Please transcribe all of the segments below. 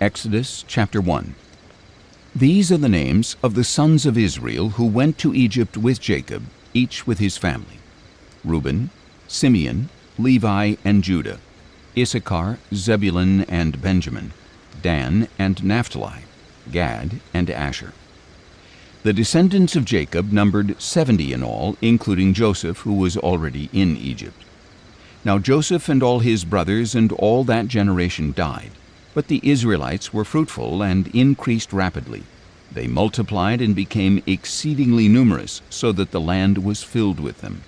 Exodus chapter 1. These are the names of the sons of Israel who went to Egypt with Jacob, each with his family: Reuben, Simeon, Levi, and Judah; Issachar, Zebulun, and Benjamin; Dan and Naphtali; Gad and Asher. The descendants of Jacob numbered 70 in all, including Joseph, who was already in Egypt. Now Joseph and all his brothers and all that generation died, but the Israelites were fruitful and increased rapidly. They multiplied and became exceedingly numerous, so that the land was filled with them.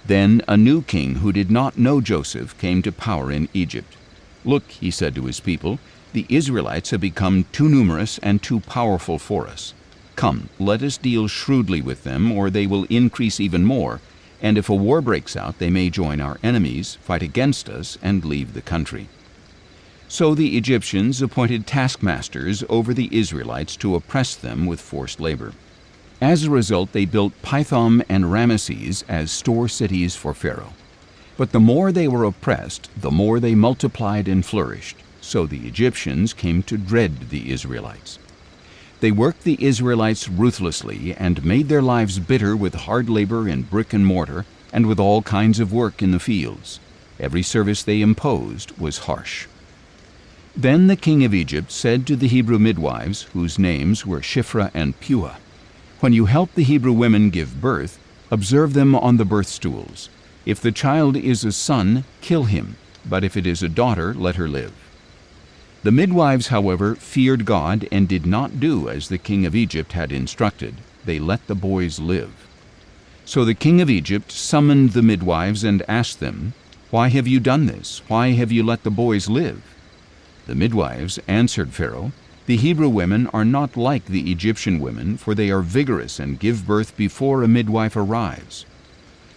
Then a new king who did not know Joseph came to power in Egypt. "Look," he said to his people, "the Israelites have become too numerous and too powerful for us. Come, let us deal shrewdly with them, or they will increase even more, and if a war breaks out, they may join our enemies, fight against us, and leave the country." So the Egyptians appointed taskmasters over the Israelites to oppress them with forced labor. As a result, they built Pithom and Ramesses as store cities for Pharaoh. But the more they were oppressed, the more they multiplied and flourished, so the Egyptians came to dread the Israelites. They worked the Israelites ruthlessly and made their lives bitter with hard labor in brick and mortar and with all kinds of work in the fields. Every service they imposed was harsh. Then the king of Egypt said to the Hebrew midwives, whose names were Shiphrah and Puah, "When you help the Hebrew women give birth, observe them on the birth stools. If the child is a son, kill him, but if it is a daughter, let her live." The midwives, however, feared God and did not do as the king of Egypt had instructed. They let the boys live. So the king of Egypt summoned the midwives and asked them, "Why have you done this? Why have you let the boys live?" The midwives answered Pharaoh, "The Hebrew women are not like the Egyptian women, for they are vigorous and give birth before a midwife arrives."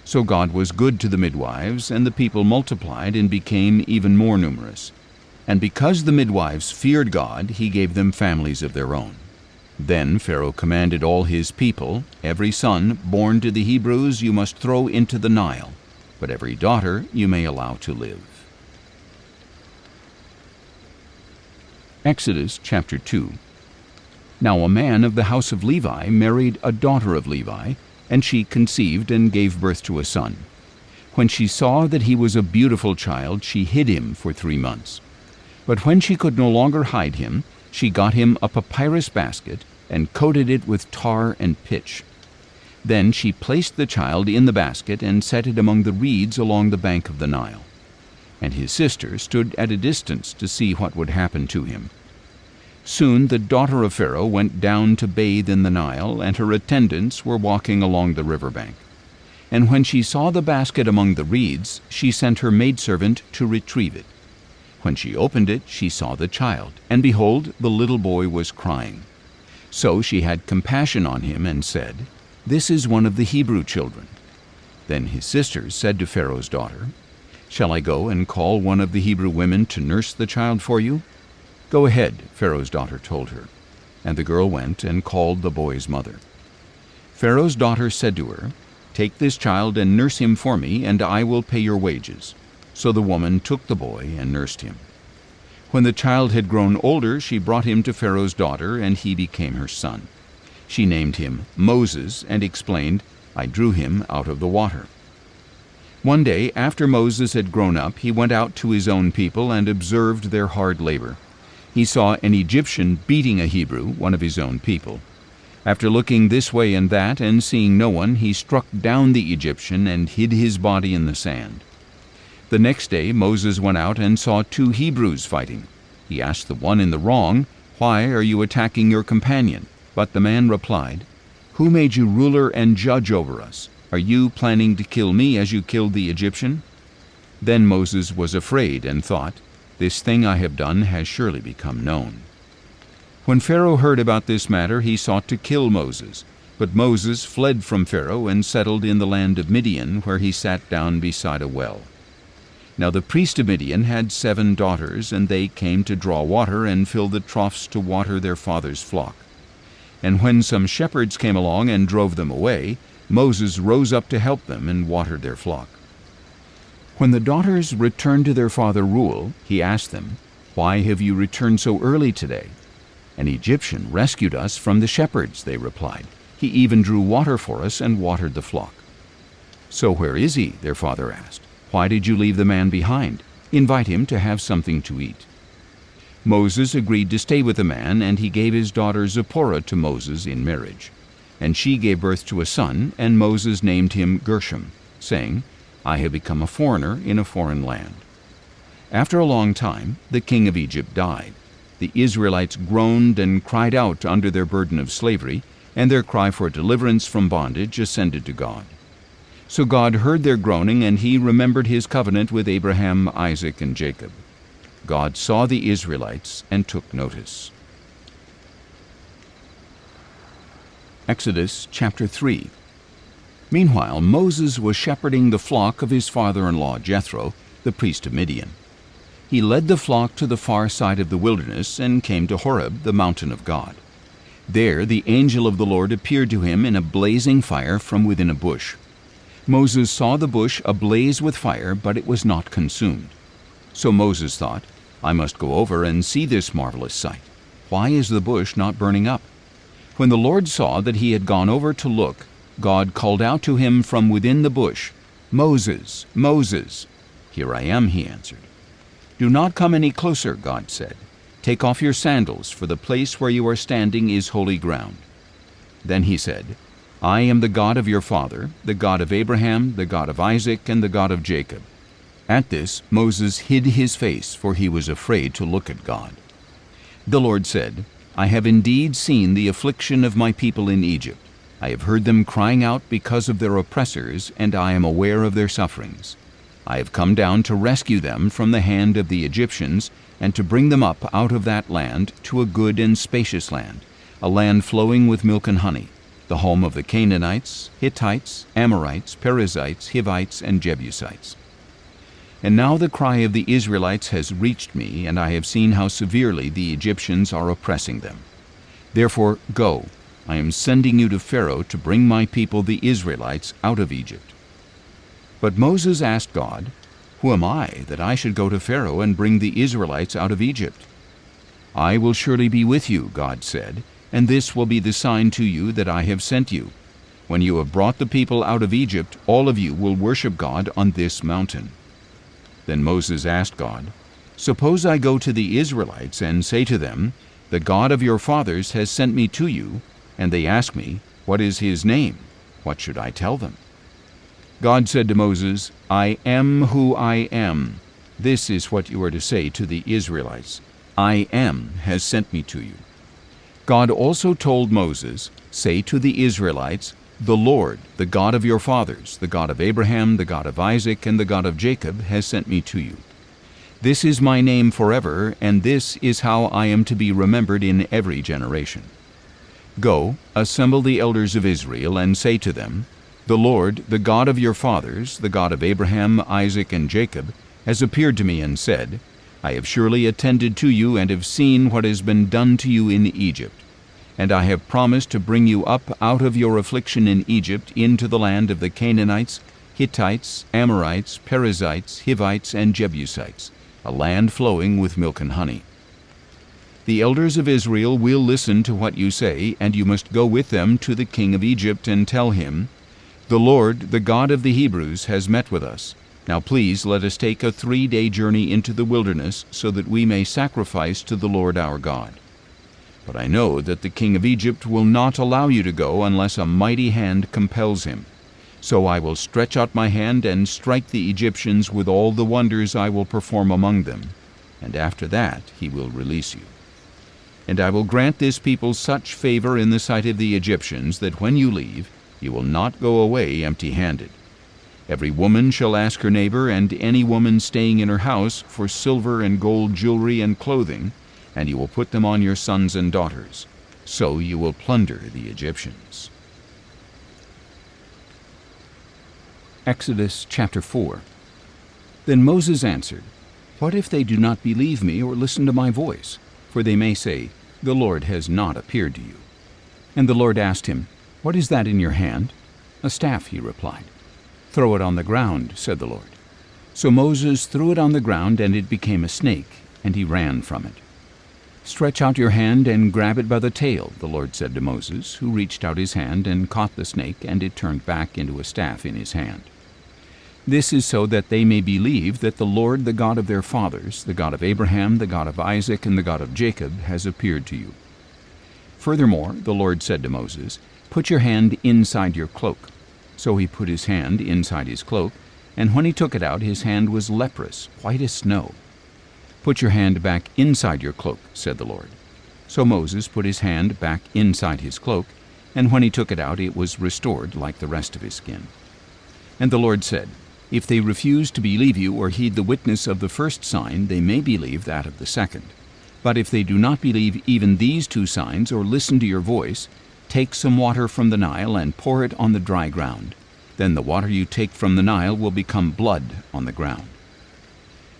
So God was good to the midwives, and the people multiplied and became even more numerous. And because the midwives feared God, he gave them families of their own. Then Pharaoh commanded all his people, "Every son born to the Hebrews you must throw into the Nile, but every daughter you may allow to live." Exodus chapter 2. Now a man of the house of Levi married a daughter of Levi, and she conceived and gave birth to a son. When she saw that he was a beautiful child, she hid him for 3 months. But when she could no longer hide him, she got him a papyrus basket and coated it with tar and pitch. Then she placed the child in the basket and set it among the reeds along the bank of the Nile. And his sister stood at a distance to see what would happen to him. Soon the daughter of Pharaoh went down to bathe in the Nile, and her attendants were walking along the river bank. And when she saw the basket among the reeds, she sent her maidservant to retrieve it. When she opened it, she saw the child, and behold, the little boy was crying. So she had compassion on him and said, "This is one of the Hebrew children." Then his sisters said to Pharaoh's daughter, "Shall I go and call one of the Hebrew women to nurse the child for you?" "Go ahead," Pharaoh's daughter told her. And the girl went and called the boy's mother. Pharaoh's daughter said to her, "Take this child and nurse him for me, and I will pay your wages." So the woman took the boy and nursed him. When the child had grown older, she brought him to Pharaoh's daughter, and he became her son. She named him Moses and explained, "I drew him out of the water." One day, after Moses had grown up, he went out to his own people and observed their hard labor. He saw an Egyptian beating a Hebrew, one of his own people. After looking this way and that and seeing no one, he struck down the Egyptian and hid his body in the sand. The next day Moses went out and saw 2 Hebrews fighting. He asked the one in the wrong, "Why are you attacking your companion?" But the man replied, "Who made you ruler and judge over us? Are you planning to kill me as you killed the Egyptian?" Then Moses was afraid and thought, "This thing I have done has surely become known." When Pharaoh heard about this matter, he sought to kill Moses. But Moses fled from Pharaoh and settled in the land of Midian, where he sat down beside a well. Now the priest of Midian had 7 daughters, and they came to draw water and fill the troughs to water their father's flock. And when some shepherds came along and drove them away, Moses rose up to help them and watered their flock. When the daughters returned to their father Reuel, he asked them, "Why have you returned so early today?" "An Egyptian rescued us from the shepherds," they replied. "He even drew water for us and watered the flock." "So where is he?" their father asked. "Why did you leave the man behind? Invite him to have something to eat." Moses agreed to stay with the man, and he gave his daughter Zipporah to Moses in marriage. And she gave birth to a son, and Moses named him Gershom, saying, "I have become a foreigner in a foreign land." After a long time, the king of Egypt died. The Israelites groaned and cried out under their burden of slavery, and their cry for deliverance from bondage ascended to God. So God heard their groaning, and he remembered his covenant with Abraham, Isaac, and Jacob. God saw the Israelites and took notice. Exodus chapter 3. Meanwhile, Moses was shepherding the flock of his father-in-law Jethro, the priest of Midian. He led the flock to the far side of the wilderness and came to Horeb, the mountain of God. There the angel of the Lord appeared to him in a blazing fire from within a bush. Moses saw the bush ablaze with fire, but it was not consumed. So Moses thought, "I must go over and see this marvelous sight. Why is the bush not burning up?" When the Lord saw that he had gone over to look, God called out to him from within the bush, "Moses, Moses." "Here I am," he answered. "Do not come any closer," God said. "Take off your sandals, for the place where you are standing is holy ground." Then he said, "I am the God of your father, the God of Abraham, the God of Isaac, and the God of Jacob." At this, Moses hid his face, for he was afraid to look at God. The Lord said, "I have indeed seen the affliction of my people in Egypt. I have heard them crying out because of their oppressors, and I am aware of their sufferings. I have come down to rescue them from the hand of the Egyptians, and to bring them up out of that land to a good and spacious land, a land flowing with milk and honey, the home of the Canaanites, Hittites, Amorites, Perizzites, Hivites, and Jebusites. And now the cry of the Israelites has reached me, and I have seen how severely the Egyptians are oppressing them. Therefore, go, I am sending you to Pharaoh to bring my people the Israelites out of Egypt." But Moses asked God, "Who am I that I should go to Pharaoh and bring the Israelites out of Egypt?" "I will surely be with you," God said, "and this will be the sign to you that I have sent you. When you have brought the people out of Egypt, all of you will worship God on this mountain." Then Moses asked God, "Suppose I go to the Israelites and say to them, 'The God of your fathers has sent me to you,' and they ask me, 'What is his name?' What should I tell them?" God said to Moses, "I am who I am. This is what you are to say to the Israelites. I am has sent me to you." God also told Moses, "Say to the Israelites, 'The Lord, the God of your fathers, the God of Abraham, the God of Isaac, and the God of Jacob, has sent me to you. This is my name forever, and this is how I am to be remembered in every generation. Go, assemble the elders of Israel, and say to them, 'The Lord, the God of your fathers, the God of Abraham, Isaac, and Jacob, has appeared to me and said, I have surely attended to you and have seen what has been done to you in Egypt. And I have promised to bring you up out of your affliction in Egypt into the land of the Canaanites, Hittites, Amorites, Perizzites, Hivites, and Jebusites, a land flowing with milk and honey. The elders of Israel will listen to what you say, and you must go with them to the king of Egypt and tell him, The Lord, the God of the Hebrews, has met with us. Now please let us take a 3-day journey into the wilderness so that we may sacrifice to the Lord our God. But I know that the king of Egypt will not allow you to go unless a mighty hand compels him. So I will stretch out my hand and strike the Egyptians with all the wonders I will perform among them, and after that he will release you. And I will grant this people such favor in the sight of the Egyptians that when you leave, you will not go away empty-handed. Every woman shall ask her neighbor and any woman staying in her house for silver and gold jewelry and clothing, and you will put them on your sons and daughters. So you will plunder the Egyptians." Exodus chapter 4. Then Moses answered, "What if they do not believe me or listen to my voice? For they may say, 'The Lord has not appeared to you.'" And the Lord asked him, "What is that in your hand?" "A staff," he replied. "Throw it on the ground," said the Lord. So Moses threw it on the ground, and it became a snake, and he ran from it. "Stretch out your hand and grab it by the tail," the Lord said to Moses, who reached out his hand and caught the snake, and it turned back into a staff in his hand. "This is so that they may believe that the Lord, the God of their fathers, the God of Abraham, the God of Isaac, and the God of Jacob, has appeared to you." Furthermore, the Lord said to Moses, "Put your hand inside your cloak." So he put his hand inside his cloak, and when he took it out, his hand was leprous, white as snow. "Put your hand back inside your cloak," said the Lord. So Moses put his hand back inside his cloak, and when he took it out, it was restored like the rest of his skin. And the Lord said, "If they refuse to believe you or heed the witness of the first sign, they may believe that of the second. But if they do not believe even these two signs or listen to your voice, take some water from the Nile and pour it on the dry ground. Then the water you take from the Nile will become blood on the ground."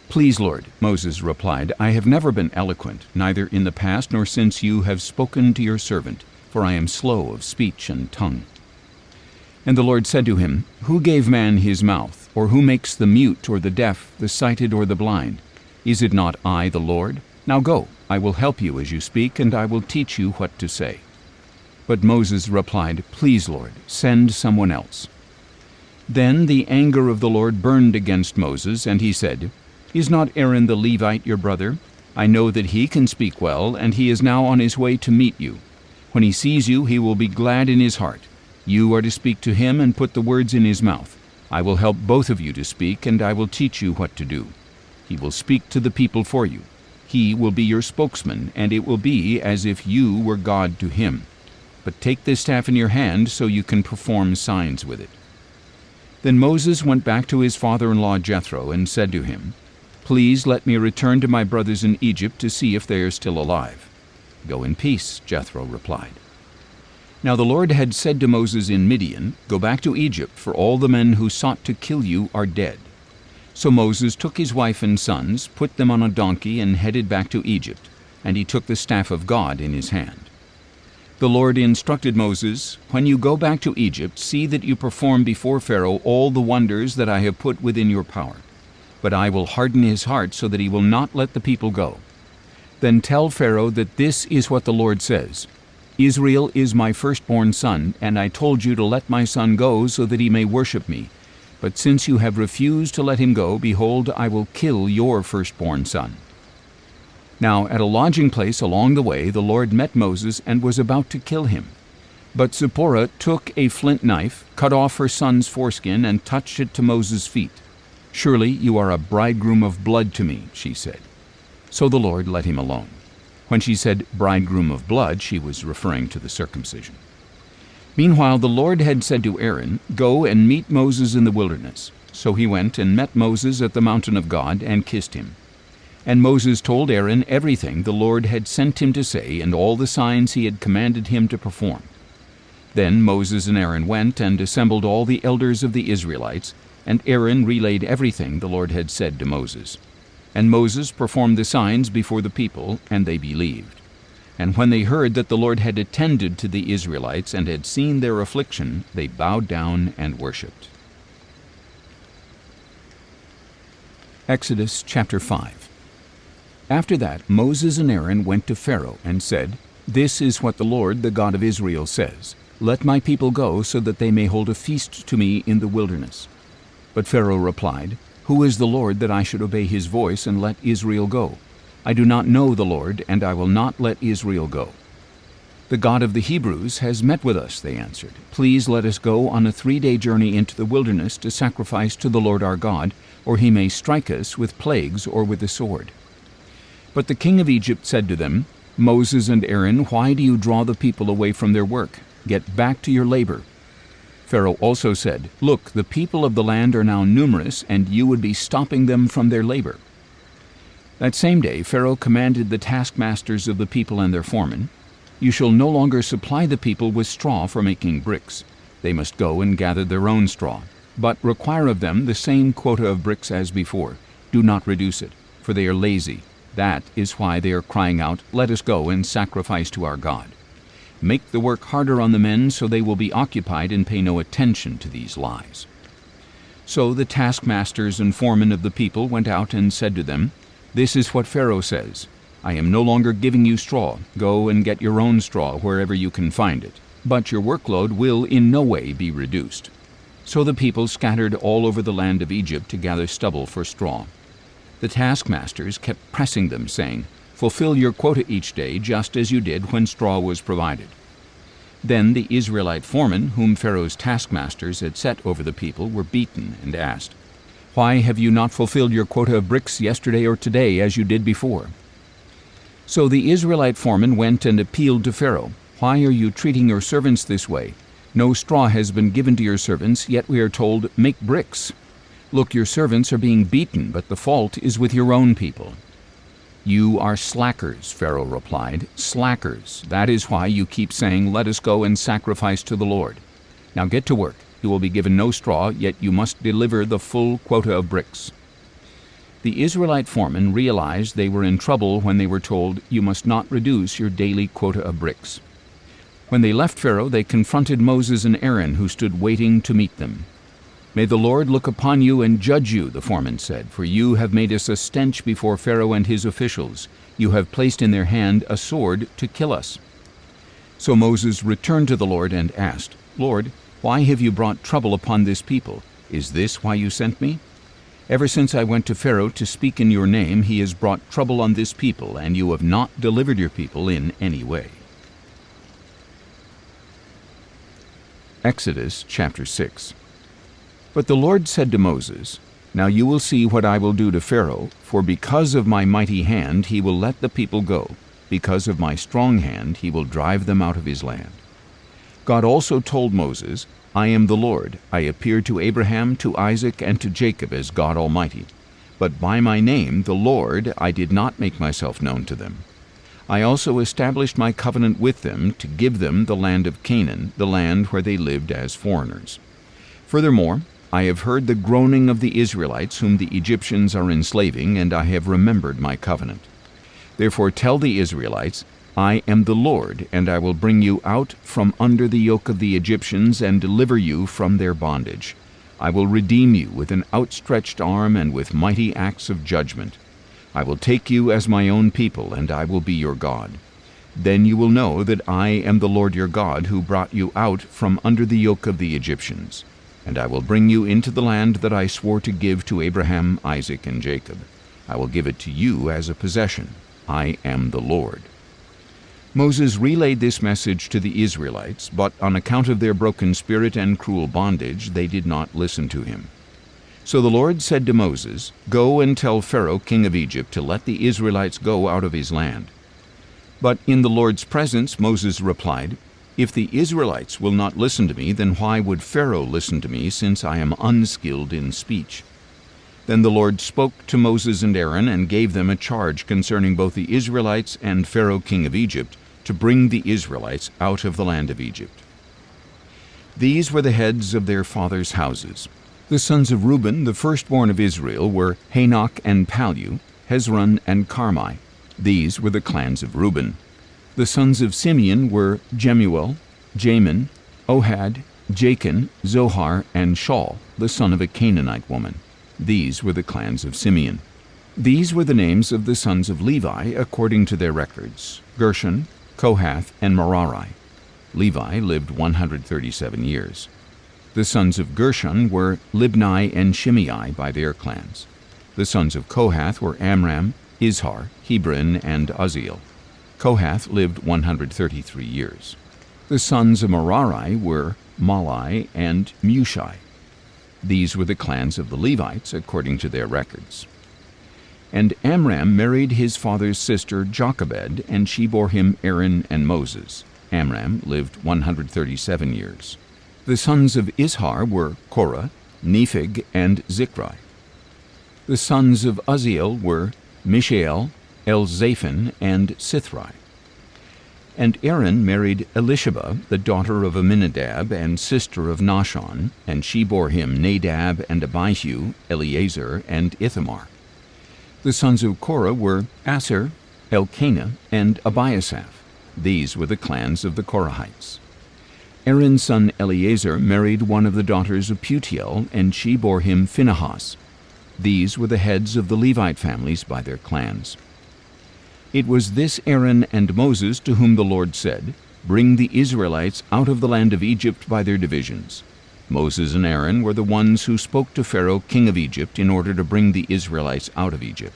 "Please, Lord," Moses replied, "I have never been eloquent, neither in the past nor since you have spoken to your servant, for I am slow of speech and tongue." And the Lord said to him, "Who gave man his mouth, or who makes the mute or the deaf, the sighted or the blind? Is it not I, the Lord? Now go, I will help you as you speak, and I will teach you what to say." But Moses replied, "Please, Lord, send someone else." Then the anger of the Lord burned against Moses, and he said, "Is not Aaron the Levite your brother? I know that he can speak well, and he is now on his way to meet you. When he sees you, he will be glad in his heart. You are to speak to him and put the words in his mouth. I will help both of you to speak, and I will teach you what to do. He will speak to the people for you. He will be your spokesman, and it will be as if you were God to him. But take this staff in your hand so you can perform signs with it." Then Moses went back to his father-in-law Jethro and said to him, "Please let me return to my brothers in Egypt to see if they are still alive." "Go in peace," Jethro replied. Now the Lord had said to Moses in Midian, "Go back to Egypt, for all the men who sought to kill you are dead." So Moses took his wife and sons, put them on a donkey, and headed back to Egypt, and he took the staff of God in his hand. The Lord instructed Moses, "When you go back to Egypt, see that you perform before Pharaoh all the wonders that I have put within your power. But I will harden his heart so that he will not let the people go. Then tell Pharaoh that this is what the Lord says. Israel is my firstborn son, and I told you to let my son go so that he may worship me. But since you have refused to let him go, behold, I will kill your firstborn son." Now at a lodging place along the way, the Lord met Moses and was about to kill him. But Zipporah took a flint knife, cut off her son's foreskin, and touched it to Moses' feet. "Surely you are a bridegroom of blood to me," she said. So the Lord let him alone. When she said bridegroom of blood, she was referring to the circumcision. Meanwhile the Lord had said to Aaron, "Go and meet Moses in the wilderness." So he went and met Moses at the mountain of God and kissed him. And Moses told Aaron everything the Lord had sent him to say and all the signs he had commanded him to perform. Then Moses and Aaron went and assembled all the elders of the Israelites, and Aaron relayed everything the Lord had said to Moses. And Moses performed the signs before the people, and they believed. And when they heard that the Lord had attended to the Israelites and had seen their affliction, they bowed down and worshipped. Exodus chapter 5. After that, Moses and Aaron went to Pharaoh and said, "This is what the Lord, the God of Israel, says. Let my people go so that they may hold a feast to me in the wilderness." But Pharaoh replied, "Who is the Lord that I should obey his voice and let Israel go? I do not know the Lord, and I will not let Israel go." "The God of the Hebrews has met with us," they answered. "Please let us go on a 3-day journey into the wilderness to sacrifice to the Lord our God, or he may strike us with plagues or with the sword." But the king of Egypt said to them, "Moses and Aaron, why do you draw the people away from their work? Get back to your labor." Pharaoh also said, "Look, the people of the land are now numerous, and you would be stopping them from their labor." That same day Pharaoh commanded the taskmasters of the people and their foremen, "You shall no longer supply the people with straw for making bricks. They must go and gather their own straw, but require of them the same quota of bricks as before. Do not reduce it, for they are lazy. That is why they are crying out, 'Let us go and sacrifice to our God.' Make the work harder on the men so they will be occupied and pay no attention to these lies." So the taskmasters and foremen of the people went out and said to them, This is what Pharaoh says, I am no longer giving you straw. Go and get your own straw wherever you can find it. But your workload will in no way be reduced. So the people scattered all over the land of Egypt to gather stubble for straw. The taskmasters kept pressing them, saying, Fulfill your quota each day, just as you did when straw was provided. Then the Israelite foremen, whom Pharaoh's taskmasters had set over the people, were beaten and asked, Why have you not fulfilled your quota of bricks yesterday or today, as you did before? So the Israelite foreman went and appealed to Pharaoh, Why are you treating your servants this way? No straw has been given to your servants, yet we are told, Make bricks. Look, your servants are being beaten, but the fault is with your own people. You are slackers, Pharaoh replied, slackers. That is why you keep saying, Let us go and sacrifice to the Lord. Now get to work. You will be given no straw, yet you must deliver the full quota of bricks. The Israelite foremen realized they were in trouble when they were told, You must not reduce your daily quota of bricks. When they left Pharaoh, they confronted Moses and Aaron, who stood waiting to meet them. May the Lord look upon you and judge you, the foreman said, for you have made us a stench before Pharaoh and his officials. You have placed in their hand a sword to kill us. So Moses returned to the Lord and asked, Lord, why have you brought trouble upon this people? Is this why you sent me? Ever since I went to Pharaoh to speak in your name, he has brought trouble on this people, and you have not delivered your people in any way. Exodus chapter 6. But the Lord said to Moses, Now you will see what I will do to Pharaoh, for because of my mighty hand he will let the people go. Because of my strong hand he will drive them out of his land. God also told Moses, I am the Lord. I appeared to Abraham, to Isaac, and to Jacob as God Almighty. But by my name, the Lord, I did not make myself known to them. I also established my covenant with them to give them the land of Canaan, the land where they lived as foreigners. Furthermore, I have heard the groaning of the Israelites whom the Egyptians are enslaving, and I have remembered my covenant. Therefore tell the Israelites, I am the Lord, and I will bring you out from under the yoke of the Egyptians and deliver you from their bondage. I will redeem you with an outstretched arm and with mighty acts of judgment. I will take you as my own people, and I will be your God. Then you will know that I am the Lord your God, who brought you out from under the yoke of the Egyptians. And I will bring you into the land that I swore to give to Abraham, Isaac, and Jacob. I will give it to you as a possession. I am the Lord. Moses relayed this message to the Israelites, but on account of their broken spirit and cruel bondage, they did not listen to him. So the Lord said to Moses, Go and tell Pharaoh, king of Egypt, to let the Israelites go out of his land. But in the Lord's presence Moses replied, If the Israelites will not listen to me, then why would Pharaoh listen to me, since I am unskilled in speech? Then the Lord spoke to Moses and Aaron and gave them a charge concerning both the Israelites and Pharaoh king of Egypt, to bring the Israelites out of the land of Egypt. These were the heads of their fathers' houses. The sons of Reuben, the firstborn of Israel, were Hanok and Palu, Hezron and Carmi. These were the clans of Reuben. The sons of Simeon were Jemuel, Jamin, Ohad, Jachin, Zohar, and Shaul, the son of a Canaanite woman. These were the clans of Simeon. These were the names of the sons of Levi according to their records: Gershon, Kohath, and Merari. Levi lived 137 years. The sons of Gershon were Libni and Shimei by their clans. The sons of Kohath were Amram, Izhar, Hebron, and Uzziel. Kohath lived 133 years. The sons of Merari were Malai and Mushai. These were the clans of the Levites according to their records. And Amram married his father's sister Jochebed, and she bore him Aaron and Moses. Amram lived 137 years. The sons of Izhar were Korah, Nepheg, and Zichri. The sons of Uzziel were Mishael, Elzaphan, and Sithri. And Aaron married Elisheba, the daughter of Amminadab and sister of Nahshon, and she bore him Nadab and Abihu, Eleazar, and Ithamar. The sons of Korah were Asher, Elkanah, and Abiasaph. These were the clans of the Korahites. Aaron's son Eleazar married one of the daughters of Putiel, and she bore him Phinehas. These were the heads of the Levite families by their clans. It was this Aaron and Moses to whom the Lord said, "Bring the Israelites out of the land of Egypt by their divisions." Moses and Aaron were the ones who spoke to Pharaoh, king of Egypt, in order to bring the Israelites out of Egypt.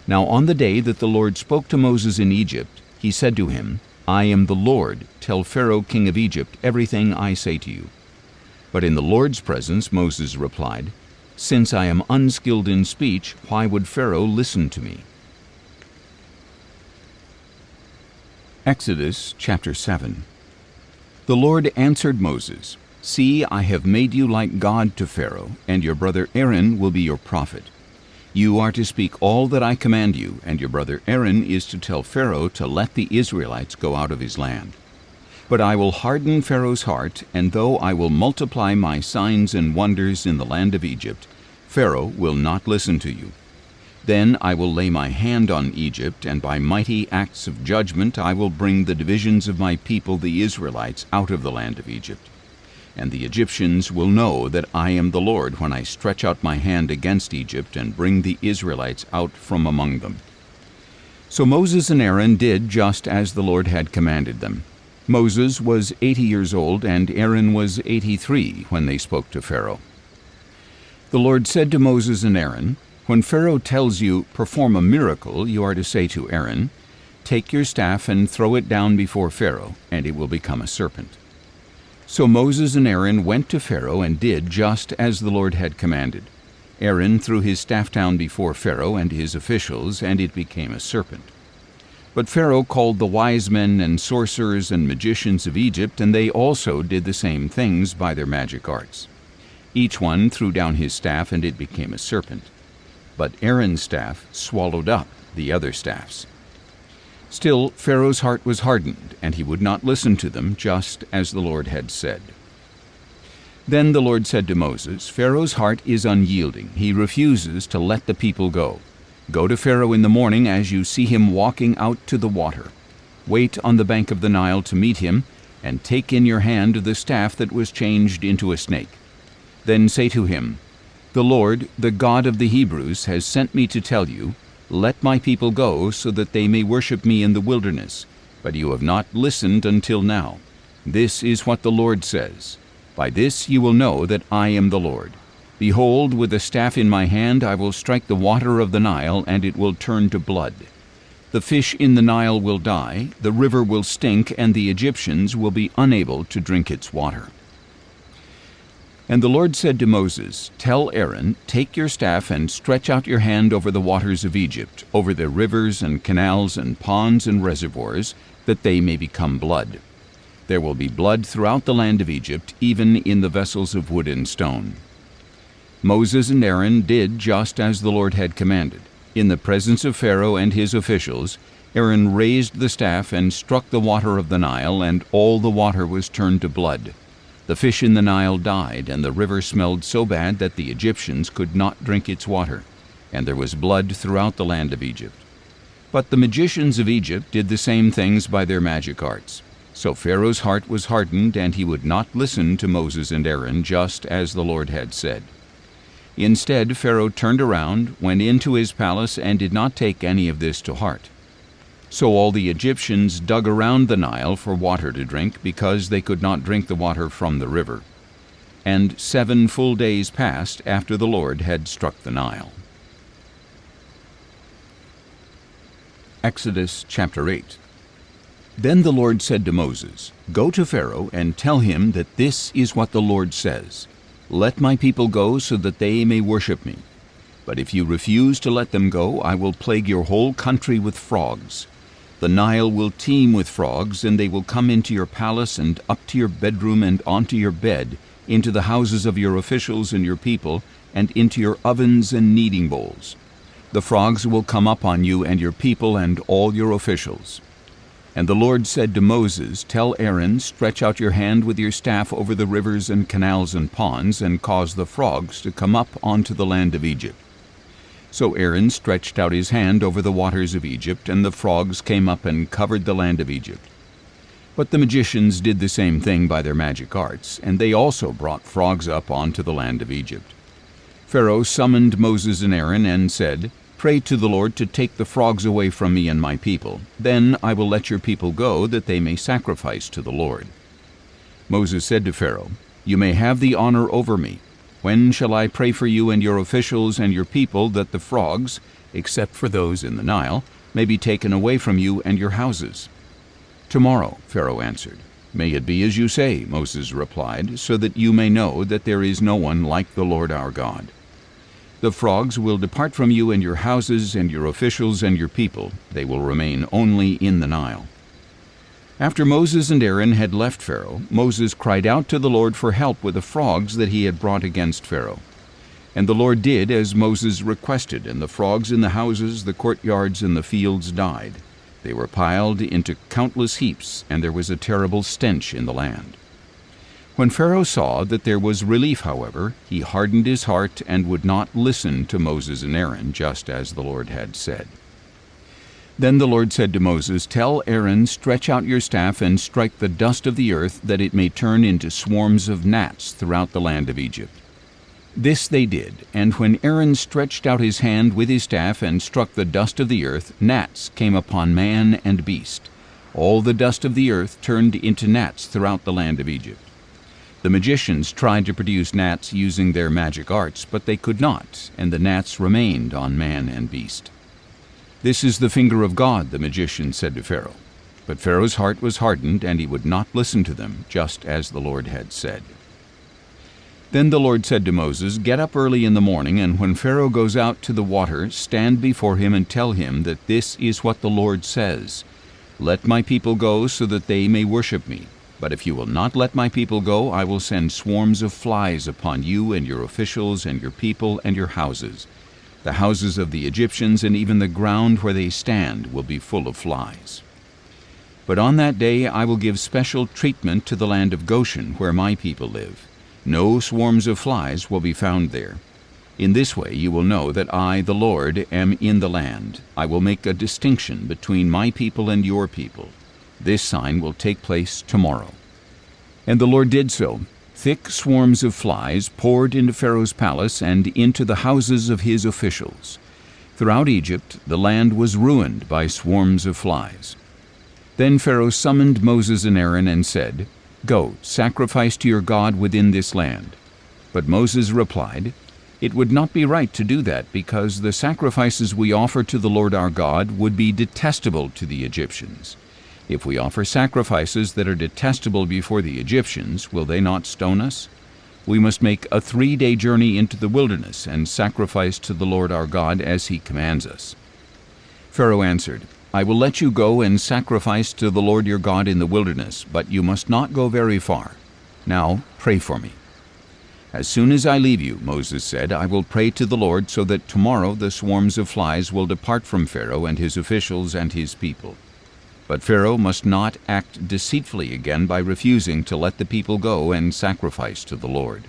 Now on the day that the Lord spoke to Moses in Egypt, he said to him, "I am the Lord. Tell Pharaoh, king of Egypt, everything I say to you." But in the Lord's presence Moses replied, "Since I am unskilled in speech, why would Pharaoh listen to me?" Exodus chapter 7. The Lord answered Moses, "See, I have made you like God to Pharaoh, and your brother Aaron will be your prophet. You are to speak all that I command you, and your brother Aaron is to tell Pharaoh to let the Israelites go out of his land. But I will harden Pharaoh's heart, and though I will multiply my signs and wonders in the land of Egypt, Pharaoh will not listen to you. Then I will lay my hand on Egypt, and by mighty acts of judgment I will bring the divisions of my people the Israelites out of the land of Egypt. And the Egyptians will know that I am the Lord when I stretch out my hand against Egypt and bring the Israelites out from among them." So Moses and Aaron did just as the Lord had commanded them. Moses was 80 years old, and Aaron was 83 when they spoke to Pharaoh. The Lord said to Moses and Aaron, "When Pharaoh tells you, 'Perform a miracle,' you are to say to Aaron, 'Take your staff and throw it down before Pharaoh, and it will become a serpent.'" So Moses and Aaron went to Pharaoh and did just as the Lord had commanded. Aaron threw his staff down before Pharaoh and his officials, and it became a serpent. But Pharaoh called the wise men and sorcerers and magicians of Egypt, and they also did the same things by their magic arts. Each one threw down his staff, and it became a serpent. But Aaron's staff swallowed up the other staffs. Still, Pharaoh's heart was hardened, and he would not listen to them, just as the Lord had said. Then the Lord said to Moses, "Pharaoh's heart is unyielding. He refuses to let the people go. Go to Pharaoh in the morning as you see him walking out to the water. Wait on the bank of the Nile to meet him, and take in your hand the staff that was changed into a snake. Then say to him, 'The Lord, the God of the Hebrews, has sent me to tell you, let my people go so that they may worship me in the wilderness, but you have not listened until now. This is what the Lord says. By this you will know that I am the Lord. Behold, with a staff in my hand I will strike the water of the Nile, and it will turn to blood. The fish in the Nile will die, the river will stink, and the Egyptians will be unable to drink its water.'" And the Lord said to Moses, "Tell Aaron, take your staff and stretch out your hand over the waters of Egypt, over their rivers and canals and ponds and reservoirs, that they may become blood. There will be blood throughout the land of Egypt, even in the vessels of wood and stone." Moses and Aaron did just as the Lord had commanded. In the presence of Pharaoh and his officials, Aaron raised the staff and struck the water of the Nile, and all the water was turned to blood. The fish in the Nile died, and the river smelled so bad that the Egyptians could not drink its water, and there was blood throughout the land of Egypt. But the magicians of Egypt did the same things by their magic arts. So Pharaoh's heart was hardened, and he would not listen to Moses and Aaron, just as the Lord had said. Instead, Pharaoh turned around, went into his palace, and did not take any of this to heart. So all the Egyptians dug around the Nile for water to drink, because they could not drink the water from the river. And 7 full days passed after the Lord had struck the Nile. Exodus chapter 8. Then the Lord said to Moses, "Go to Pharaoh and tell him that this is what the Lord says. Let my people go so that they may worship me. But if you refuse to let them go, I will plague your whole country with frogs. The Nile will teem with frogs, and they will come into your palace and up to your bedroom and onto your bed, into the houses of your officials and your people, and into your ovens and kneading bowls. The frogs will come up on you and your people and all your officials." And the Lord said to Moses, "Tell Aaron, stretch out your hand with your staff over the rivers and canals and ponds, and cause the frogs to come up onto the land of Egypt." So Aaron stretched out his hand over the waters of Egypt, and the frogs came up and covered the land of Egypt. But the magicians did the same thing by their magic arts, and they also brought frogs up onto the land of Egypt. Pharaoh summoned Moses and Aaron and said, "Pray to the Lord to take the frogs away from me and my people. Then I will let your people go, that they may sacrifice to the Lord." Moses said to Pharaoh, "You may have the honor over me. When shall I pray for you and your officials and your people that the frogs, except for those in the Nile, may be taken away from you and your houses?" "Tomorrow," Pharaoh answered. "May it be as you say," Moses replied, "so that you may know that there is no one like the Lord our God. The frogs will depart from you and your houses and your officials and your people. They will remain only in the Nile." After Moses and Aaron had left Pharaoh, Moses cried out to the Lord for help with the frogs that he had brought against Pharaoh. And the Lord did as Moses requested, and the frogs in the houses, the courtyards, and the fields died. They were piled into countless heaps, and there was a terrible stench in the land. When Pharaoh saw that there was relief, however, he hardened his heart and would not listen to Moses and Aaron, just as the Lord had said. Then the Lord said to Moses, "Tell Aaron, stretch out your staff and strike the dust of the earth, that it may turn into swarms of gnats throughout the land of Egypt." This they did, and when Aaron stretched out his hand with his staff and struck the dust of the earth, gnats came upon man and beast. All the dust of the earth turned into gnats throughout the land of Egypt. The magicians tried to produce gnats using their magic arts, but they could not, and the gnats remained on man and beast. "This is the finger of God," the magician said to Pharaoh. But Pharaoh's heart was hardened, and he would not listen to them, just as the Lord had said. Then the Lord said to Moses, "Get up early in the morning, and when Pharaoh goes out to the water, stand before him and tell him that this is what the Lord says. Let my people go so that they may worship me. But if you will not let my people go, I will send swarms of flies upon you and your officials and your people and your houses. The houses of the Egyptians and even the ground where they stand will be full of flies. But on that day I will give special treatment to the land of Goshen, where my people live. No swarms of flies will be found there. In this way you will know that I, the Lord, am in the land. I will make a distinction between my people and your people. This sign will take place tomorrow." And the Lord did so. Thick swarms of flies poured into Pharaoh's palace and into the houses of his officials. Throughout Egypt, the land was ruined by swarms of flies. Then Pharaoh summoned Moses and Aaron and said, "Go, sacrifice to your God within this land." But Moses replied, "It would not be right to do that, because the sacrifices we offer to the Lord our God would be detestable to the Egyptians. If we offer sacrifices that are detestable before the Egyptians, will they not stone us? We must make a 3-day journey into the wilderness and sacrifice to the Lord our God as he commands us." Pharaoh answered, "I will let you go and sacrifice to the Lord your God in the wilderness, but you must not go very far. Now pray for me." "As soon as I leave you," Moses said, "I will pray to the Lord, so that tomorrow the swarms of flies will depart from Pharaoh and his officials and his people. But Pharaoh must not act deceitfully again by refusing to let the people go and sacrifice to the Lord."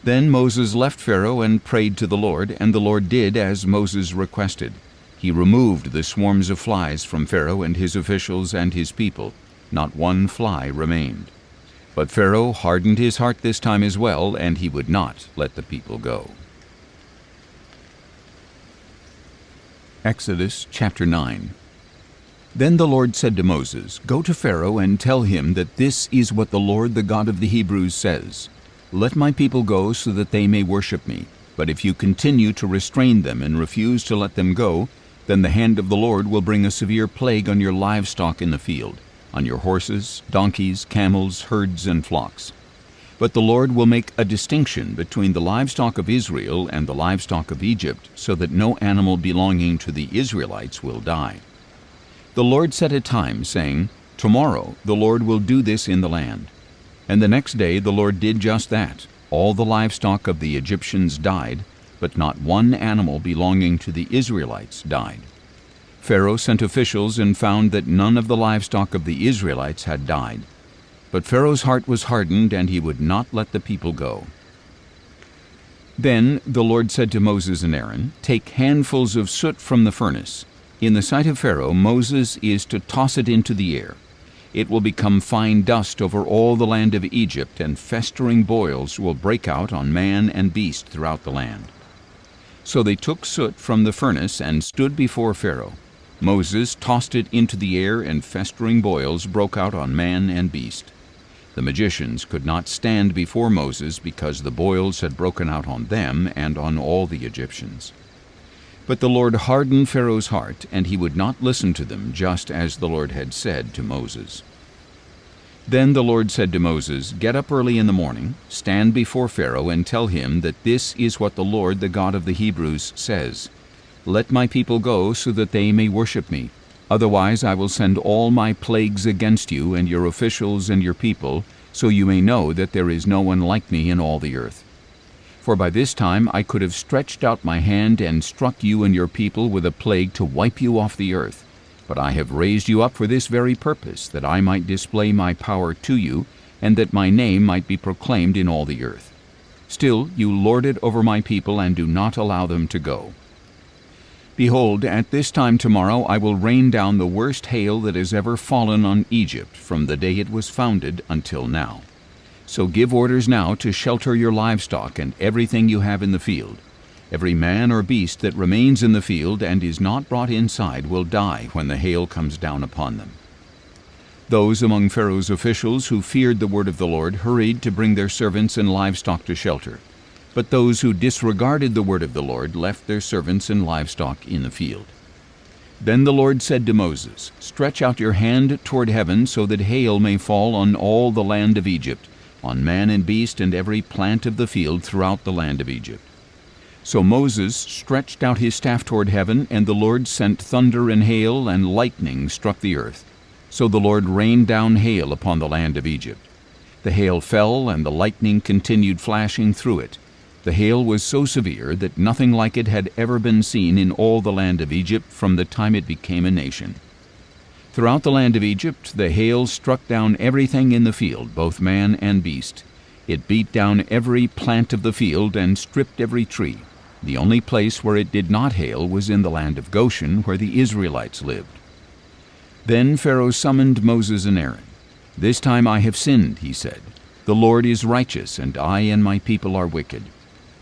Then Moses left Pharaoh and prayed to the Lord, and the Lord did as Moses requested. He removed the swarms of flies from Pharaoh and his officials and his people. Not one fly remained. But Pharaoh hardened his heart this time as well, and he would not let the people go. Exodus chapter 9. Then the Lord said to Moses, "Go to Pharaoh and tell him that this is what the Lord, the God of the Hebrews, says. Let my people go so that they may worship me. But if you continue to restrain them and refuse to let them go, then the hand of the Lord will bring a severe plague on your livestock in the field, on your horses, donkeys, camels, herds, and flocks. But the Lord will make a distinction between the livestock of Israel and the livestock of Egypt, so that no animal belonging to the Israelites will die." The Lord set a time, saying, "Tomorrow the Lord will do this in the land." And the next day the Lord did just that. All the livestock of the Egyptians died, but not one animal belonging to the Israelites died. Pharaoh sent officials and found that none of the livestock of the Israelites had died. But Pharaoh's heart was hardened, and he would not let the people go. Then the Lord said to Moses and Aaron, "Take handfuls of soot from the furnace. In the sight of Pharaoh, Moses is to toss it into the air. It will become fine dust over all the land of Egypt, and festering boils will break out on man and beast throughout the land." So they took soot from the furnace and stood before Pharaoh. Moses tossed it into the air, and festering boils broke out on man and beast. The magicians could not stand before Moses because the boils had broken out on them and on all the Egyptians. But the Lord hardened Pharaoh's heart, and he would not listen to them, just as the Lord had said to Moses. Then the Lord said to Moses, "Get up early in the morning, stand before Pharaoh, and tell him that this is what the Lord, the God of the Hebrews, says. Let my people go so that they may worship me. Otherwise I will send all my plagues against you and your officials and your people, so you may know that there is no one like me in all the earth. For by this time I could have stretched out my hand and struck you and your people with a plague to wipe you off the earth. But I have raised you up for this very purpose, that I might display my power to you, and that my name might be proclaimed in all the earth. Still you lord it over my people and do not allow them to go. Behold, at this time tomorrow I will rain down the worst hail that has ever fallen on Egypt from the day it was founded until now. So give orders now to shelter your livestock and everything you have in the field. Every man or beast that remains in the field and is not brought inside will die when the hail comes down upon them." Those among Pharaoh's officials who feared the word of the Lord hurried to bring their servants and livestock to shelter. But those who disregarded the word of the Lord left their servants and livestock in the field. Then the Lord said to Moses, "Stretch out your hand toward heaven so that hail may fall on all the land of Egypt, on man and beast and every plant of the field throughout the land of Egypt." So Moses stretched out his staff toward heaven, and the Lord sent thunder and hail, and lightning struck the earth. So the Lord rained down hail upon the land of Egypt. The hail fell, and the lightning continued flashing through it. The hail was so severe that nothing like it had ever been seen in all the land of Egypt from the time it became a nation. Throughout the land of Egypt the hail struck down everything in the field, both man and beast. It beat down every plant of the field and stripped every tree. The only place where it did not hail was in the land of Goshen, where the Israelites lived. Then Pharaoh summoned Moses and Aaron. "This time I have sinned," he said. "The Lord is righteous, and I and my people are wicked.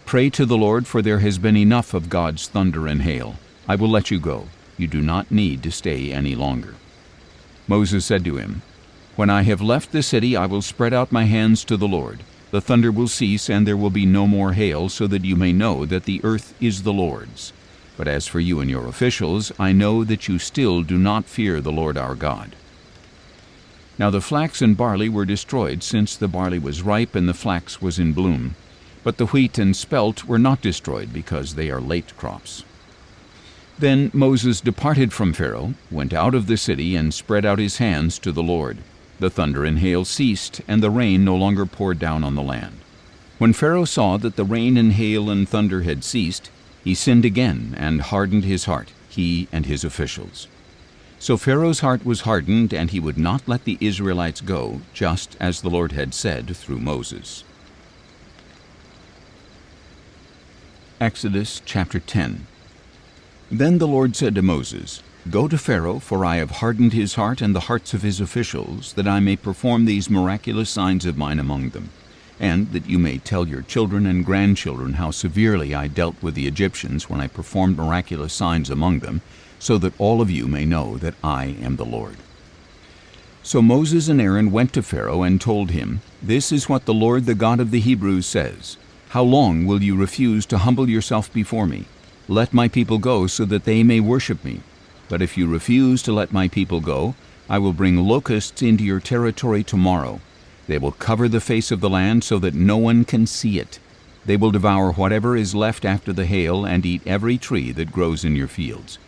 Pray to the Lord, for there has been enough of God's thunder and hail. I will let you go. You do not need to stay any longer." Moses said to him, "When I have left the city, I will spread out my hands to the Lord. The thunder will cease, and there will be no more hail, so that you may know that the earth is the Lord's. But as for you and your officials, I know that you still do not fear the Lord our God." Now the flax and barley were destroyed, since the barley was ripe and the flax was in bloom. But the wheat and spelt were not destroyed, because they are late crops. Then Moses departed from Pharaoh, went out of the city, and spread out his hands to the Lord. The thunder and hail ceased, and the rain no longer poured down on the land. When Pharaoh saw that the rain and hail and thunder had ceased, he sinned again and hardened his heart, he and his officials. So Pharaoh's heart was hardened, and he would not let the Israelites go, just as the Lord had said through Moses. Exodus chapter 10. Then the Lord said to Moses, "Go to Pharaoh, for I have hardened his heart and the hearts of his officials, that I may perform these miraculous signs of mine among them, and that you may tell your children and grandchildren how severely I dealt with the Egyptians when I performed miraculous signs among them, so that all of you may know that I am the Lord." So Moses and Aaron went to Pharaoh and told him, "This is what the Lord, the God of the Hebrews, says. How long will you refuse to humble yourself before me? Let my people go so that they may worship me. But if you refuse to let my people go, I will bring locusts into your territory tomorrow. They will cover the face of the land so that no one can see it. They will devour whatever is left after the hail and eat every tree that grows in your fields.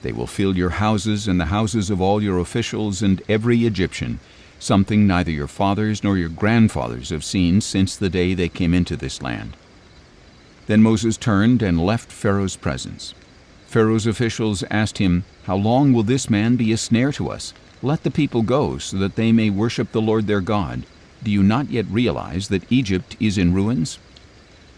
They will fill your houses and the houses of all your officials and every Egyptian, something neither your fathers nor your grandfathers have seen since the day they came into this land." Then Moses turned and left Pharaoh's presence. Pharaoh's officials asked him, "How long will this man be a snare to us? Let the people go so that they may worship the Lord their God. Do you not yet realize that Egypt is in ruins?"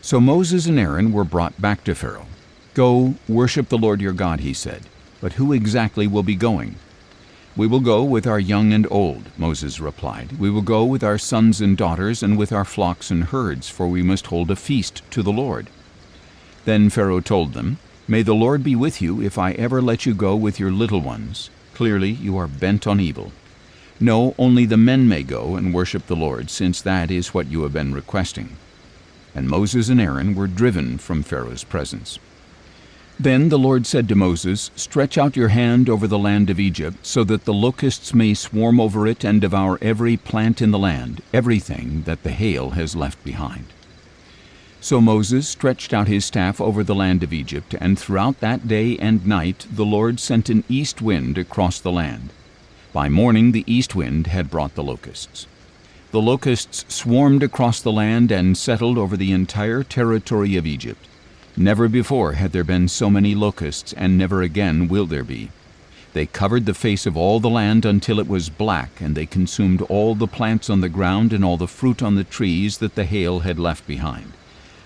So Moses and Aaron were brought back to Pharaoh. "Go, worship the Lord your God," he said. "But who exactly will be going?" "We will go with our young and old," Moses replied. "We will go with our sons and daughters and with our flocks and herds, for we must hold a feast to the Lord." Then Pharaoh told them, "May the Lord be with you if I ever let you go with your little ones. Clearly you are bent on evil. No, only the men may go and worship the Lord, since that is what you have been requesting." And Moses and Aaron were driven from Pharaoh's presence. Then the Lord said to Moses, "Stretch out your hand over the land of Egypt, so that the locusts may swarm over it and devour every plant in the land, everything that the hail has left behind." So Moses stretched out his staff over the land of Egypt, and throughout that day and night the Lord sent an east wind across the land. By morning the east wind had brought the locusts. The locusts swarmed across the land and settled over the entire territory of Egypt. Never before had there been so many locusts, and never again will there be. They covered the face of all the land until it was black, and they consumed all the plants on the ground and all the fruit on the trees that the hail had left behind.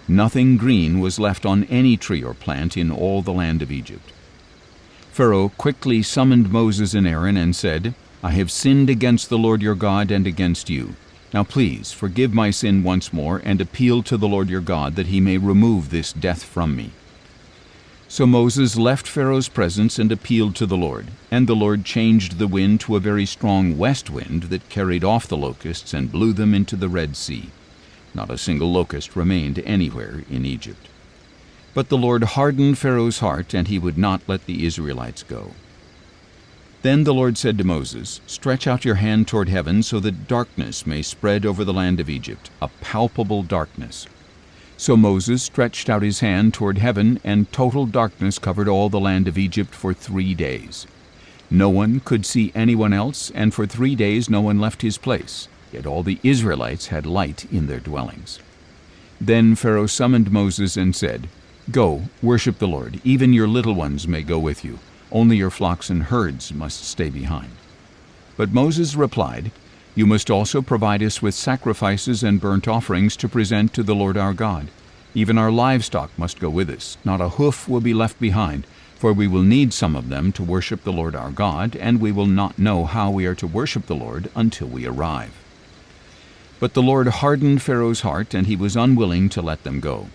Nothing green was left on any tree or plant in all the land of Egypt. Pharaoh quickly summoned Moses and Aaron and said, "I have sinned against the Lord your God and against you. Now please forgive my sin once more and appeal to the Lord your God that he may remove this death from me." So Moses left Pharaoh's presence and appealed to the Lord, and the Lord changed the wind to a very strong west wind that carried off the locusts and blew them into the Red Sea. Not a single locust remained anywhere in Egypt. But the Lord hardened Pharaoh's heart, and he would not let the Israelites go. Then the Lord said to Moses, "Stretch out your hand toward heaven so that darkness may spread over the land of Egypt, a palpable darkness." So Moses stretched out his hand toward heaven, and total darkness covered all the land of Egypt for 3 days. No one could see anyone else, and for 3 days no one left his place, yet all the Israelites had light in their dwellings. Then Pharaoh summoned Moses and said, "Go, worship the Lord, even your little ones may go with you. Only your flocks and herds must stay behind." But Moses replied, "You must also provide us with sacrifices and burnt offerings to present to the Lord our God. Even our livestock must go with us. Not a hoof will be left behind, for we will need some of them to worship the Lord our God, and we will not know how we are to worship the Lord until we arrive." But the Lord hardened Pharaoh's heart, and he was unwilling to let them go.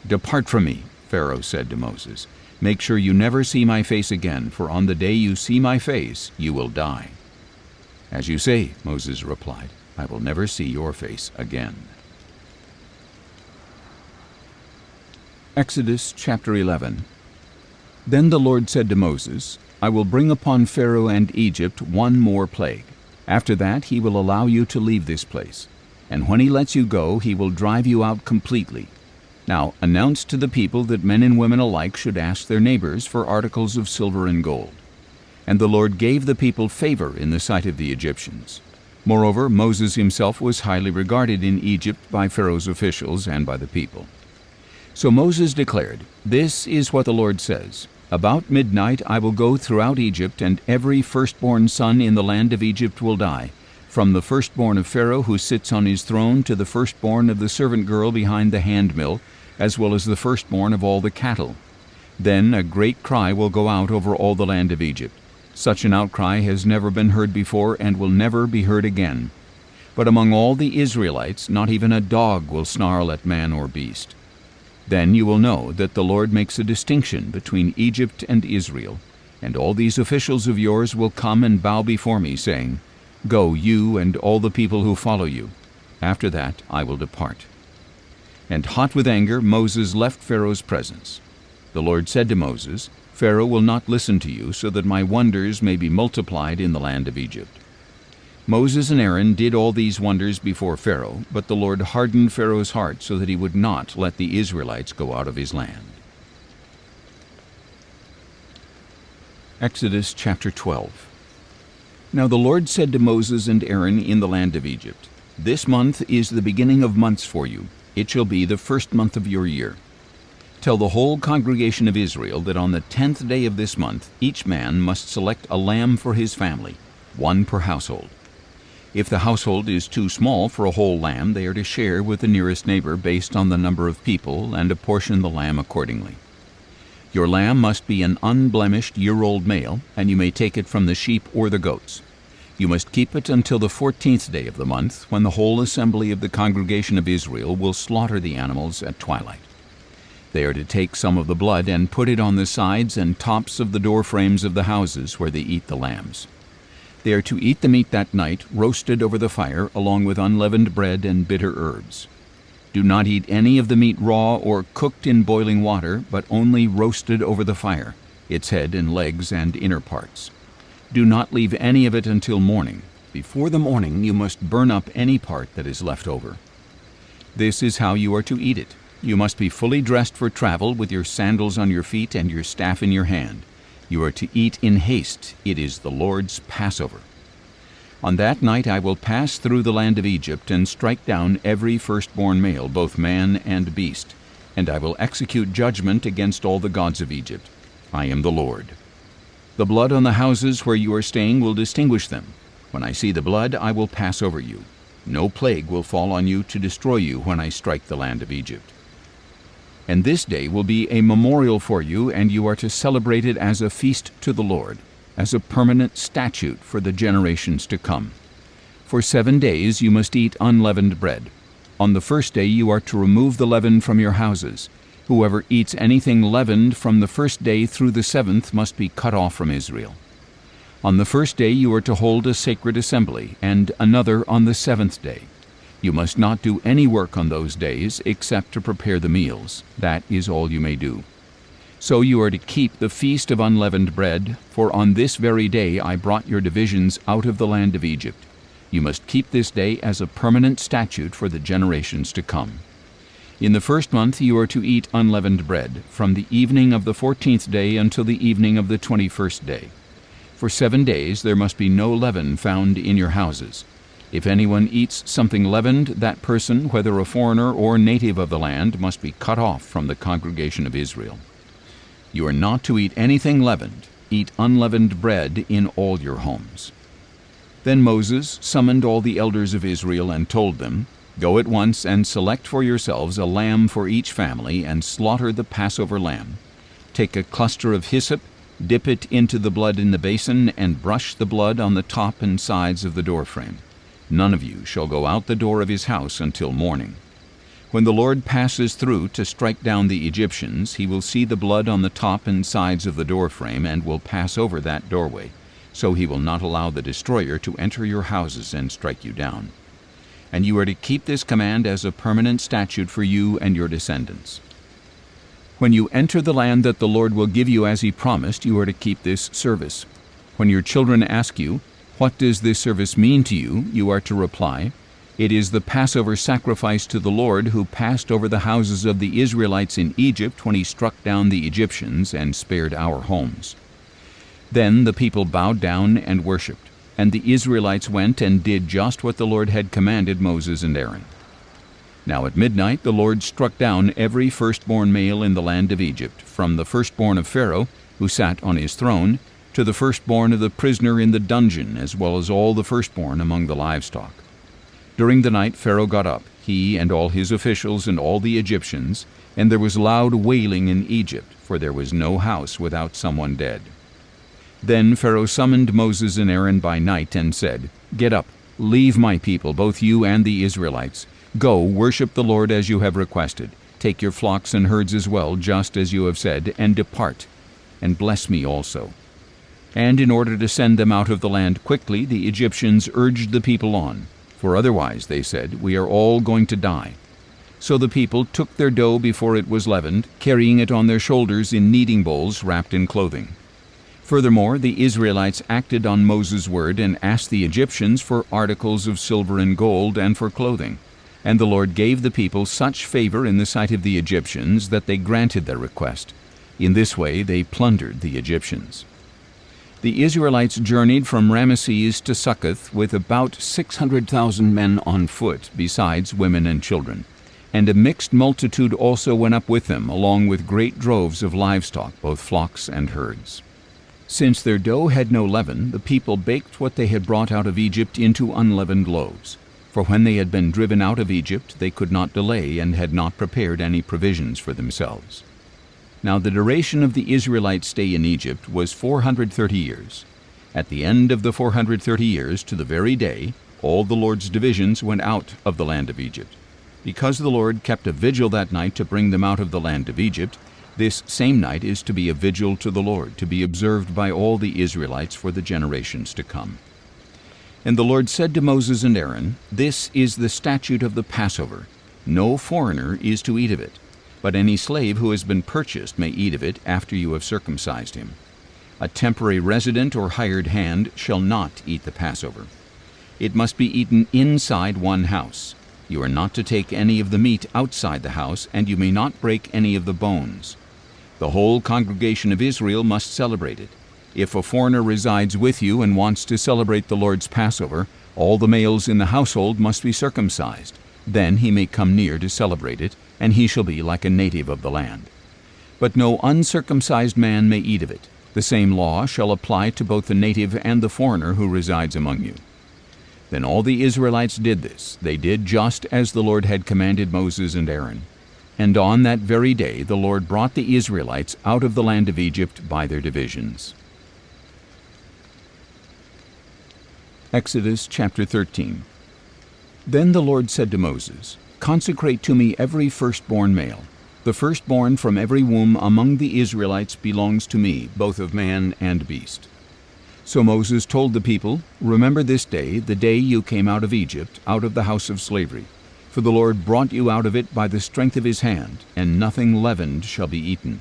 "Depart from me," Pharaoh said to Moses. "Make sure you never see my face again, for on the day you see my face, you will die." "As you say," Moses replied, "I will never see your face again." Exodus chapter 11. Then the Lord said to Moses, "I will bring upon Pharaoh and Egypt one more plague. After that he will allow you to leave this place. And when he lets you go, he will drive you out completely. Now announce to the people that men and women alike should ask their neighbors for articles of silver and gold." And the Lord gave the people favor in the sight of the Egyptians. Moreover, Moses himself was highly regarded in Egypt by Pharaoh's officials and by the people. So Moses declared, "This is what the Lord says. About midnight I will go throughout Egypt, and every firstborn son in the land of Egypt will die, from the firstborn of Pharaoh who sits on his throne to the firstborn of the servant girl behind the handmill, as well as the firstborn of all the cattle. Then a great cry will go out over all the land of Egypt. Such an outcry has never been heard before and will never be heard again. But among all the Israelites not even a dog will snarl at man or beast. Then you will know that the Lord makes a distinction between Egypt and Israel, and all these officials of yours will come and bow before me, saying, 'Go, you and all the people who follow you.' After that I will depart." And hot with anger, Moses left Pharaoh's presence. The Lord said to Moses, "Pharaoh will not listen to you, so that my wonders may be multiplied in the land of Egypt." Moses and Aaron did all these wonders before Pharaoh, but the Lord hardened Pharaoh's heart so that he would not let the Israelites go out of his land. Exodus chapter 12. Now the Lord said to Moses and Aaron in the land of Egypt, "This month is the beginning of months for you. It shall be the first month of your year. Tell the whole congregation of Israel that on the 10th day of this month each man must select a lamb for his family, one per household. If the household is too small for a whole lamb, they are to share with the nearest neighbor based on the number of people and apportion the lamb accordingly. Your lamb must be an unblemished year-old male, and you may take it from the sheep or the goats. You must keep it until the 14th day of the month, when the whole assembly of the congregation of Israel will slaughter the animals at twilight. They are to take some of the blood and put it on the sides and tops of the door frames of the houses where they eat the lambs. They are to eat the meat that night, roasted over the fire, along with unleavened bread and bitter herbs. Do not eat any of the meat raw or cooked in boiling water, but only roasted over the fire, its head and legs and inner parts. Do not leave any of it until morning. Before the morning you must burn up any part that is left over. This is how you are to eat it. You must be fully dressed for travel, with your sandals on your feet and your staff in your hand. You are to eat in haste. It is the Lord's Passover. On that night I will pass through the land of Egypt and strike down every firstborn male, both man and beast, and I will execute judgment against all the gods of Egypt. I am the Lord. The blood on the houses where you are staying will distinguish them. When I see the blood, I will pass over you. No plague will fall on you to destroy you when I strike the land of Egypt. And this day will be a memorial for you, and you are to celebrate it as a feast to the Lord, as a permanent statute for the generations to come. For 7 days you must eat unleavened bread. On the first day you are to remove the leaven from your houses. Whoever eats anything leavened from the first day through the 7th must be cut off from Israel. On the first day you are to hold a sacred assembly, and another on the 7th day. You must not do any work on those days except to prepare the meals. That is all you may do. So you are to keep the feast of unleavened bread, for on this very day I brought your divisions out of the land of Egypt. You must keep this day as a permanent statute for the generations to come. In the first month you are to eat unleavened bread, from the evening of the 14th day until the evening of the 21st day. For 7 days there must be no leaven found in your houses. If anyone eats something leavened, that person, whether a foreigner or native of the land, must be cut off from the congregation of Israel. You are not to eat anything leavened. Eat unleavened bread in all your homes. Then Moses summoned all the elders of Israel and told them, Go at once and select for yourselves a lamb for each family, and slaughter the Passover lamb. Take a cluster of hyssop, dip it into the blood in the basin, and brush the blood on the top and sides of the doorframe. None of you shall go out the door of his house until morning. When the Lord passes through to strike down the Egyptians, he will see the blood on the top and sides of the doorframe and will pass over that doorway. So he will not allow the destroyer to enter your houses and strike you down. And you are to keep this command as a permanent statute for you and your descendants. When you enter the land that the Lord will give you as he promised, you are to keep this service. When your children ask you, What does this service mean to you? You are to reply, It is the Passover sacrifice to the Lord, who passed over the houses of the Israelites in Egypt when he struck down the Egyptians and spared our homes. Then the people bowed down and worshipped, and the Israelites went and did just what the Lord had commanded Moses and Aaron. Now at midnight the Lord struck down every firstborn male in the land of Egypt, from the firstborn of Pharaoh, who sat on his throne, to the firstborn of the prisoner in the dungeon, as well as all the firstborn among the livestock. During the night Pharaoh got up, he and all his officials and all the Egyptians, and there was loud wailing in Egypt, for there was no house without someone dead. Then Pharaoh summoned Moses and Aaron by night and said, Get up, leave my people, both you and the Israelites. Go, worship the Lord as you have requested. Take your flocks and herds as well, just as you have said, and depart, and bless me also. And in order to send them out of the land quickly, the Egyptians urged the people on, for otherwise, they said, we are all going to die. So the people took their dough before it was leavened, carrying it on their shoulders in kneading bowls wrapped in clothing. Furthermore, the Israelites acted on Moses' word and asked the Egyptians for articles of silver and gold and for clothing. And the Lord gave the people such favor in the sight of the Egyptians that they granted their request. In this way they plundered the Egyptians. The Israelites journeyed from Ramesses to Succoth with about 600,000 men on foot, besides women and children. And a mixed multitude also went up with them, along with great droves of livestock, both flocks and herds. Since their dough had no leaven, the people baked what they had brought out of Egypt into unleavened loaves. For when they had been driven out of Egypt, they could not delay and had not prepared any provisions for themselves. Now the duration of the Israelites' stay in Egypt was 430 years. At the end of the 430 years, to the very day, all the Lord's divisions went out of the land of Egypt. Because the Lord kept a vigil that night to bring them out of the land of Egypt, this same night is to be a vigil to the Lord, to be observed by all the Israelites for the generations to come. And the Lord said to Moses and Aaron, "This is the statute of the Passover. No foreigner is to eat of it, but any slave who has been purchased may eat of it after you have circumcised him. A temporary resident or hired hand shall not eat the Passover. It must be eaten inside one house. You are not to take any of the meat outside the house, and you may not break any of the bones. The whole congregation of Israel must celebrate it. If a foreigner resides with you and wants to celebrate the Lord's Passover, all the males in the household must be circumcised. Then he may come near to celebrate it, and he shall be like a native of the land. But no uncircumcised man may eat of it. The same law shall apply to both the native and the foreigner who resides among you." Then all the Israelites did this. They did just as the Lord had commanded Moses and Aaron. And on that very day the Lord brought the Israelites out of the land of Egypt by their divisions. Exodus chapter 13. Then the Lord said to Moses, "Consecrate to me every firstborn male. The firstborn from every womb among the Israelites belongs to me, both of man and beast." So Moses told the people, "Remember this day, the day you came out of Egypt, out of the house of slavery. For the Lord brought you out of it by the strength of his hand, and nothing leavened shall be eaten.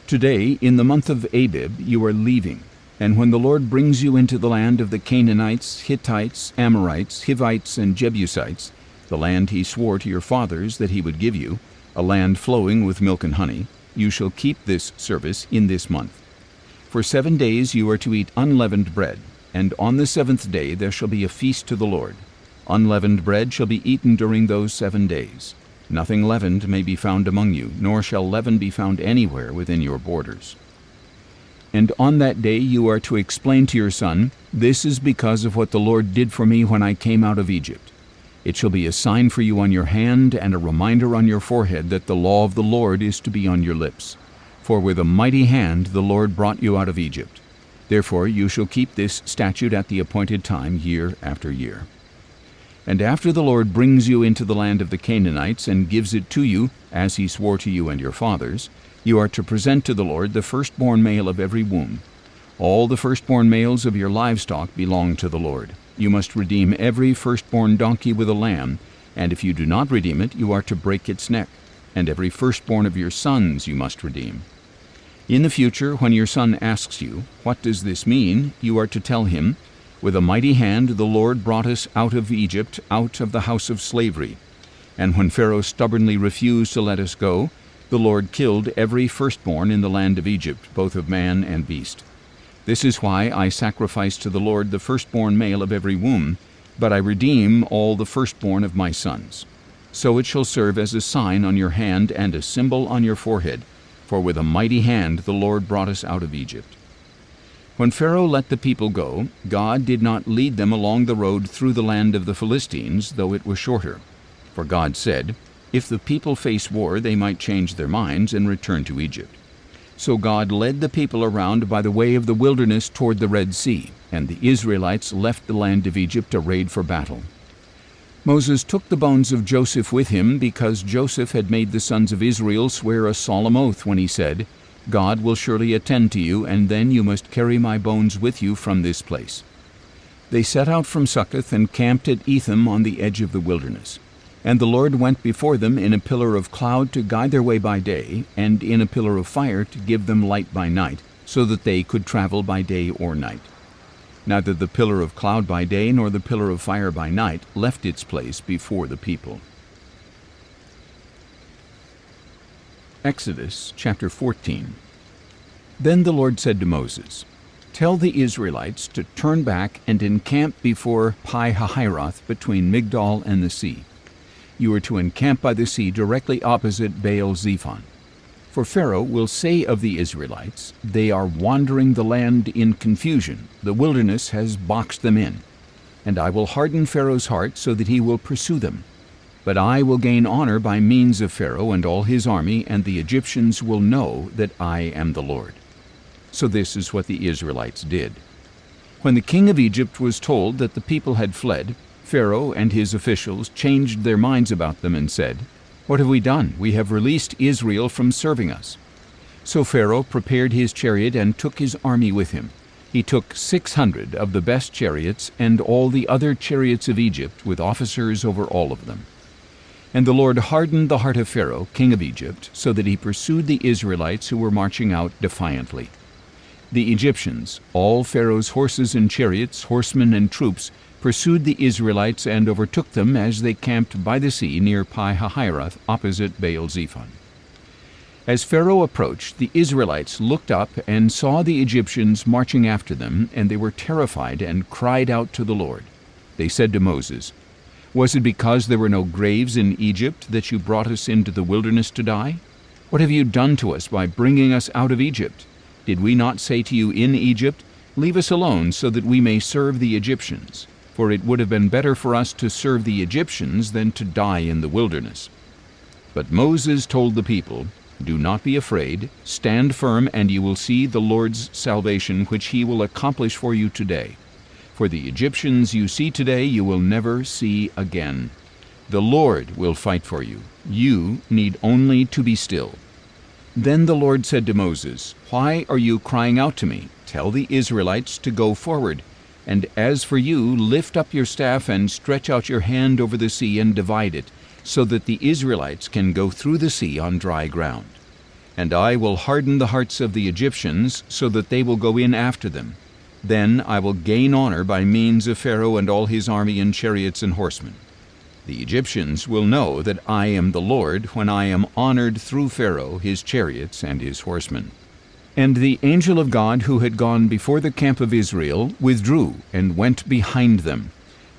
Today, in the month of Abib, you are leaving. And when the Lord brings you into the land of the Canaanites, Hittites, Amorites, Hivites, and Jebusites, the land he swore to your fathers that he would give you, a land flowing with milk and honey, you shall keep this service in this month. For 7 days you are to eat unleavened bread, and on the 7th day there shall be a feast to the Lord. Unleavened bread shall be eaten during those 7 days. Nothing leavened may be found among you, nor shall leaven be found anywhere within your borders. And on that day you are to explain to your son, 'This is because of what the Lord did for me when I came out of Egypt.' It shall be a sign for you on your hand and a reminder on your forehead that the law of the Lord is to be on your lips. For with a mighty hand the Lord brought you out of Egypt. Therefore you shall keep this statute at the appointed time year after year. And after the Lord brings you into the land of the Canaanites and gives it to you, as he swore to you and your fathers, you are to present to the Lord the firstborn male of every womb. All the firstborn males of your livestock belong to the Lord. You must redeem every firstborn donkey with a lamb, and if you do not redeem it, you are to break its neck. And every firstborn of your sons you must redeem. In the future, when your son asks you, 'What does this mean?' you are to tell him, 'With a mighty hand the Lord brought us out of Egypt, out of the house of slavery. And when Pharaoh stubbornly refused to let us go, the Lord killed every firstborn in the land of Egypt, both of man and beast. This is why I sacrifice to the Lord the firstborn male of every womb, but I redeem all the firstborn of my sons. So it shall serve as a sign on your hand and a symbol on your forehead, for with a mighty hand the Lord brought us out of Egypt." When Pharaoh let the people go, God did not lead them along the road through the land of the Philistines, though it was shorter. For God said, "If the people face war, they might change their minds and return to Egypt." So God led the people around by the way of the wilderness toward the Red Sea, and the Israelites left the land of Egypt arrayed for battle. Moses took the bones of Joseph with him because Joseph had made the sons of Israel swear a solemn oath when he said, "God will surely attend to you, and then you must carry my bones with you from this place." They set out from Succoth and camped at Etham on the edge of the wilderness. And the Lord went before them in a pillar of cloud to guide their way by day, and in a pillar of fire to give them light by night, so that they could travel by day or night. Neither the pillar of cloud by day nor the pillar of fire by night left its place before the people. Exodus chapter 14. Then the Lord said to Moses, "Tell the Israelites to turn back and encamp before Pi-hahiroth between Migdol and the sea. You are to encamp by the sea directly opposite Baal-zephon. For Pharaoh will say of the Israelites, 'They are wandering the land in confusion. The wilderness has boxed them in.' And I will harden Pharaoh's heart so that he will pursue them. But I will gain honor by means of Pharaoh and all his army, and the Egyptians will know that I am the Lord." So this is what the Israelites did. When the king of Egypt was told that the people had fled, Pharaoh and his officials changed their minds about them and said, "What have we done? We have released Israel from serving us." So Pharaoh prepared his chariot and took his army with him. He took 600 of the best chariots and all the other chariots of Egypt, with officers over all of them. And the Lord hardened the heart of Pharaoh, king of Egypt, so that he pursued the Israelites who were marching out defiantly. The Egyptians, all Pharaoh's horses and chariots, horsemen and troops, pursued the Israelites and overtook them as they camped by the sea near Pi-hahiroth, opposite Baal-zephon. As Pharaoh approached, the Israelites looked up and saw the Egyptians marching after them, and they were terrified and cried out to the Lord. They said to Moses, "Was it because there were no graves in Egypt that you brought us into the wilderness to die? What have you done to us by bringing us out of Egypt? Did we not say to you in Egypt, 'Leave us alone so that we may serve the Egyptians'? For it would have been better for us to serve the Egyptians than to die in the wilderness." But Moses told the people, "Do not be afraid. Stand firm, and you will see the Lord's salvation, which he will accomplish for you today. For the Egyptians you see today you will never see again. The Lord will fight for you. You need only to be still." Then the Lord said to Moses, "Why are you crying out to me? Tell the Israelites to go forward. And as for you, lift up your staff and stretch out your hand over the sea and divide it, so that the Israelites can go through the sea on dry ground. And I will harden the hearts of the Egyptians, so that they will go in after them. Then I will gain honor by means of Pharaoh and all his army and chariots and horsemen. The Egyptians will know that I am the Lord when I am honored through Pharaoh, his chariots, and his horsemen." And the angel of God who had gone before the camp of Israel withdrew and went behind them.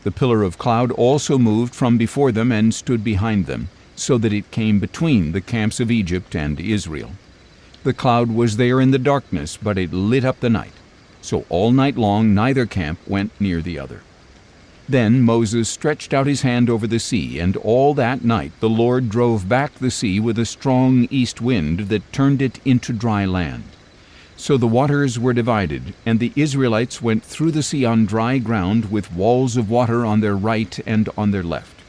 The pillar of cloud also moved from before them and stood behind them, so that it came between the camps of Egypt and Israel. The cloud was there in the darkness, but it lit up the night. So all night long neither camp went near the other. Then Moses stretched out his hand over the sea, and all that night the Lord drove back the sea with a strong east wind that turned it into dry land. So the waters were divided, and the Israelites went through the sea on dry ground with walls of water on their right and on their left.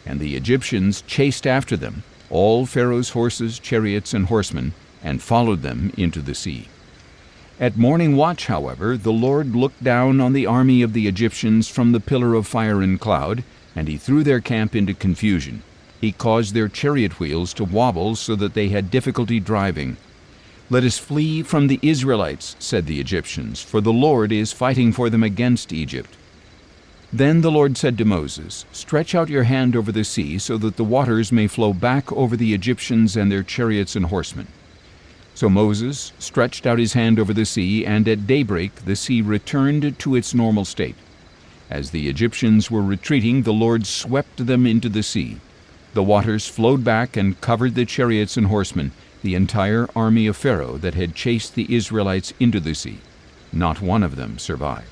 And the Egyptians chased after them, all Pharaoh's horses, chariots, and horsemen, and followed them into the sea. At morning watch, however, the Lord looked down on the army of the Egyptians from the pillar of fire and cloud, and he threw their camp into confusion. He caused their chariot wheels to wobble so that they had difficulty driving. "Let us flee from the Israelites," said the Egyptians, "for the Lord is fighting for them against Egypt." Then the Lord said to Moses, "Stretch out your hand over the sea so that the waters may flow back over the Egyptians and their chariots and horsemen." So Moses stretched out his hand over the sea, and at daybreak the sea returned to its normal state. As the Egyptians were retreating, the Lord swept them into the sea. The waters flowed back and covered the chariots and horsemen, the entire army of Pharaoh that had chased the Israelites into the sea. Not one of them survived.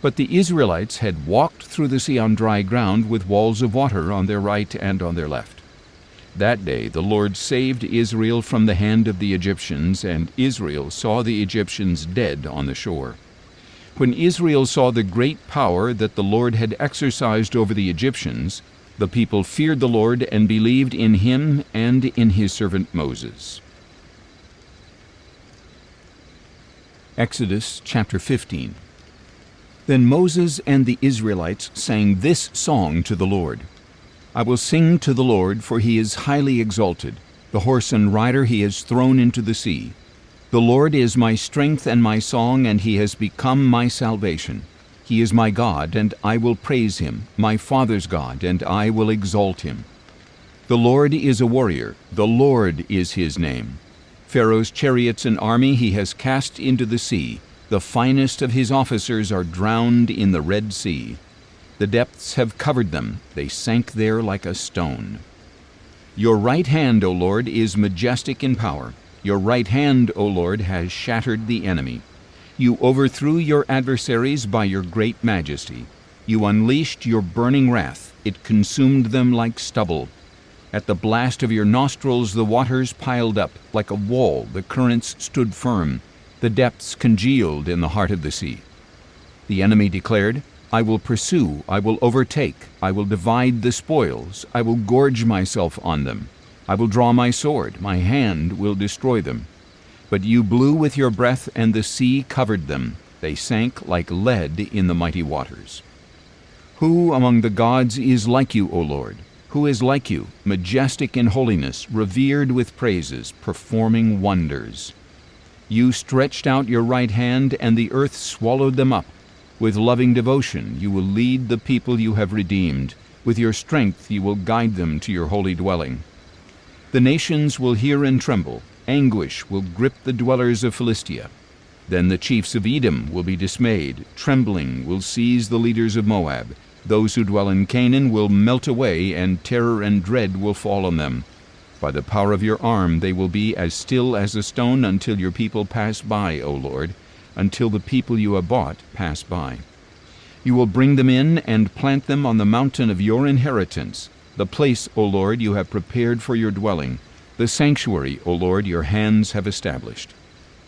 But the Israelites had walked through the sea on dry ground with walls of water on their right and on their left. That day the Lord saved Israel from the hand of the Egyptians, and Israel saw the Egyptians dead on the shore. When Israel saw the great power that the Lord had exercised over the Egyptians, the people feared the Lord and believed in him and in his servant Moses. Exodus chapter 15. Then Moses and the Israelites sang this song to the Lord. "I will sing to the Lord, for he is highly exalted. The horse and rider he has thrown into the sea. The Lord is my strength and my song, and he has become my salvation. He is my God, and I will praise him, my father's God, and I will exalt him. The Lord is a warrior, the Lord is his name. Pharaoh's chariots and army he has cast into the sea. The finest of his officers are drowned in the Red Sea. The depths have covered them, they sank there like a stone. Your right hand, O Lord, is majestic in power. Your right hand, O Lord, has shattered the enemy. You overthrew your adversaries by your great majesty. You unleashed your burning wrath. It consumed them like stubble. At the blast of your nostrils the waters piled up. Like a wall the currents stood firm. The depths congealed in the heart of the sea. The enemy declared, I will pursue, I will overtake, I will divide the spoils, I will gorge myself on them. I will draw my sword, my hand will destroy them. But you blew with your breath, and the sea covered them. They sank like lead in the mighty waters. Who among the gods is like you, O Lord? Who is like you, majestic in holiness, revered with praises, performing wonders? You stretched out your right hand, and the earth swallowed them up. With loving devotion you will lead the people you have redeemed. With your strength you will guide them to your holy dwelling. The nations will hear and tremble. Anguish will grip the dwellers of Philistia. Then the chiefs of Edom will be dismayed. Trembling will seize the leaders of Moab. Those who dwell in Canaan will melt away, and terror and dread will fall on them. By the power of your arm they will be as still as a stone until your people pass by, O Lord, until the people you have bought pass by. You will bring them in and plant them on the mountain of your inheritance, the place, O Lord, you have prepared for your dwelling, the sanctuary, O Lord, your hands have established.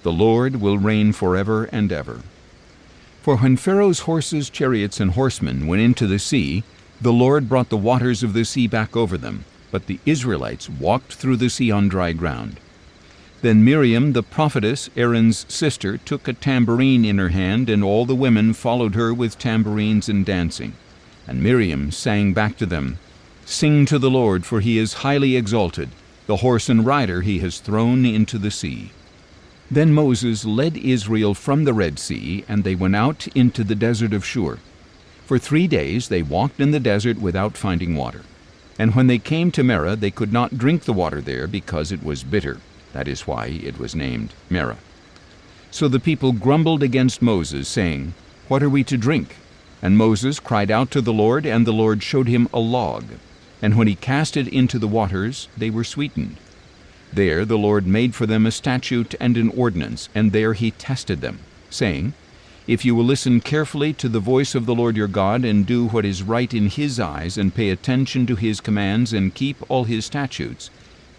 The Lord will reign forever and ever. For when Pharaoh's horses, chariots, and horsemen went into the sea, the Lord brought the waters of the sea back over them, but the Israelites walked through the sea on dry ground. Then Miriam, the prophetess, Aaron's sister, took a tambourine in her hand, and all the women followed her with tambourines and dancing. And Miriam sang back to them, Sing to the Lord, for he is highly exalted. The horse and rider he has thrown into the sea. Then Moses led Israel from the Red Sea, and they went out into the desert of Shur. For 3 days they walked in the desert without finding water. And when they came to Merah, they could not drink the water there, because it was bitter. That is why it was named Merah. So the people grumbled against Moses, saying, What are we to drink? And Moses cried out to the Lord, and the Lord showed him a log. And when he cast it into the waters, they were sweetened. There the Lord made for them a statute and an ordinance, and there he tested them, saying, If you will listen carefully to the voice of the Lord your God, and do what is right in his eyes, and pay attention to his commands, and keep all his statutes,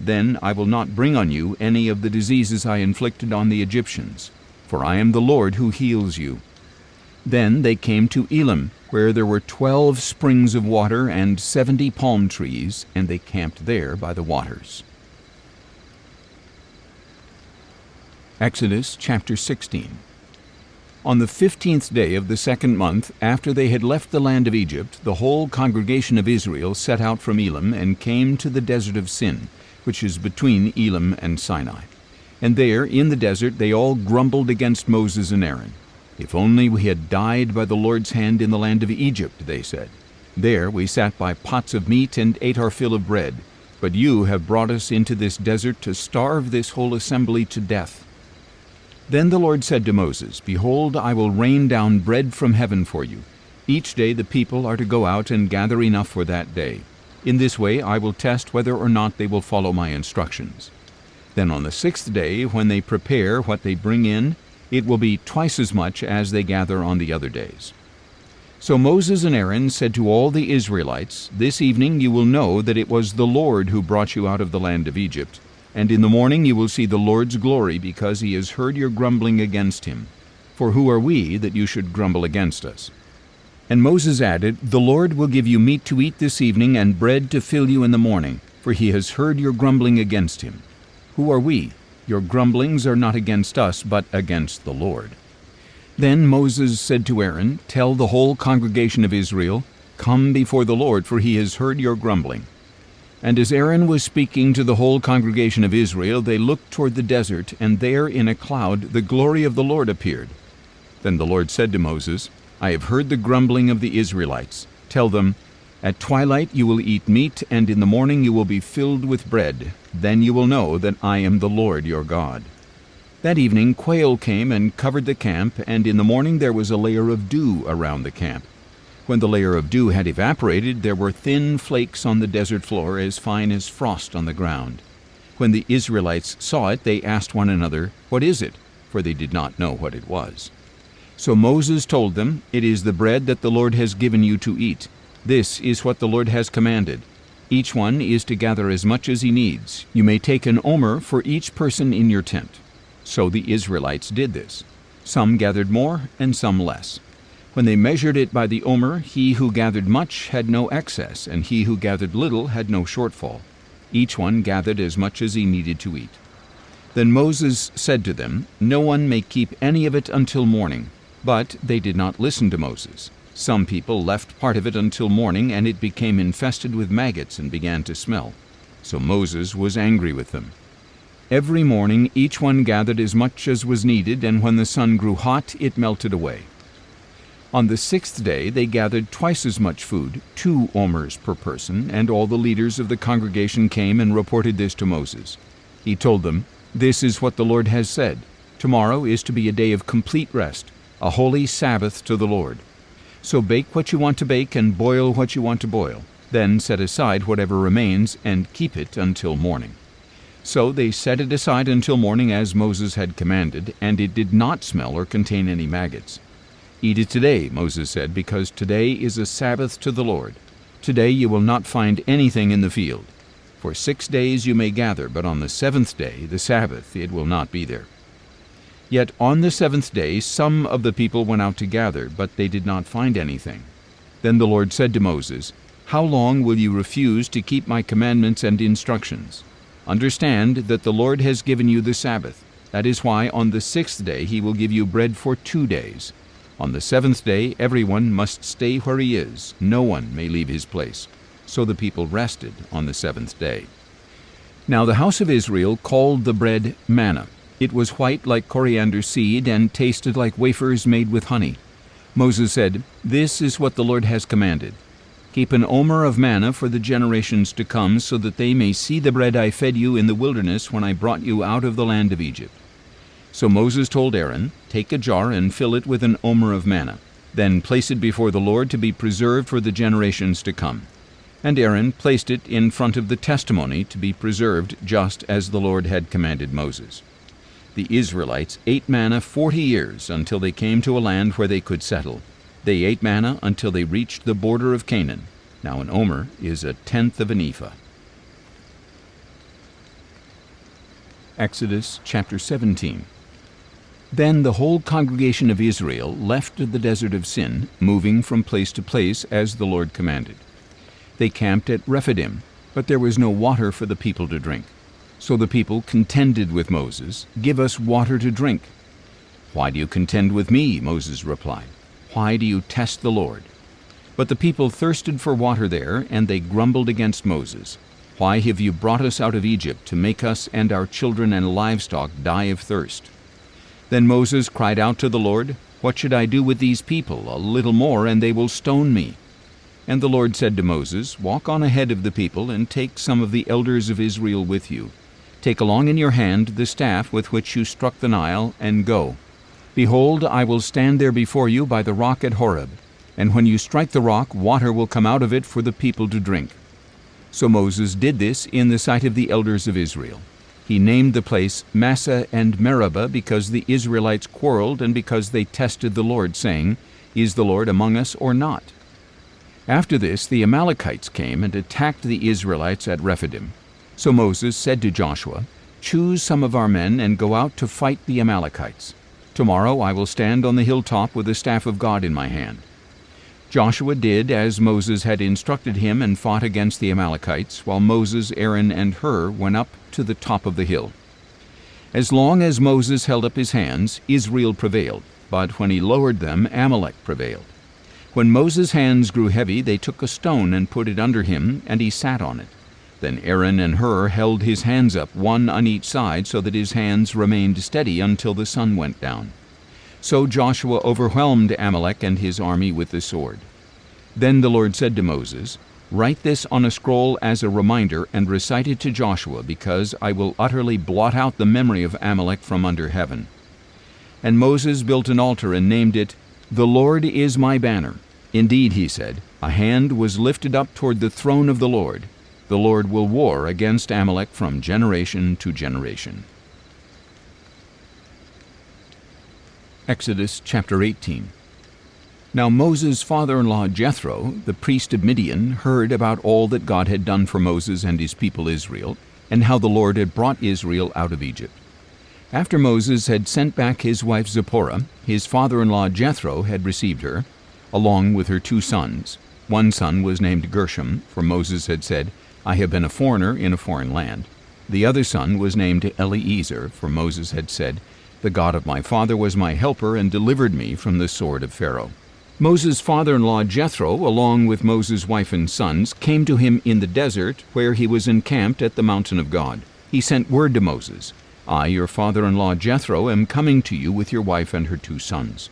then I will not bring on you any of the diseases I inflicted on the Egyptians, for I am the Lord who heals you. Then they came to Elim, where there were 12 springs of water and 70 palm trees, and they camped there by the waters. Exodus chapter 16. On the 15th day of the 2nd month, after they had left the land of Egypt, the whole congregation of Israel set out from Elim and came to the desert of Sin, which is between Elim and Sinai. And there, in the desert, they all grumbled against Moses and Aaron. If only we had died by the Lord's hand in the land of Egypt, they said. There we sat by pots of meat and ate our fill of bread. But you have brought us into this desert to starve this whole assembly to death. Then the Lord said to Moses, Behold, I will rain down bread from heaven for you. Each day the people are to go out and gather enough for that day. In this way I will test whether or not they will follow my instructions. Then on the 6th day, when they prepare what they bring in, it will be twice as much as they gather on the other days. So Moses and Aaron said to all the Israelites, This evening you will know that it was the Lord who brought you out of the land of Egypt. And in the morning you will see the Lord's glory, because he has heard your grumbling against him. For who are we that you should grumble against us? And Moses added, The Lord will give you meat to eat this evening, and bread to fill you in the morning, for he has heard your grumbling against him. Who are we? Your grumblings are not against us, but against the Lord. Then Moses said to Aaron, Tell the whole congregation of Israel, Come before the Lord, for he has heard your grumbling. And as Aaron was speaking to the whole congregation of Israel, they looked toward the desert, and there in a cloud the glory of the Lord appeared. Then the Lord said to Moses, I have heard the grumbling of the Israelites. Tell them, At twilight you will eat meat, and in the morning you will be filled with bread. Then you will know that I am the Lord your God. That evening quail came and covered the camp, and in the morning there was a layer of dew around the camp. When the layer of dew had evaporated, there were thin flakes on the desert floor, as fine as frost on the ground. When the Israelites saw it, they asked one another, What is it? For they did not know what it was. So Moses told them, It is the bread that the Lord has given you to eat. "This is what the Lord has commanded. Each one is to gather as much as he needs. You may take an omer for each person in your tent." So the Israelites did this. Some gathered more and some less. When they measured it by the omer, he who gathered much had no excess, and he who gathered little had no shortfall. Each one gathered as much as he needed to eat. Then Moses said to them, "No one may keep any of it until morning." But they did not listen to Moses. Some people left part of it until morning, and it became infested with maggots and began to smell. So Moses was angry with them. Every morning each one gathered as much as was needed, and when the sun grew hot, it melted away. On the 6th day they gathered twice as much food, 2 omers per person, and all the leaders of the congregation came and reported this to Moses. He told them, "This is what the Lord has said. Tomorrow is to be a day of complete rest, a holy Sabbath to the Lord. So bake what you want to bake and boil what you want to boil. Then set aside whatever remains and keep it until morning." So they set it aside until morning as Moses had commanded, and it did not smell or contain any maggots. "Eat it today," Moses said, "because today is a Sabbath to the Lord. Today you will not find anything in the field. For 6 days you may gather, but on the 7th day, the Sabbath, it will not be there." Yet on the 7th day some of the people went out to gather, but they did not find anything. Then the Lord said to Moses, "How long will you refuse to keep my commandments and instructions? Understand that the Lord has given you the Sabbath. That is why on the 6th day he will give you bread for 2 days. On the 7th day everyone must stay where he is. No one may leave his place." So the people rested on the 7th day. Now the house of Israel called the bread manna. It was white like coriander seed and tasted like wafers made with honey. Moses said, "This is what the Lord has commanded. Keep an omer of manna for the generations to come, so that they may see the bread I fed you in the wilderness when I brought you out of the land of Egypt." So Moses told Aaron, "Take a jar and fill it with an omer of manna. Then place it before the Lord to be preserved for the generations to come." And Aaron placed it in front of the testimony to be preserved, just as the Lord had commanded Moses. The Israelites ate manna 40 years until they came to a land where they could settle. They ate manna until they reached the border of Canaan. Now an omer is 1/10 of an ephah. Exodus chapter 17. Then the whole congregation of Israel left the desert of Sin, moving from place to place as the Lord commanded. They camped at Rephidim, but there was no water for the people to drink. So the people contended with Moses, "Give us water to drink." "Why do you contend with me?" Moses replied. "Why do you test the Lord?" But the people thirsted for water there, and they grumbled against Moses. "Why have you brought us out of Egypt to make us and our children and livestock die of thirst?" Then Moses cried out to the Lord, "What should I do with these people? A little more, and they will stone me." And the Lord said to Moses, "Walk on ahead of the people, and take some of the elders of Israel with you. Take along in your hand the staff with which you struck the Nile, and go. Behold, I will stand there before you by the rock at Horeb, and when you strike the rock, water will come out of it for the people to drink." So Moses did this in the sight of the elders of Israel. He named the place Massah and Meribah because the Israelites quarreled and because they tested the Lord, saying, "Is the Lord among us or not?" After this the Amalekites came and attacked the Israelites at Rephidim. So Moses said to Joshua, "Choose some of our men and go out to fight the Amalekites. Tomorrow I will stand on the hilltop with the staff of God in my hand." Joshua did as Moses had instructed him and fought against the Amalekites, while Moses, Aaron, and Hur went up to the top of the hill. As long as Moses held up his hands, Israel prevailed, but when he lowered them, Amalek prevailed. When Moses' hands grew heavy, they took a stone and put it under him, and he sat on it. Then Aaron and Hur held his hands up, one on each side, so that his hands remained steady until the sun went down. So Joshua overwhelmed Amalek and his army with the sword. Then the Lord said to Moses, "Write this on a scroll as a reminder and recite it to Joshua, because I will utterly blot out the memory of Amalek from under heaven." And Moses built an altar and named it, "The Lord is my banner." Indeed, he said, a hand was lifted up toward the throne of the Lord. The Lord will war against Amalek from generation to generation. Exodus chapter 18. Now Moses' father-in-law Jethro, the priest of Midian, heard about all that God had done for Moses and his people Israel, and how the Lord had brought Israel out of Egypt. After Moses had sent back his wife Zipporah, his father-in-law Jethro had received her, along with her 2 sons. One son was named Gershom, for Moses had said, I have been a foreigner in a foreign land. The other son was named Eleazar, for Moses had said, The God of my father was my helper and delivered me from the sword of Pharaoh. Moses' father-in-law Jethro, along with Moses' wife and sons, came to him in the desert, where he was encamped at the mountain of God. He sent word to Moses, I, your father-in-law Jethro, am coming to you with your wife and her 2 sons.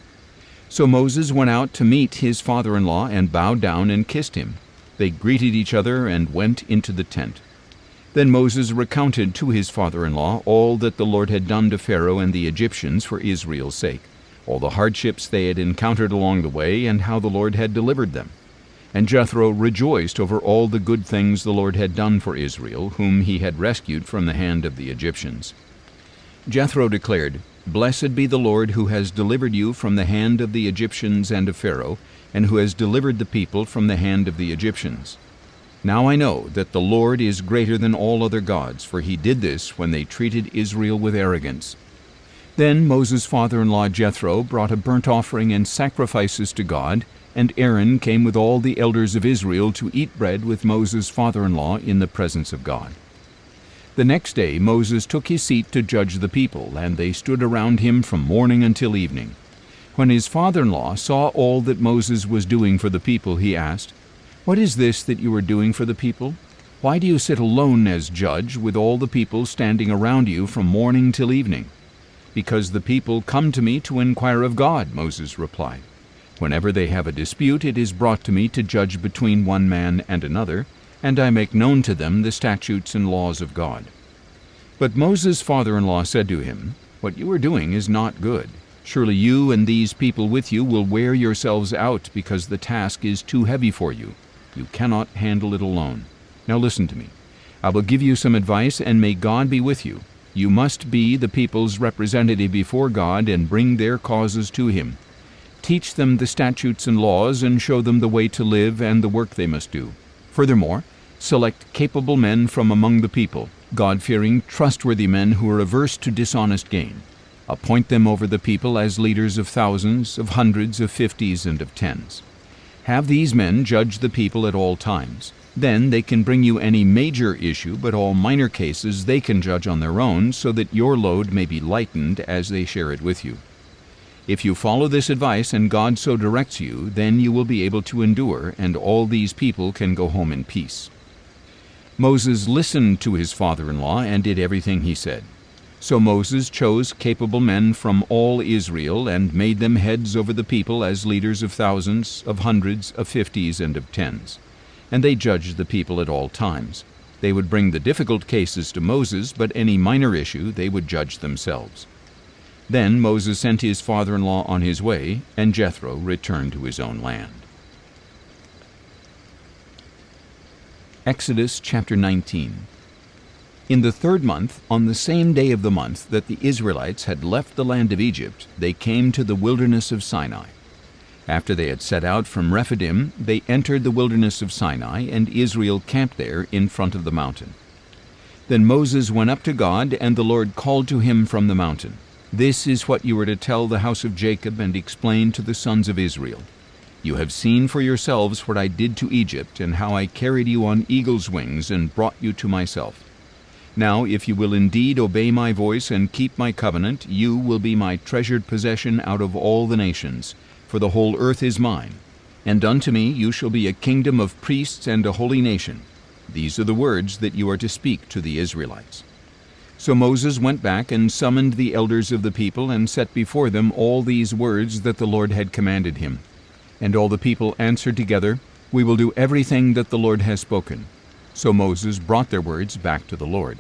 So Moses went out to meet his father-in-law and bowed down and kissed him. They greeted each other and went into the tent. Then Moses recounted to his father-in-law all that the Lord had done to Pharaoh and the Egyptians for Israel's sake, all the hardships they had encountered along the way, and how the Lord had delivered them. And Jethro rejoiced over all the good things the Lord had done for Israel, whom he had rescued from the hand of the Egyptians. Jethro declared, Blessed be the Lord who has delivered you from the hand of the Egyptians and of Pharaoh, and who has delivered the people from the hand of the Egyptians. Now I know that the Lord is greater than all other gods, for he did this when they treated Israel with arrogance. Then Moses' father-in-law Jethro brought a burnt offering and sacrifices to God, and Aaron came with all the elders of Israel to eat bread with Moses' father-in-law in the presence of God. The next day Moses took his seat to judge the people, and they stood around him from morning until evening. When his father-in-law saw all that Moses was doing for the people, he asked, What is this that you are doing for the people? Why do you sit alone as judge, with all the people standing around you from morning till evening? Because the people come to me to inquire of God, Moses replied. Whenever they have a dispute, it is brought to me to judge between one man and another, and I make known to them the statutes and laws of God. But Moses' father-in-law said to him, What you are doing is not good. Surely you and these people with you will wear yourselves out, because the task is too heavy for you. You cannot handle it alone. Now listen to me. I will give you some advice, and may God be with you. You must be the people's representative before God and bring their causes to him. Teach them the statutes and laws, and show them the way to live and the work they must do. Furthermore, select capable men from among the people, God-fearing, trustworthy men who are averse to dishonest gain. Appoint them over the people as leaders of thousands, of hundreds, of 50s, and of 10s. Have these men judge the people at all times. Then they can bring you any major issue, but all minor cases they can judge on their own, so that your load may be lightened as they share it with you. If you follow this advice and God so directs you, then you will be able to endure, and all these people can go home in peace. Moses listened to his father-in-law and did everything he said. So Moses chose capable men from all Israel and made them heads over the people as leaders of thousands, of hundreds, of 50s, and of 10s. And they judged the people at all times. They would bring the difficult cases to Moses, but any minor issue they would judge themselves. Then Moses sent his father-in-law on his way, and Jethro returned to his own land. Exodus chapter 19. In the 3rd month, on the same day of the month that the Israelites had left the land of Egypt, they came to the wilderness of Sinai. After they had set out from Rephidim, they entered the wilderness of Sinai, and Israel camped there in front of the mountain. Then Moses went up to God, and the Lord called to him from the mountain, This is what you are to tell the house of Jacob and explain to the sons of Israel. You have seen for yourselves what I did to Egypt, and how I carried you on eagle's wings and brought you to myself. Now, if you will indeed obey my voice and keep my covenant, you will be my treasured possession out of all the nations, for the whole earth is mine. And unto me you shall be a kingdom of priests and a holy nation. These are the words that you are to speak to the Israelites. So Moses went back and summoned the elders of the people, and set before them all these words that the Lord had commanded him. And all the people answered together, We will do everything that the Lord has spoken. So Moses brought their words back to the Lord.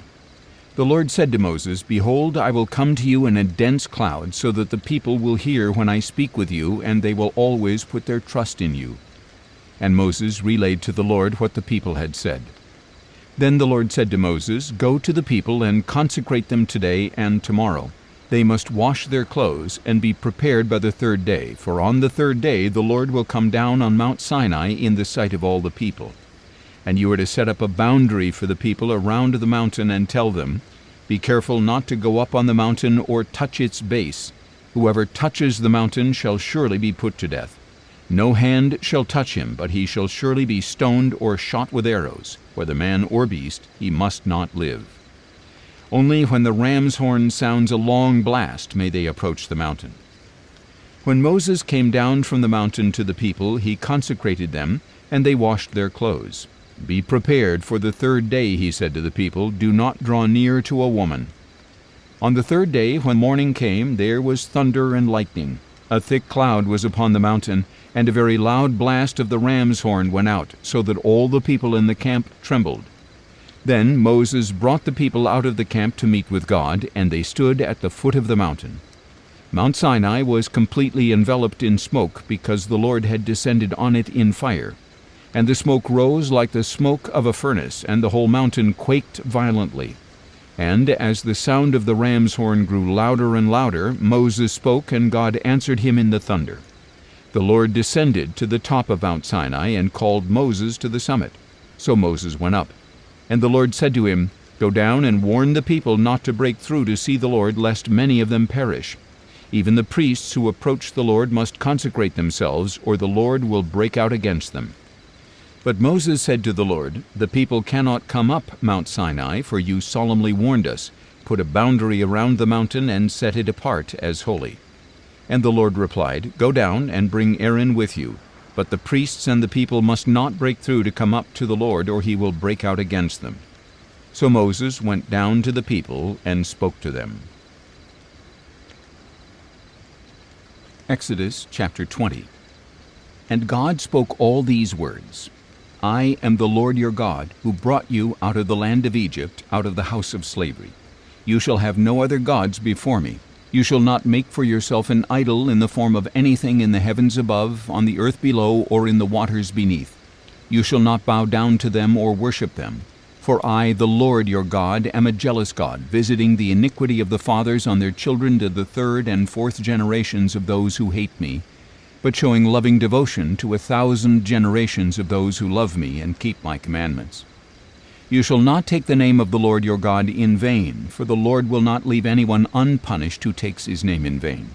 The Lord said to Moses, Behold, I will come to you in a dense cloud, so that the people will hear when I speak with you, and they will always put their trust in you. And Moses relayed to the Lord what the people had said. Then the Lord said to Moses, Go to the people and consecrate them today and tomorrow, They must wash their clothes and be prepared by the third day, for on the third day the Lord will come down on Mount Sinai in the sight of all the people. And you are to set up a boundary for the people around the mountain and tell them, "Be careful not to go up on the mountain or touch its base. Whoever touches the mountain shall surely be put to death. No hand shall touch him, but he shall surely be stoned or shot with arrows. Whether man or beast, he must not live. Only when the ram's horn sounds a long blast may they approach the mountain." When Moses came down from the mountain to the people, he consecrated them, and they washed their clothes. "Be prepared for the third day," he said to the people. "Do not draw near to a woman." On the third day, when morning came, there was thunder and lightning. A thick cloud was upon the mountain, and a very loud blast of the ram's horn went out, so that all the people in the camp trembled. Then Moses brought the people out of the camp to meet with God, and they stood at the foot of the mountain. Mount Sinai was completely enveloped in smoke, because the Lord had descended on it in fire. And the smoke rose like the smoke of a furnace, and the whole mountain quaked violently. And as the sound of the ram's horn grew louder and louder, Moses spoke, and God answered him in the thunder. The Lord descended to the top of Mount Sinai and called Moses to the summit. So Moses went up. And the Lord said to him, "Go down and warn the people not to break through to see the Lord, lest many of them perish. Even the priests who approach the Lord must consecrate themselves, or the Lord will break out against them." But Moses said to the Lord, "The people cannot come up Mount Sinai, for you solemnly warned us. Put a boundary around the mountain and set it apart as holy." And the Lord replied, "Go down and bring Aaron with you. But the priests and the people must not break through to come up to the Lord, or he will break out against them." So Moses went down to the people and spoke to them. Exodus chapter 20. And God spoke all these words: "I am the Lord your God, who brought you out of the land of Egypt, out of the house of slavery. You shall have no other gods before me. You shall not make for yourself an idol in the form of anything in the heavens above, on the earth below, or in the waters beneath. You shall not bow down to them or worship them. For I, the Lord your God, am a jealous God, visiting the iniquity of the fathers on their children to the third and fourth generations of those who hate me, but showing loving devotion to 1,000 generations of those who love me and keep my commandments. You shall not take the name of the Lord your God in vain, for the Lord will not leave anyone unpunished who takes his name in vain.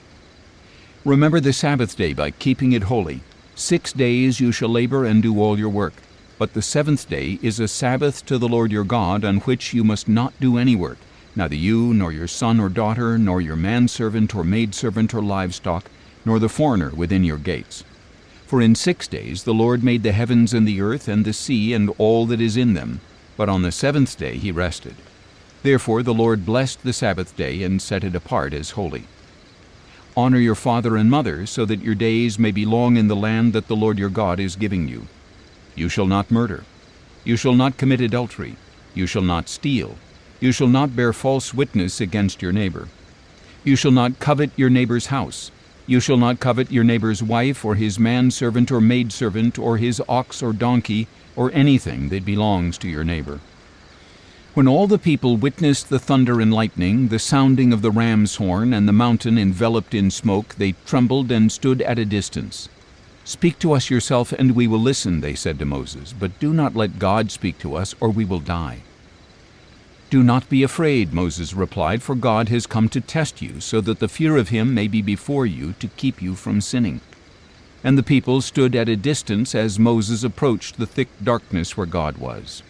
Remember the Sabbath day by keeping it holy. 6 days you shall labor and do all your work. But the seventh day is a Sabbath to the Lord your God, on which you must not do any work, neither you, nor your son or daughter, nor your manservant or maidservant or livestock, nor the foreigner within your gates. For in 6 days the Lord made the heavens and the earth and the sea and all that is in them, but on the seventh day he rested. Therefore the Lord blessed the Sabbath day and set it apart as holy. Honor your father and mother, so that your days may be long in the land that the Lord your God is giving you. You shall not murder. You shall not commit adultery. You shall not steal. You shall not bear false witness against your neighbor. You shall not covet your neighbor's house. You shall not covet your neighbor's wife, or his manservant or maidservant, or his ox or donkey, or anything that belongs to your neighbor. When all the people witnessed the thunder and lightning, the sounding of the ram's horn, and the mountain enveloped in smoke, they trembled and stood at a distance. "Speak to us yourself, and we will listen," they said to Moses, "but do not let God speak to us, or we will die." "Do not be afraid," Moses replied, "for God has come to test you, so that the fear of him may be before you, to keep you from sinning." And the people stood at a distance as Moses approached the thick darkness where God was.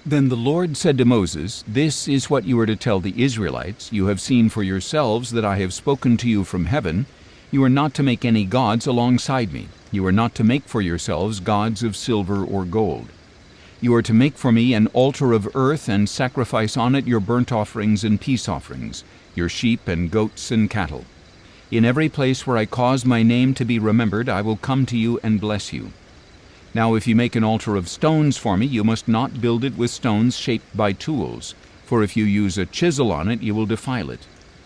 Then the Lord said to Moses, "This is what you are to tell the Israelites: You have seen for yourselves that I have spoken to you from heaven. You are not to make any gods alongside me. You are not to make for yourselves gods of silver or gold. You are to make for me an altar of earth and sacrifice on it your burnt offerings and peace offerings, your sheep and goats and cattle. In every place where I cause my name to be remembered, I will come to you and bless you. Now if you make an altar of stones for me, you must not build it with stones shaped by tools, for if you use a chisel on it, you will defile it.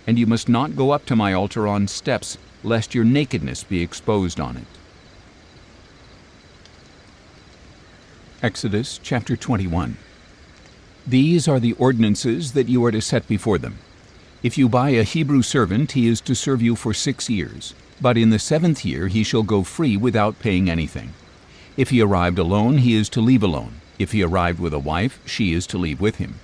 And you must not go up to my altar on steps, lest your nakedness be exposed on it." Exodus chapter 21. These are the ordinances that you are to set before them. If you buy a Hebrew servant, he is to serve you for 6 years, but in the 7th year he shall go free without paying anything. If he arrived alone, he is to leave alone. If he arrived with a wife, she is to leave with him.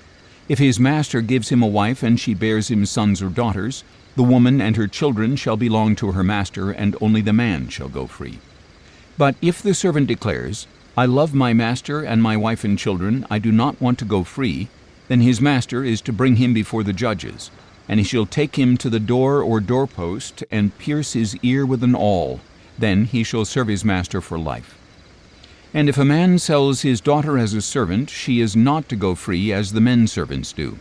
If his master gives him a wife and she bears him sons or daughters, the woman and her children shall belong to her master, and only the man shall go free. But if the servant declares, I love my master and my wife and children, I do not want to go free, then his master is to bring him before the judges, and he shall take him to the door or doorpost and pierce his ear with an awl. Then he shall serve his master for life. And if a man sells his daughter as a servant, she is not to go free as the men servants do.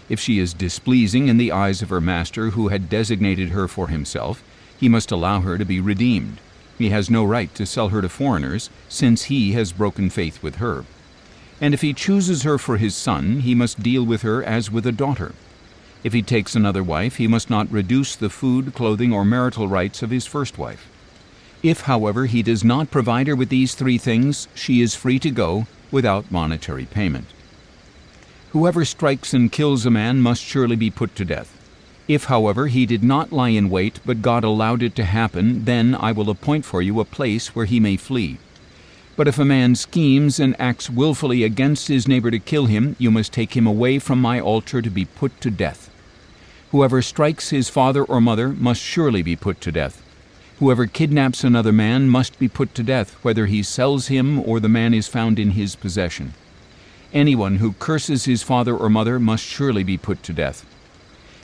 If she is displeasing in the eyes of her master, who had designated her for himself, he must allow her to be redeemed. He has no right to sell her to foreigners, since he has broken faith with her. And if he chooses her for his son, he must deal with her as with a daughter. If he takes another wife, he must not reduce the food, clothing, or marital rights of his first wife. If, however, he does not provide her with these 3 things, she is free to go without monetary payment. Whoever strikes and kills a man must surely be put to death. If, however, he did not lie in wait, but God allowed it to happen, then I will appoint for you a place where he may flee. But if a man schemes and acts willfully against his neighbor to kill him, you must take him away from my altar to be put to death. Whoever strikes his father or mother must surely be put to death. Whoever kidnaps another man must be put to death, whether he sells him or the man is found in his possession. Anyone who curses his father or mother must surely be put to death.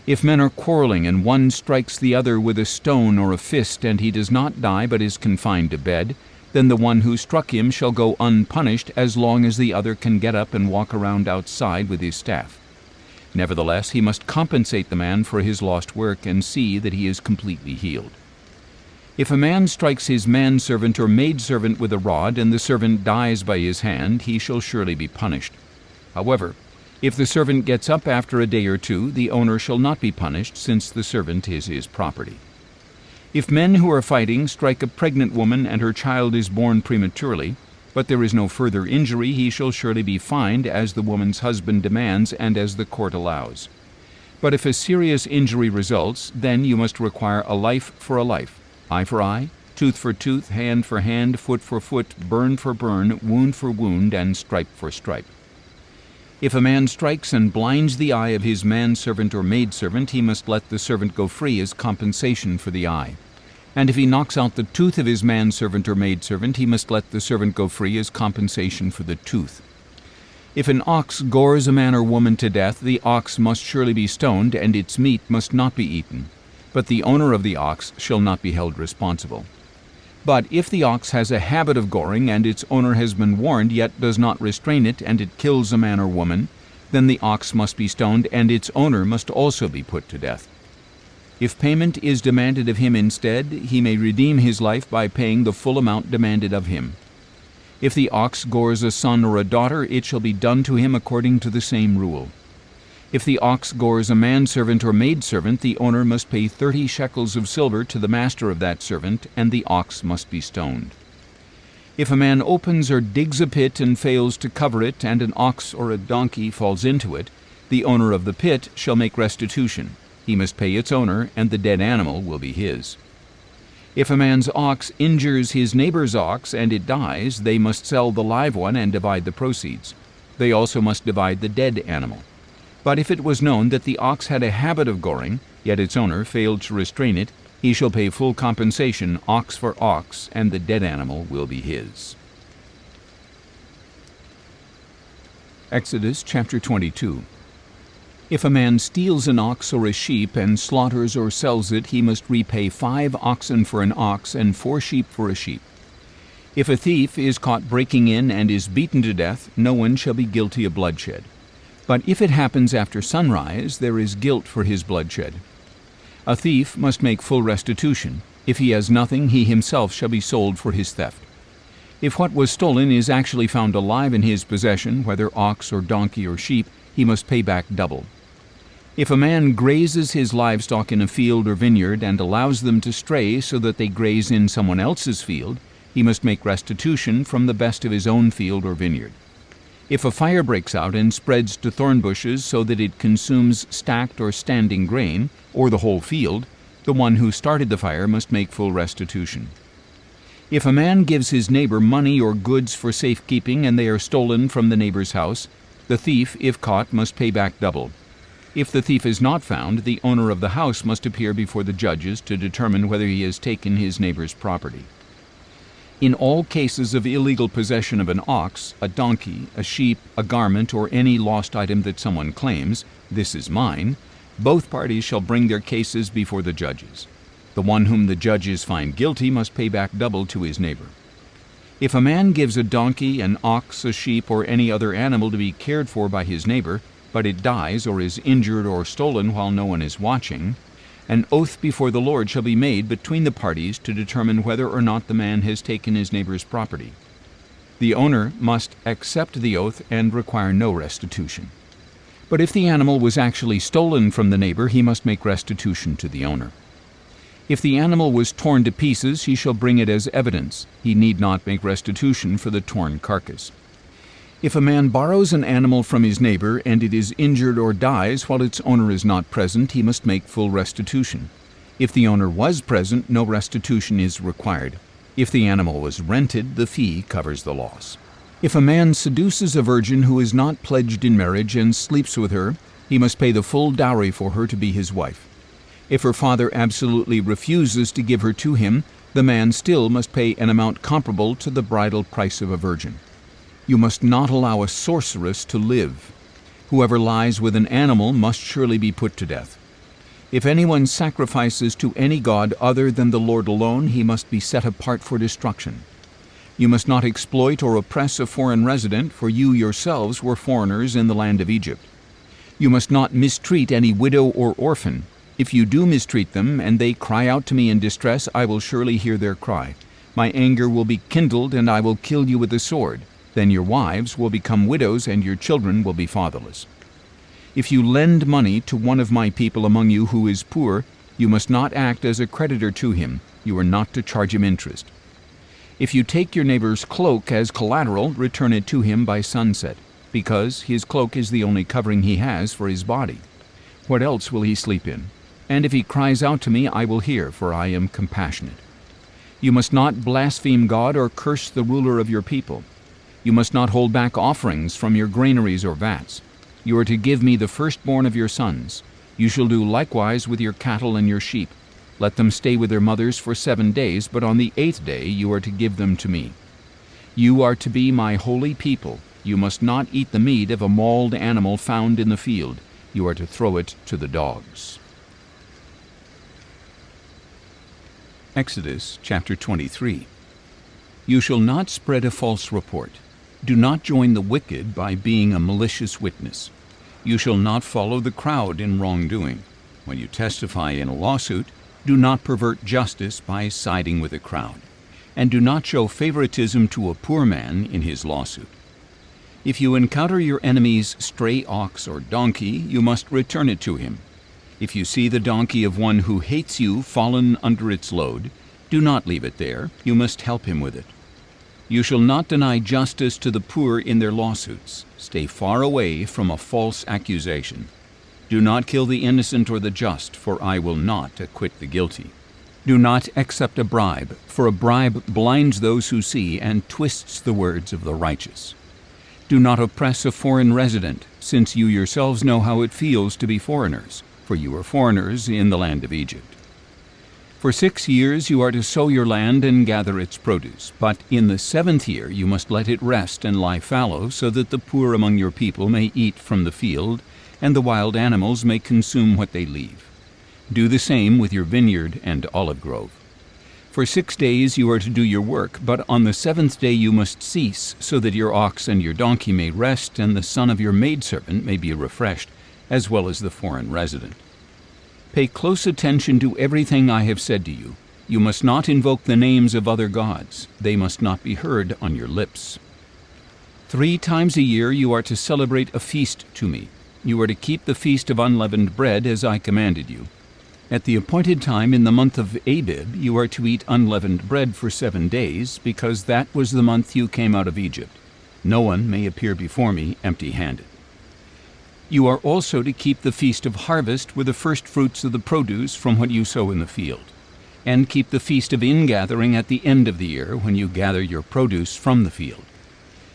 If men are quarreling and one strikes the other with a stone or a fist, and he does not die but is confined to bed, then the one who struck him shall go unpunished as long as the other can get up and walk around outside with his staff. Nevertheless, he must compensate the man for his lost work and see that he is completely healed. If a man strikes his manservant or maidservant with a rod, and the servant dies by his hand, he shall surely be punished. However, if the servant gets up after a day or 2, the owner shall not be punished, since the servant is his property. If men who are fighting strike a pregnant woman and her child is born prematurely, but there is no further injury, he shall surely be fined as the woman's husband demands and as the court allows. But if a serious injury results, then you must require a life for a life, eye for eye, tooth for tooth, hand for hand, foot for foot, burn for burn, wound for wound, and stripe for stripe. If a man strikes and blinds the eye of his manservant or maidservant, he must let the servant go free as compensation for the eye. And if he knocks out the tooth of his manservant or maidservant, he must let the servant go free as compensation for the tooth. If an ox gores a man or woman to death, the ox must surely be stoned, and its meat must not be eaten. But the owner of the ox shall not be held responsible. But if the ox has a habit of goring, and its owner has been warned yet does not restrain it, and it kills a man or woman, then the ox must be stoned, and its owner must also be put to death. If payment is demanded of him instead, he may redeem his life by paying the full amount demanded of him. If the ox gores a son or a daughter, it shall be done to him according to the same rule. If the ox gores a manservant or maidservant, the owner must pay 30 shekels of silver to the master of that servant, and the ox must be stoned. If a man opens or digs a pit and fails to cover it, and an ox or a donkey falls into it, the owner of the pit shall make restitution. He must pay its owner, and the dead animal will be his. If a man's ox injures his neighbor's ox and it dies, they must sell the live one and divide the proceeds. They also must divide the dead animal. But if it was known that the ox had a habit of goring, yet its owner failed to restrain it, he shall pay full compensation, ox for ox, and the dead animal will be his. Exodus chapter 22. If a man steals an ox or a sheep and slaughters or sells it, he must repay 5 oxen for an ox and 4 sheep for a sheep. If a thief is caught breaking in and is beaten to death, no one shall be guilty of bloodshed. But if it happens after sunrise, there is guilt for his bloodshed. A thief must make full restitution. If he has nothing, he himself shall be sold for his theft. If what was stolen is actually found alive in his possession, whether ox or donkey or sheep, he must pay back double. If a man grazes his livestock in a field or vineyard and allows them to stray so that they graze in someone else's field, he must make restitution from the best of his own field or vineyard. If a fire breaks out and spreads to thorn bushes so that it consumes stacked or standing grain, or the whole field, the one who started the fire must make full restitution. If a man gives his neighbor money or goods for safekeeping and they are stolen from the neighbor's house, the thief, if caught, must pay back double. If the thief is not found, the owner of the house must appear before the judges to determine whether he has taken his neighbor's property. In all cases of illegal possession of an ox, a donkey, a sheep, a garment, or any lost item that someone claims, "This is mine," both parties shall bring their cases before the judges. The one whom the judges find guilty must pay back double to his neighbor. If a man gives a donkey, an ox, a sheep, or any other animal to be cared for by his neighbor, but it dies or is injured or stolen while no one is watching, an oath before the Lord shall be made between the parties to determine whether or not the man has taken his neighbor's property. The owner must accept the oath and require no restitution. But if the animal was actually stolen from the neighbor, he must make restitution to the owner. If the animal was torn to pieces, he shall bring it as evidence. He need not make restitution for the torn carcass. If a man borrows an animal from his neighbor and it is injured or dies while its owner is not present, he must make full restitution. If the owner was present, no restitution is required. If the animal was rented, the fee covers the loss. If a man seduces a virgin who is not pledged in marriage and sleeps with her, he must pay the full dowry for her to be his wife. If her father absolutely refuses to give her to him, the man still must pay an amount comparable to the bridal price of a virgin. You must not allow a sorceress to live. Whoever lies with an animal must surely be put to death. If anyone sacrifices to any god other than the Lord alone, he must be set apart for destruction. You must not exploit or oppress a foreign resident, for you yourselves were foreigners in the land of Egypt. You must not mistreat any widow or orphan. If you do mistreat them, and they cry out to me in distress, I will surely hear their cry. My anger will be kindled, and I will kill you with the sword. Then your wives will become widows, and your children will be fatherless. If you lend money to one of my people among you who is poor, you must not act as a creditor to him. You are not to charge him interest. If you take your neighbor's cloak as collateral, return it to him by sunset, because his cloak is the only covering he has for his body. What else will he sleep in? And if he cries out to me, I will hear, for I am compassionate. You must not blaspheme God or curse the ruler of your people. You must not hold back offerings from your granaries or vats. You are to give me the firstborn of your sons. You shall do likewise with your cattle and your sheep. Let them stay with their mothers for 7 days, but on the 8th day you are to give them to me. You are to be my holy people. You must not eat the meat of a mauled animal found in the field. You are to throw it to the dogs. Exodus chapter 23. You shall not spread a false report. Do not join the wicked by being a malicious witness. You shall not follow the crowd in wrongdoing. When you testify in a lawsuit, do not pervert justice by siding with the crowd. And do not show favoritism to a poor man in his lawsuit. If you encounter your enemy's stray ox or donkey, you must return it to him. If you see the donkey of one who hates you fallen under its load, do not leave it there. You must help him with it. You shall not deny justice to the poor in their lawsuits. Stay far away from a false accusation. Do not kill the innocent or the just, for I will not acquit the guilty. Do not accept a bribe, for a bribe blinds those who see and twists the words of the righteous. Do not oppress a foreign resident, since you yourselves know how it feels to be foreigners, for you are foreigners in the land of Egypt. For 6 years you are to sow your land and gather its produce, but in the 7th year you must let it rest and lie fallow, so that the poor among your people may eat from the field, and the wild animals may consume what they leave. Do the same with your vineyard and olive grove. For 6 days you are to do your work, but on the 7th day you must cease, so that your ox and your donkey may rest, and the son of your maidservant may be refreshed, as well as the foreign resident. Pay close attention to everything I have said to you. You must not invoke the names of other gods. They must not be heard on your lips. 3 times a year you are to celebrate a feast to me. You are to keep the feast of unleavened bread as I commanded you. At the appointed time in the month of Abib you are to eat unleavened bread for 7 days, because that was the month you came out of Egypt. No one may appear before me empty-handed. You are also to keep the feast of harvest with the first fruits of the produce from what you sow in the field, and keep the feast of ingathering at the end of the year when you gather your produce from the field.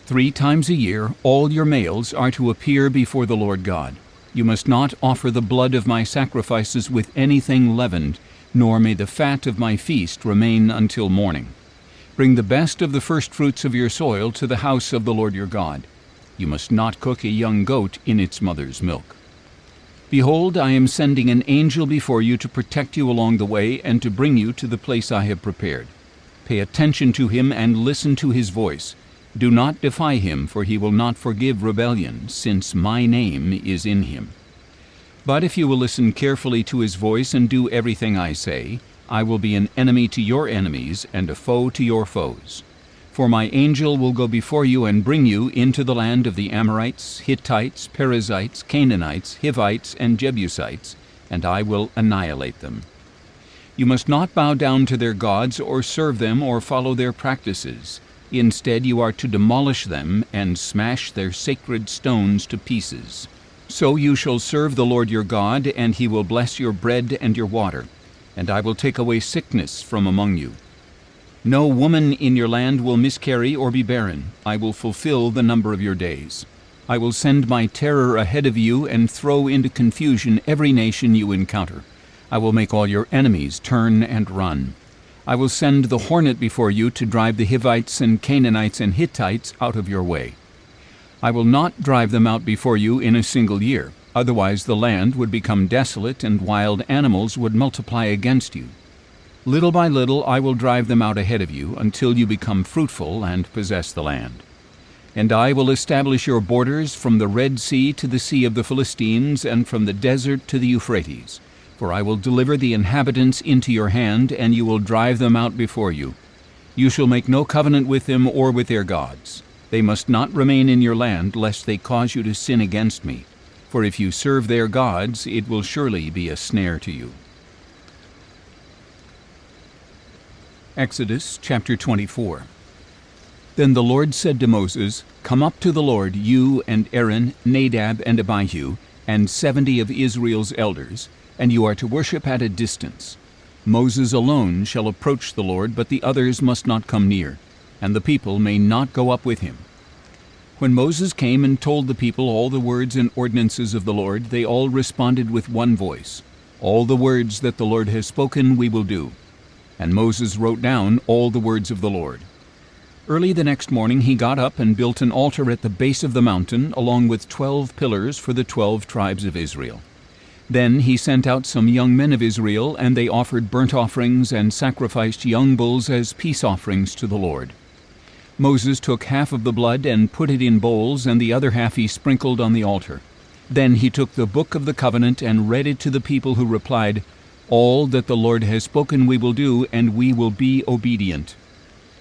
3 times a year all your males are to appear before the Lord God. You must not offer the blood of my sacrifices with anything leavened, nor may the fat of my feast remain until morning. Bring the best of the first fruits of your soil to the house of the Lord your God. You must not cook a young goat in its mother's milk. Behold, I am sending an angel before you to protect you along the way and to bring you to the place I have prepared. Pay attention to him and listen to his voice. Do not defy him, for he will not forgive rebellion, since my name is in him. But if you will listen carefully to his voice and do everything I say, I will be an enemy to your enemies and a foe to your foes. For my angel will go before you and bring you into the land of the Amorites, Hittites, Perizzites, Canaanites, Hivites, and Jebusites, and I will annihilate them. You must not bow down to their gods or serve them or follow their practices. Instead, you are to demolish them and smash their sacred stones to pieces. So you shall serve the Lord your God, and he will bless your bread and your water, and I will take away sickness from among you. No woman in your land will miscarry or be barren. I will fulfill the number of your days. I will send my terror ahead of you and throw into confusion every nation you encounter. I will make all your enemies turn and run. I will send the hornet before you to drive the Hivites and Canaanites and Hittites out of your way. I will not drive them out before you in a single year, otherwise the land would become desolate and wild animals would multiply against you. Little by little I will drive them out ahead of you until you become fruitful and possess the land. And I will establish your borders from the Red Sea to the Sea of the Philistines and from the desert to the Euphrates. For I will deliver the inhabitants into your hand, and you will drive them out before you. You shall make no covenant with them or with their gods. They must not remain in your land, lest they cause you to sin against me. For if you serve their gods, it will surely be a snare to you. Exodus chapter 24. Then the Lord said to Moses, Come up to the Lord, you and Aaron, Nadab and Abihu, and 70 of Israel's elders, and you are to worship at a distance. Moses alone shall approach the Lord, but the others must not come near, and the people may not go up with him. When Moses came and told the people all the words and ordinances of the Lord, they all responded with one voice, All the words that the Lord has spoken we will do. And Moses wrote down all the words of the Lord. Early the next morning he got up and built an altar at the base of the mountain, along with 12 pillars for the 12 tribes of Israel. Then he sent out some young men of Israel, and they offered burnt offerings and sacrificed young bulls as peace offerings to the Lord. Moses took half of the blood and put it in bowls, and the other half he sprinkled on the altar. Then he took the book of the covenant and read it to the people, who replied, All that the Lord has spoken we will do, and we will be obedient.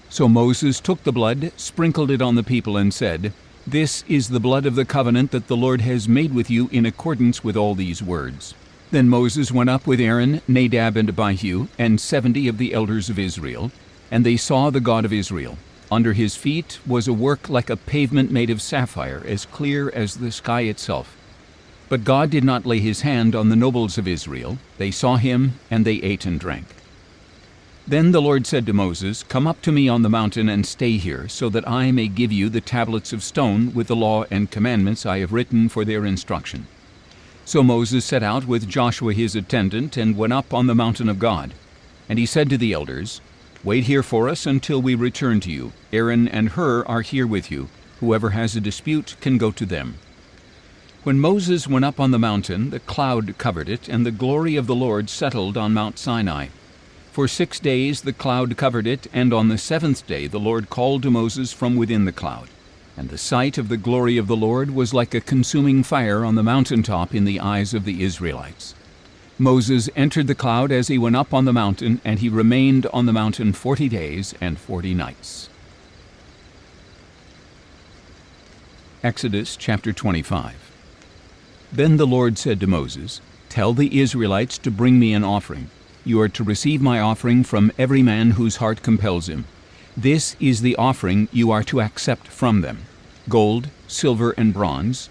So Moses took the blood, sprinkled it on the people, and said, This is the blood of the covenant that the Lord has made with you in accordance with all these words. Then Moses went up with Aaron, Nadab and Abihu, and 70 of the elders of Israel, and they saw the God of Israel. Under his feet was a work like a pavement made of sapphire, as clear as the sky itself. But God did not lay his hand on the nobles of Israel. They saw him, and they ate and drank. Then the Lord said to Moses, Come up to me on the mountain and stay here, so that I may give you the tablets of stone with the law and commandments I have written for their instruction. So Moses set out with Joshua his attendant and went up on the mountain of God. And he said to the elders, Wait here for us until we return to you. Aaron and Hur are here with you. Whoever has a dispute can go to them. When Moses went up on the mountain, the cloud covered it, and the glory of the Lord settled on Mount Sinai. For 6 days the cloud covered it, and on the 7th day the Lord called to Moses from within the cloud. And the sight of the glory of the Lord was like a consuming fire on the mountaintop in the eyes of the Israelites. Moses entered the cloud as he went up on the mountain, and he remained on the mountain 40 days and 40 nights. Exodus chapter 25. Then the Lord said to Moses, Tell the Israelites to bring me an offering. You are to receive my offering from every man whose heart compels him. This is the offering you are to accept from them. gold, silver, and bronze,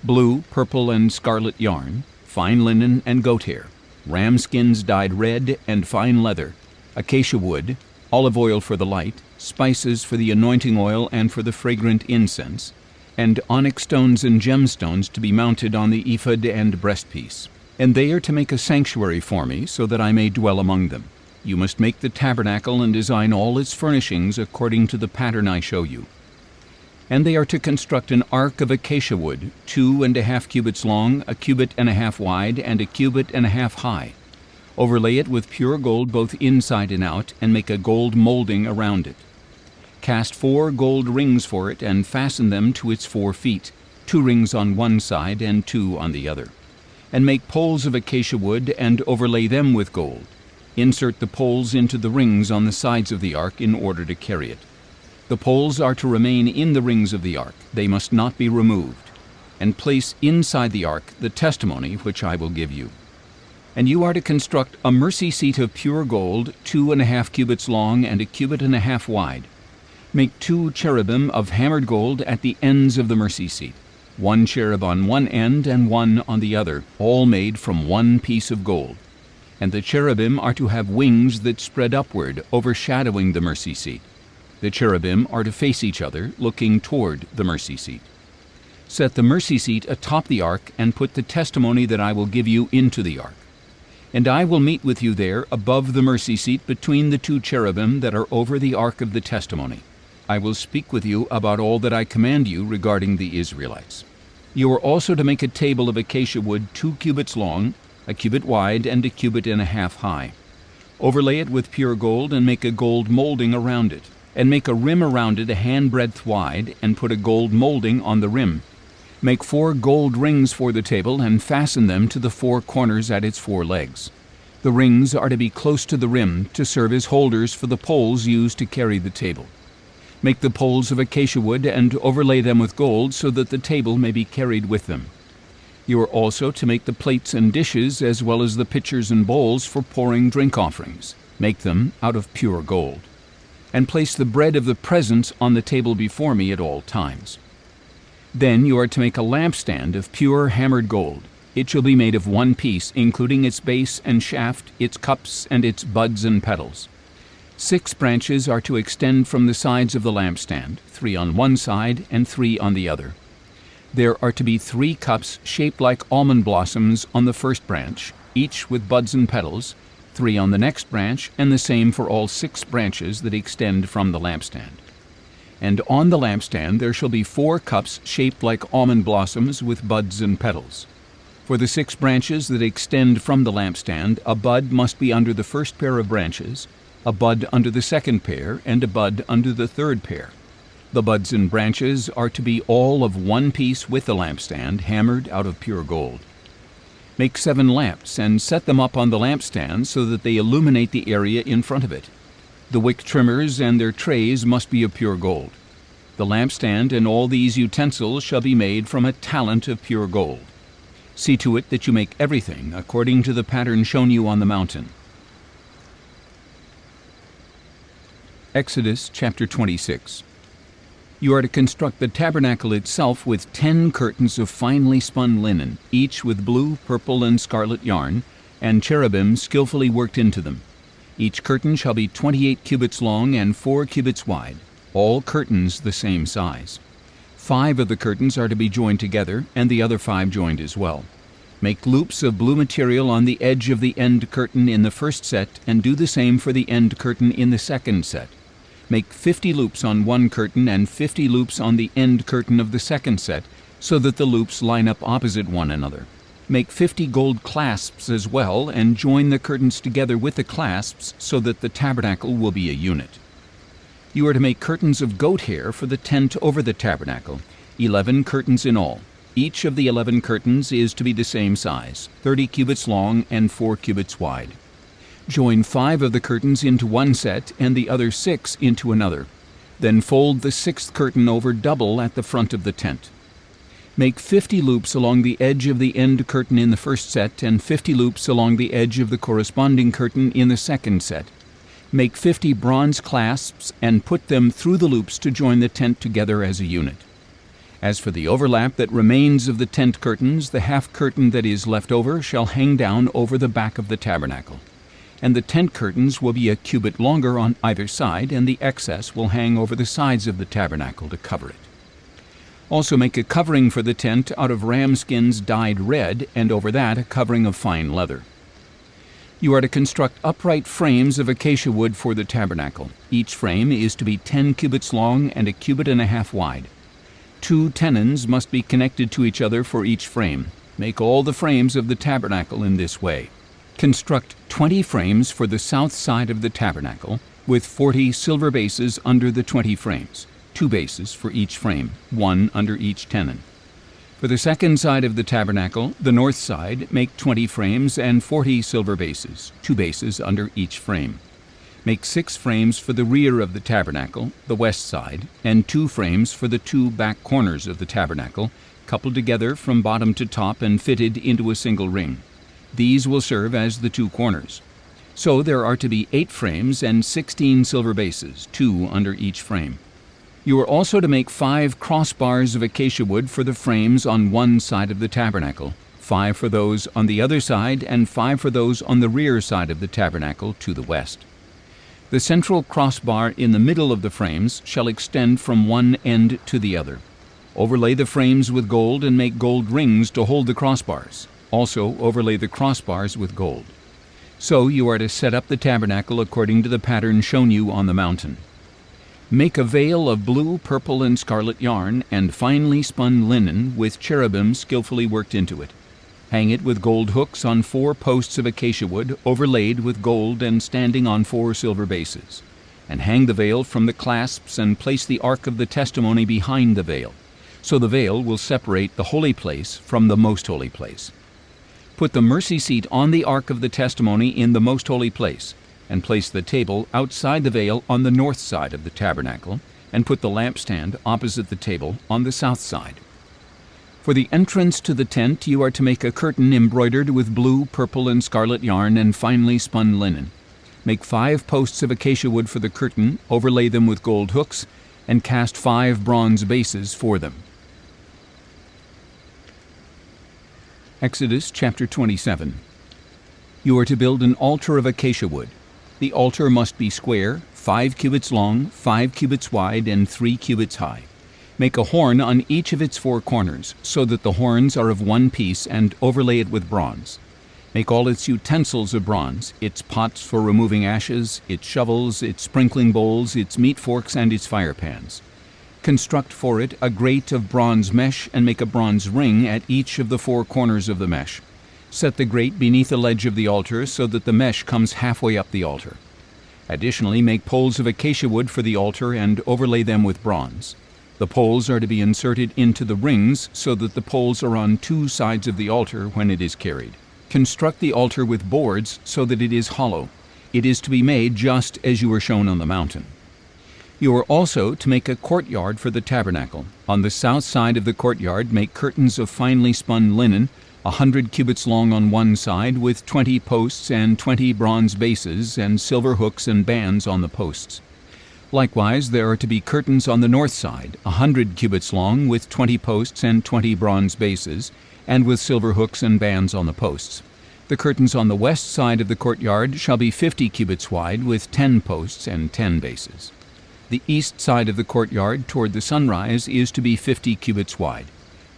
blue, purple, and scarlet yarn, fine linen and goat hair, ram skins dyed red and fine leather, acacia wood, olive oil for the light, spices for the anointing oil and for the fragrant incense, and onyx stones and gemstones to be mounted on the ephod and breastpiece. And they are to make a sanctuary for me, so that I may dwell among them. You must make the tabernacle and design all its furnishings according to the pattern I show you. And they are to construct an ark of acacia wood, 2.5 cubits long, 1.5 cubits wide, and 1.5 cubits high. Overlay it with pure gold both inside and out, and make a gold molding around it. Cast 4 gold rings for it, and fasten them to its 4 feet, 2 rings on one side and 2 on the other. And make poles of acacia wood, and overlay them with gold. Insert the poles into the rings on the sides of the ark in order to carry it. The poles are to remain in the rings of the ark, they must not be removed. And place inside the ark the testimony which I will give you. And you are to construct a mercy seat of pure gold, 2.5 cubits long and 1.5 cubits wide. Make 2 cherubim of hammered gold at the ends of the mercy seat, 1 cherub on one end and 1 on the other, all made from 1 piece of gold. And the cherubim are to have wings that spread upward, overshadowing the mercy seat. The cherubim are to face each other, looking toward the mercy seat. Set the mercy seat atop the ark, and put the testimony that I will give you into the ark. And I will meet with you there above the mercy seat between the 2 cherubim that are over the ark of the testimony. I will speak with you about all that I command you regarding the Israelites. You are also to make a table of acacia wood 2 cubits long, 1 cubit wide, and 1.5 cubits high. Overlay it with pure gold, and make a gold molding around it. And make a rim around it 1 handbreadth wide, and put a gold molding on the rim. Make 4 gold rings for the table, and fasten them to the 4 corners at its 4 legs. The rings are to be close to the rim, to serve as holders for the poles used to carry the table. Make the poles of acacia wood, and overlay them with gold, so that the table may be carried with them. You are also to make the plates and dishes, as well as the pitchers and bowls for pouring drink offerings. Make them out of pure gold. And place the bread of the presence on the table before me at all times. Then you are to make a lampstand of pure hammered gold. It shall be made of 1 piece, including its base and shaft, its cups, and its buds and petals. 6 branches are to extend from the sides of the lampstand, 3 on one side and 3 on the other. There are to be 3 cups shaped like almond blossoms on the first branch, each with buds and petals, 3 on the next branch, and the same for all 6 branches that extend from the lampstand. And on the lampstand there shall be 4 cups shaped like almond blossoms with buds and petals. For the 6 branches that extend from the lampstand, a bud must be under the first pair of branches, a bud under the second pair, and a bud under the third pair. The buds and branches are to be all of 1 piece with the lampstand, hammered out of pure gold. Make 7 lamps, and set them up on the lampstand so that they illuminate the area in front of it. The wick trimmers and their trays must be of pure gold. The lampstand and all these utensils shall be made from a talent of pure gold. See to it that you make everything according to the pattern shown you on the mountain. Exodus chapter 26. You are to construct the tabernacle itself with 10 curtains of finely spun linen, each with blue, purple, and scarlet yarn, and cherubim skillfully worked into them. Each curtain shall be 28 cubits long and 4 cubits wide, all curtains the same size. 5 of the curtains are to be joined together, and the other 5 joined as well. Make loops of blue material on the edge of the end curtain in the first set, and do the same for the end curtain in the second set. Make 50 loops on one curtain and 50 loops on the end curtain of the second set, so that the loops line up opposite one another. Make 50 gold clasps as well, and join the curtains together with the clasps, so that the tabernacle will be a unit. You are to make curtains of goat hair for the tent over the tabernacle, 11 curtains in all. Each of the 11 curtains is to be the same size, 30 cubits long and 4 cubits wide. Join 5 of the curtains into one set and the other 6 into another. Then fold the 6th curtain over double at the front of the tent. Make 50 loops along the edge of the end curtain in the first set, and 50 loops along the edge of the corresponding curtain in the second set. Make 50 bronze clasps and put them through the loops to join the tent together as a unit. As for the overlap that remains of the tent curtains, the half curtain that is left over shall hang down over the back of the tabernacle. And the tent curtains will be a cubit longer on either side, and the excess will hang over the sides of the tabernacle to cover it. Also make a covering for the tent out of ram skins dyed red, and over that a covering of fine leather. You are to construct upright frames of acacia wood for the tabernacle. Each frame is to be 10 cubits long and a cubit and a half wide. 2 tenons must be connected to each other for each frame. Make all the frames of the tabernacle in this way. Construct 20 frames for the south side of the tabernacle, with 40 silver bases under the 20 frames, 2 bases for each frame, 1 under each tenon. For the second side of the tabernacle, the north side, make 20 frames and 40 silver bases, 2 bases under each frame. Make 6 frames for the rear of the tabernacle, the west side, and 2 frames for the 2 back corners of the tabernacle, coupled together from bottom to top and fitted into a single ring. These will serve as the 2 corners. So there are to be 8 frames and 16 silver bases, 2 under each frame. You are also to make 5 crossbars of acacia wood for the frames on one side of the tabernacle, 5 for those on the other side, and 5 for those on the rear side of the tabernacle to the west. The central crossbar in the middle of the frames shall extend from one end to the other. Overlay the frames with gold and make gold rings to hold the crossbars. Also overlay the crossbars with gold. So you are to set up the tabernacle according to the pattern shown you on the mountain. Make a veil of blue, purple, and scarlet yarn and finely spun linen with cherubim skillfully worked into it. Hang it with gold hooks on 4 posts of acacia wood overlaid with gold and standing on 4 silver bases. And hang the veil from the clasps and place the ark of the testimony behind the veil. So the veil will separate the holy place from the most holy place. Put the mercy seat on the ark of the testimony in the most holy place, and place the table outside the veil on the north side of the tabernacle, and put the lampstand opposite the table on the south side. For the entrance to the tent you are to make a curtain embroidered with blue, purple, and scarlet yarn and finely spun linen. Make 5 posts of acacia wood for the curtain, overlay them with gold hooks, and cast 5 bronze bases for them. Exodus chapter 27. You are to build an altar of acacia wood. The altar must be square, 5 cubits long, 5 cubits wide, and 3 cubits high. Make a horn on each of its 4 corners, so that the horns are of one piece, and overlay it with bronze. Make all its utensils of bronze, its pots for removing ashes, its shovels, its sprinkling bowls, its meat forks, and its fire pans. Construct for it a grate of bronze mesh, and make a bronze ring at each of the 4 corners of the mesh. Set the grate beneath the ledge of the altar so that the mesh comes halfway up the altar. Additionally, make poles of acacia wood for the altar and overlay them with bronze. The poles are to be inserted into the rings so that the poles are on 2 sides of the altar when it is carried. Construct the altar with boards so that it is hollow. It is to be made just as you were shown on the mountain. You are also to make a courtyard for the tabernacle. On the south side of the courtyard make curtains of finely spun linen, 100 cubits long on one side, with 20 posts and 20 bronze bases and silver hooks and bands on the posts. Likewise, there are to be curtains on the north side, 100 cubits long, with 20 posts and 20 bronze bases, and with silver hooks and bands on the posts. The curtains on the west side of the courtyard shall be 50 cubits wide, with 10 posts and 10 bases. The east side of the courtyard toward the sunrise is to be 50 cubits wide.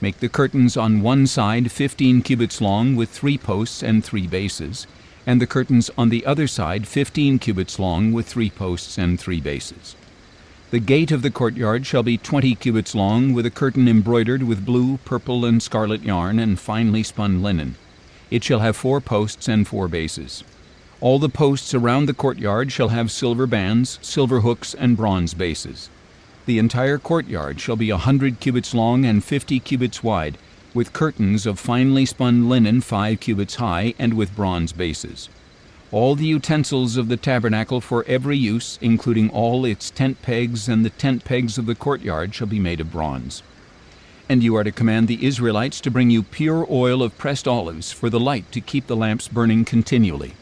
Make the curtains on one side 15 cubits long with 3 posts and 3 bases, and the curtains on the other side 15 cubits long with 3 posts and 3 bases. The gate of the courtyard shall be 20 cubits long, with a curtain embroidered with blue, purple, and scarlet yarn and finely spun linen. It shall have 4 posts and 4 bases. All the posts around the courtyard shall have silver bands, silver hooks, and bronze bases. The entire courtyard shall be 100 cubits long and 50 cubits wide, with curtains of finely spun linen 5 cubits high and with bronze bases. All the utensils of the tabernacle for every use, including all its tent pegs and the tent pegs of the courtyard, shall be made of bronze. And you are to command the Israelites to bring you pure oil of pressed olives for the light to keep the lamps burning continually.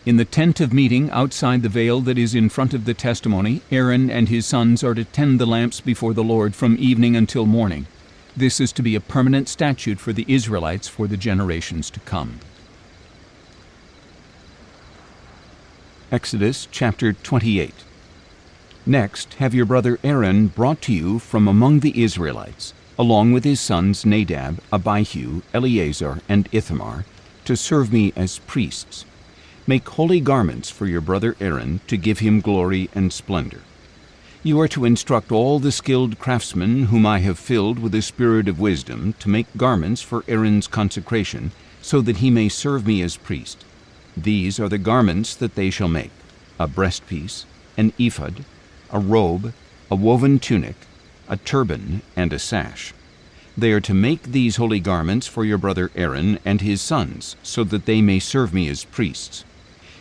In the tent of meeting outside the veil that is in front of the testimony, Aaron and his sons are to tend the lamps before the Lord from evening until morning, This is to be a permanent statute for the Israelites for the generations to come. Exodus chapter 28. Next, have your brother Aaron brought to you from among the Israelites, along with his sons Nadab, Abihu, Eleazar, and Ithamar, to serve me as priests. Make holy garments for your brother Aaron to give him glory and splendor. You are to instruct all the skilled craftsmen whom I have filled with the spirit of wisdom to make garments for Aaron's consecration, so that he may serve me as priest. These are the garments that they shall make: a breastpiece, an ephod, a robe, a woven tunic, a turban, and a sash. They are to make these holy garments for your brother Aaron and his sons, so that they may serve me as priests.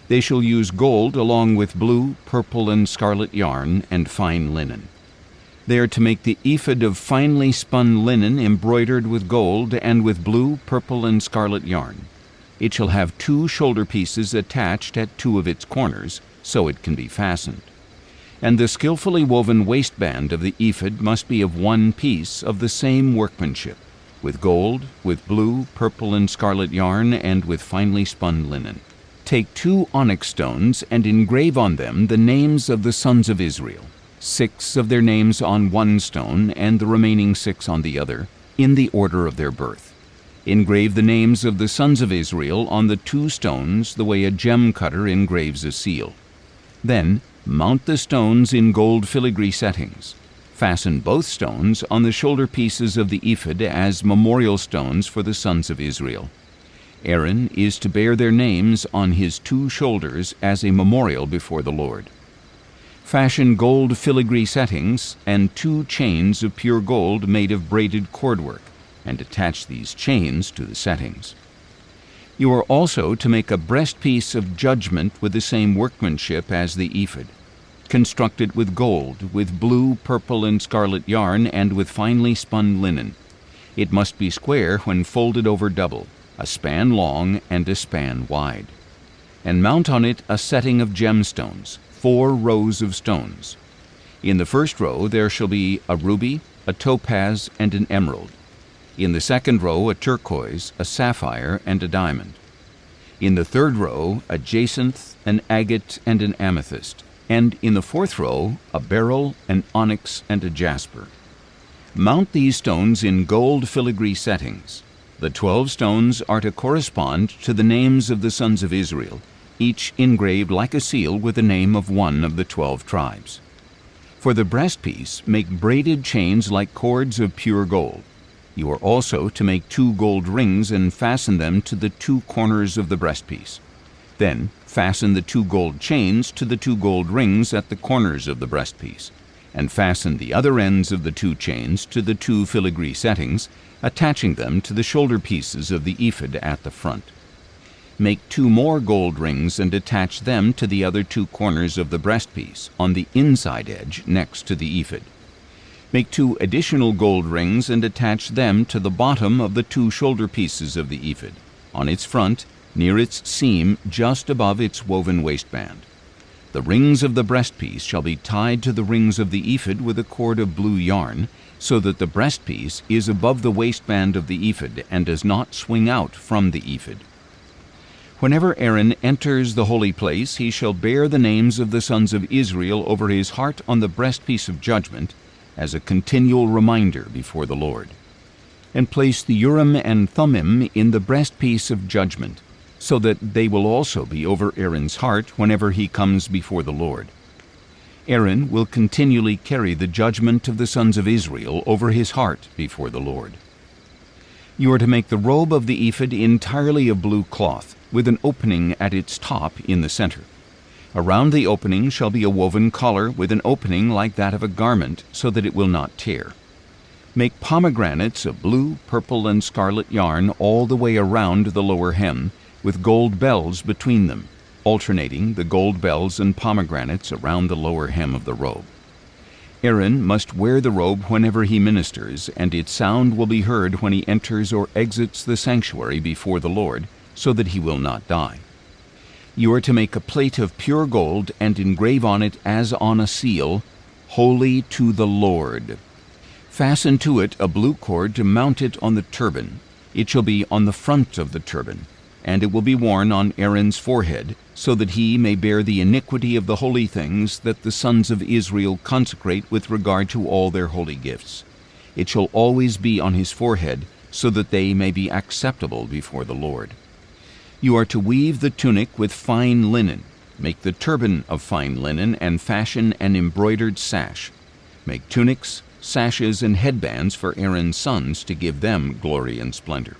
They shall use gold along with blue, purple, and scarlet yarn and fine linen. They are to make the ephod of finely spun linen embroidered with gold and with blue, purple, and scarlet yarn. It shall have 2 shoulder pieces attached at 2 of its corners, so it can be fastened. And the skillfully woven waistband of the ephod must be of 1 piece of the same workmanship, with gold, with blue, purple, and scarlet yarn, and with finely spun linen. Take 2 onyx stones and engrave on them the names of the sons of Israel, 6 of their names on 1 stone and the remaining 6 on the other, in the order of their birth. Engrave the names of the sons of Israel on the 2 stones the way a gem cutter engraves a seal. Then mount the stones in gold filigree settings. Fasten both stones on the shoulder pieces of the ephod as memorial stones for the sons of Israel. Aaron is to bear their names on his 2 shoulders as a memorial before the Lord. Fashion gold filigree settings and 2 chains of pure gold made of braided cordwork, and attach these chains to the settings. You are also to make a breastpiece of judgment with the same workmanship as the ephod, constructed with gold, with blue, purple, and scarlet yarn, and with finely spun linen. It must be square when folded over double, a span long and a span wide. And mount on it a setting of gemstones, 4 rows of stones. In the first row there shall be a ruby, a topaz, and an emerald. In the second row a turquoise, a sapphire, and a diamond. In the third row a jacinth, an agate, and an amethyst. And in the fourth row a beryl, an onyx, and a jasper. Mount these stones in gold filigree settings. The 12 stones are to correspond to the names of the sons of Israel, each engraved like a seal with the name of one of the 12 tribes. For the breastpiece, make braided chains like cords of pure gold. You are also to make 2 gold rings and fasten them to the 2 corners of the breastpiece. Then fasten the 2 gold chains to the 2 gold rings at the corners of the breastpiece, and fasten the other ends of the 2 chains to the 2 filigree settings, attaching them to the shoulder pieces of the ephod at the front. Make 2 more gold rings and attach them to the other 2 corners of the breastpiece, on the inside edge next to the ephod. Make 2 additional gold rings and attach them to the bottom of the 2 shoulder pieces of the ephod, on its front, near its seam, just above its woven waistband. The rings of the breastpiece shall be tied to the rings of the ephod with a cord of blue yarn, so that the breastpiece is above the waistband of the ephod and does not swing out from the ephod. Whenever Aaron enters the holy place, he shall bear the names of the sons of Israel over his heart on the breastpiece of judgment, as a continual reminder before the Lord. And place the Urim and Thummim in the breastpiece of judgment, so that they will also be over Aaron's heart whenever he comes before the Lord. Aaron will continually carry the judgment of the sons of Israel over his heart before the Lord. You are to make the robe of the ephod entirely of blue cloth, with an opening at its top in the center. Around the opening shall be a woven collar with an opening like that of a garment, so that it will not tear. Make pomegranates of blue, purple, and scarlet yarn all the way around the lower hem, with gold bells between them, alternating the gold bells and pomegranates around the lower hem of the robe. Aaron must wear the robe whenever he ministers, and its sound will be heard when he enters or exits the sanctuary before the Lord, so that he will not die. You are to make a plate of pure gold and engrave on it as on a seal, "Holy to the Lord." Fasten to it a blue cord to mount it on the turban. It shall be on the front of the turban, and it will be worn on Aaron's forehead, so that he may bear the iniquity of the holy things that the sons of Israel consecrate with regard to all their holy gifts. It shall always be on his forehead, so that they may be acceptable before the Lord. You are to weave the tunic with fine linen. Make the turban of fine linen, and fashion an embroidered sash. Make tunics, sashes, and headbands for Aaron's sons to give them glory and splendor.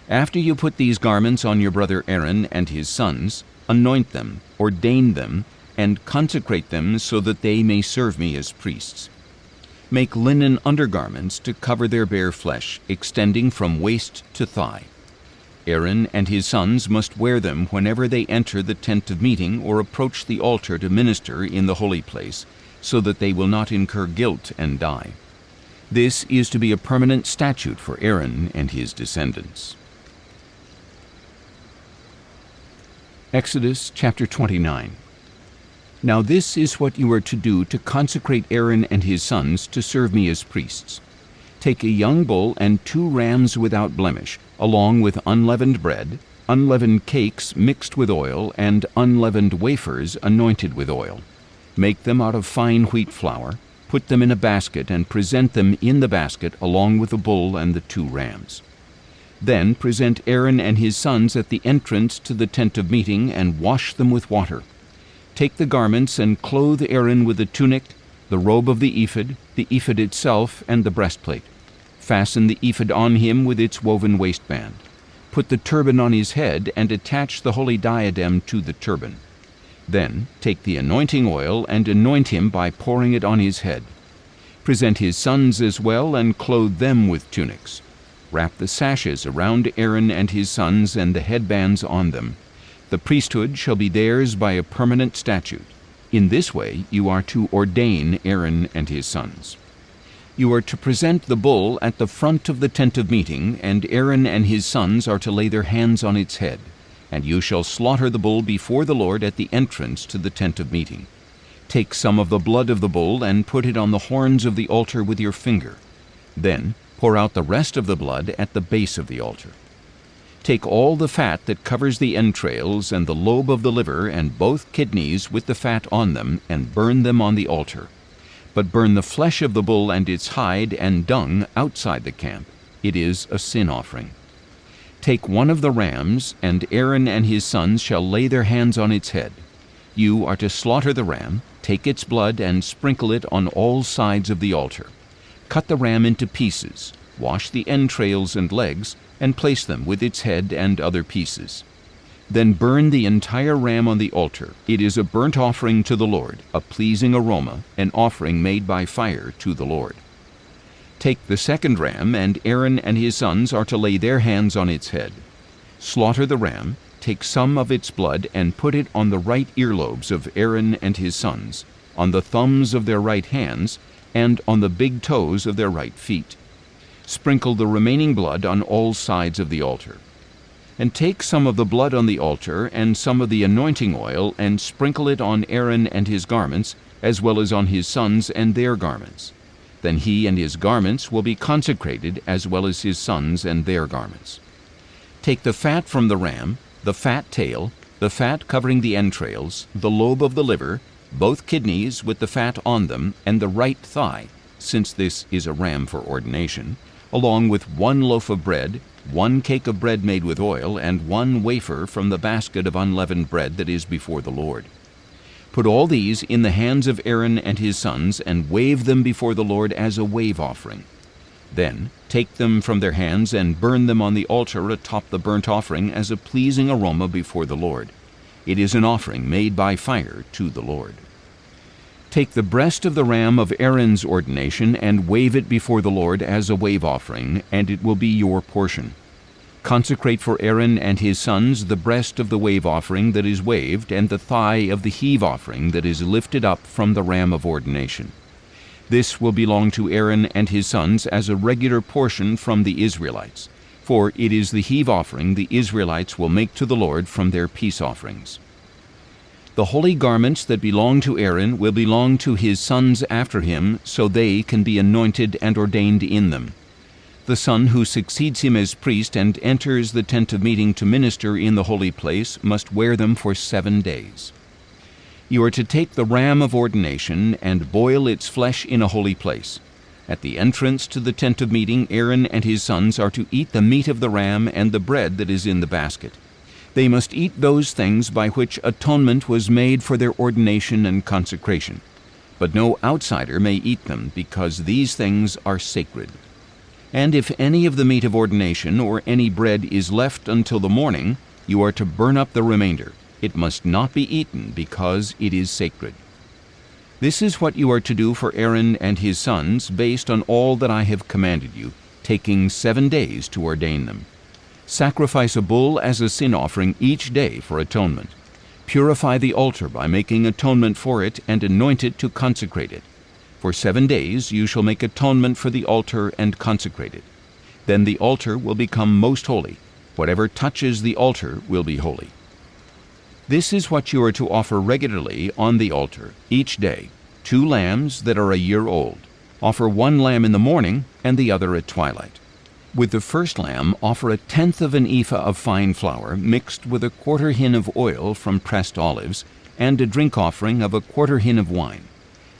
After you put these garments on your brother Aaron and his sons, anoint them, ordain them, and consecrate them so that they may serve me as priests. Make linen undergarments to cover their bare flesh, extending from waist to thigh. Aaron and his sons must wear them whenever they enter the tent of meeting or approach the altar to minister in the holy place, so that they will not incur guilt and die. This is to be a permanent statute for Aaron and his descendants. Exodus chapter 29. Now this is what you are to do to consecrate Aaron and his sons to serve me as priests. Take a young bull and 2 rams without blemish, along with unleavened bread, unleavened cakes mixed with oil, and unleavened wafers anointed with oil. Make them out of fine wheat flour, put them in a basket, and present them in the basket along with the bull and the 2 rams. Then present Aaron and his sons at the entrance to the tent of meeting, and wash them with water. Take the garments and clothe Aaron with the tunic, the robe of the ephod itself, and the breastplate. Fasten the ephod on him with its woven waistband. Put the turban on his head, and attach the holy diadem to the turban. Then take the anointing oil and anoint him by pouring it on his head. Present his sons as well, and clothe them with tunics. Wrap the sashes around Aaron and his sons and the headbands on them. The priesthood shall be theirs by a permanent statute. In this way you are to ordain Aaron and his sons. You are to present the bull at the front of the tent of meeting, and Aaron and his sons are to lay their hands on its head. And you shall slaughter the bull before the Lord at the entrance to the tent of meeting. Take some of the blood of the bull and put it on the horns of the altar with your finger. Then pour out the rest of the blood at the base of the altar. Take all the fat that covers the entrails and the lobe of the liver and both kidneys with the fat on them, and burn them on the altar. But burn the flesh of the bull and its hide and dung outside the camp. It is a sin offering. Take one of the rams, and Aaron and his sons shall lay their hands on its head. You are to slaughter the ram, take its blood, and sprinkle it on all sides of the altar. Cut the ram into pieces, wash the entrails and legs, and place them with its head and other pieces. Then burn the entire ram on the altar. It is a burnt offering to the Lord, a pleasing aroma, an offering made by fire to the Lord. Take the second ram, and Aaron and his sons are to lay their hands on its head. Slaughter the ram, take some of its blood, and put it on the right earlobes of Aaron and his sons, on the thumbs of their right hands, and on the big toes of their right feet. Sprinkle the remaining blood on all sides of the altar. And take some of the blood on the altar and some of the anointing oil, and sprinkle it on Aaron and his garments, as well as on his sons and their garments. Then he and his garments will be consecrated, as well as his sons and their garments. Take the fat from the ram, the fat tail, the fat covering the entrails, the lobe of the liver, both kidneys with the fat on them, and the right thigh, since this is a ram for ordination, along with 1 loaf of bread, 1 cake of bread made with oil, and 1 wafer from the basket of unleavened bread that is before the Lord. Put all these in the hands of Aaron and his sons, and wave them before the Lord as a wave offering. Then take them from their hands and burn them on the altar atop the burnt offering as a pleasing aroma before the Lord. It is an offering made by fire to the Lord. Take the breast of the ram of Aaron's ordination and wave it before the Lord as a wave offering, and it will be your portion. Consecrate for Aaron and his sons the breast of the wave offering that is waved, and the thigh of the heave offering that is lifted up from the ram of ordination. This will belong to Aaron and his sons as a regular portion from the Israelites, for it is the heave offering the Israelites will make to the Lord from their peace offerings. The holy garments that belong to Aaron will belong to his sons after him, so they can be anointed and ordained in them. The son who succeeds him as priest and enters the tent of meeting to minister in the holy place must wear them for 7 days. You are to take the ram of ordination and boil its flesh in a holy place. At the entrance to the tent of meeting, Aaron and his sons are to eat the meat of the ram and the bread that is in the basket. They must eat those things by which atonement was made for their ordination and consecration. But no outsider may eat them, because these things are sacred. And if any of the meat of ordination or any bread is left until the morning, you are to burn up the remainder. It must not be eaten, because it is sacred. This is what you are to do for Aaron and his sons, based on all that I have commanded you, taking 7 days to ordain them. Sacrifice a bull as a sin offering each day for atonement. Purify the altar by making atonement for it, and anoint it to consecrate it. For 7 days you shall make atonement for the altar and consecrate it. Then the altar will become most holy. Whatever touches the altar will be holy. This is what you are to offer regularly on the altar, each day: 2 lambs that are a year old. Offer 1 lamb in the morning and the other at twilight. With the first lamb, offer 1/10 of an ephah of fine flour mixed with 1/4 hin of oil from pressed olives, and a drink offering of 1/4 hin of wine.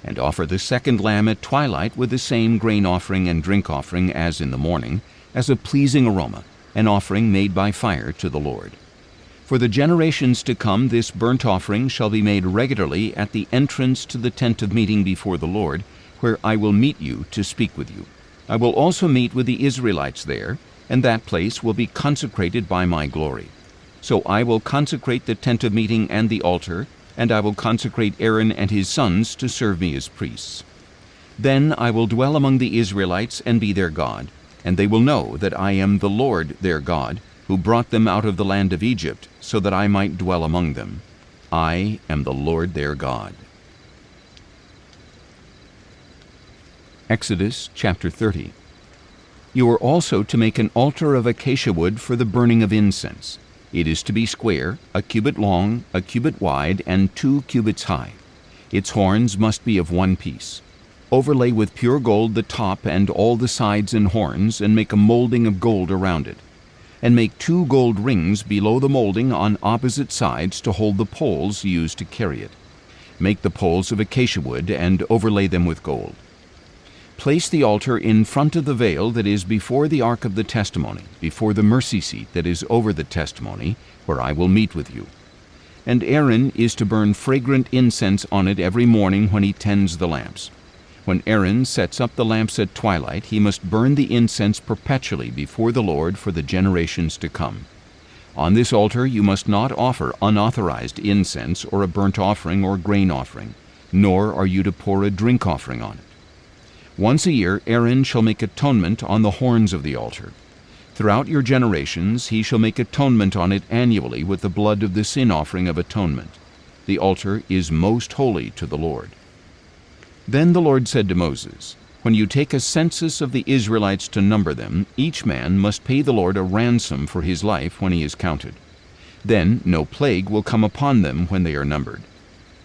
And offer the second lamb at twilight with the same grain offering and drink offering as in the morning, as a pleasing aroma, an offering made by fire to the Lord. For the generations to come, this burnt offering shall be made regularly at the entrance to the tent of meeting before the Lord, where I will meet you to speak with you. I will also meet with the Israelites there, and that place will be consecrated by my glory. So I will consecrate the tent of meeting and the altar, and I will consecrate Aaron and his sons to serve me as priests. Then I will dwell among the Israelites and be their God, and they will know that I am the Lord their God, who brought them out of the land of Egypt, so that I might dwell among them. I am the Lord their God. Exodus chapter 30. You are also to make an altar of acacia wood for the burning of incense. It is to be square, 1 cubit long, 1 cubit wide, and 2 cubits high. Its horns must be of 1 piece. Overlay with pure gold the top and all the sides and horns, and make a molding of gold around it. And make 2 gold rings below the molding on opposite sides to hold the poles used to carry it. Make the poles of acacia wood and overlay them with gold. Place the altar in front of the veil that is before the ark of the testimony, before the mercy seat that is over the testimony, where I will meet with you. And Aaron is to burn fragrant incense on it every morning when he tends the lamps. When Aaron sets up the lamps at twilight, he must burn the incense perpetually before the Lord for the generations to come. On this altar you must not offer unauthorized incense or a burnt offering or grain offering, nor are you to pour a drink offering on it. Once a year Aaron shall make atonement on the horns of the altar. Throughout your generations he shall make atonement on it annually with the blood of the sin offering of atonement. The altar is most holy to the Lord. Then the Lord said to Moses, When you take a census of the Israelites to number them, each man must pay the Lord a ransom for his life when he is counted. Then no plague will come upon them when they are numbered.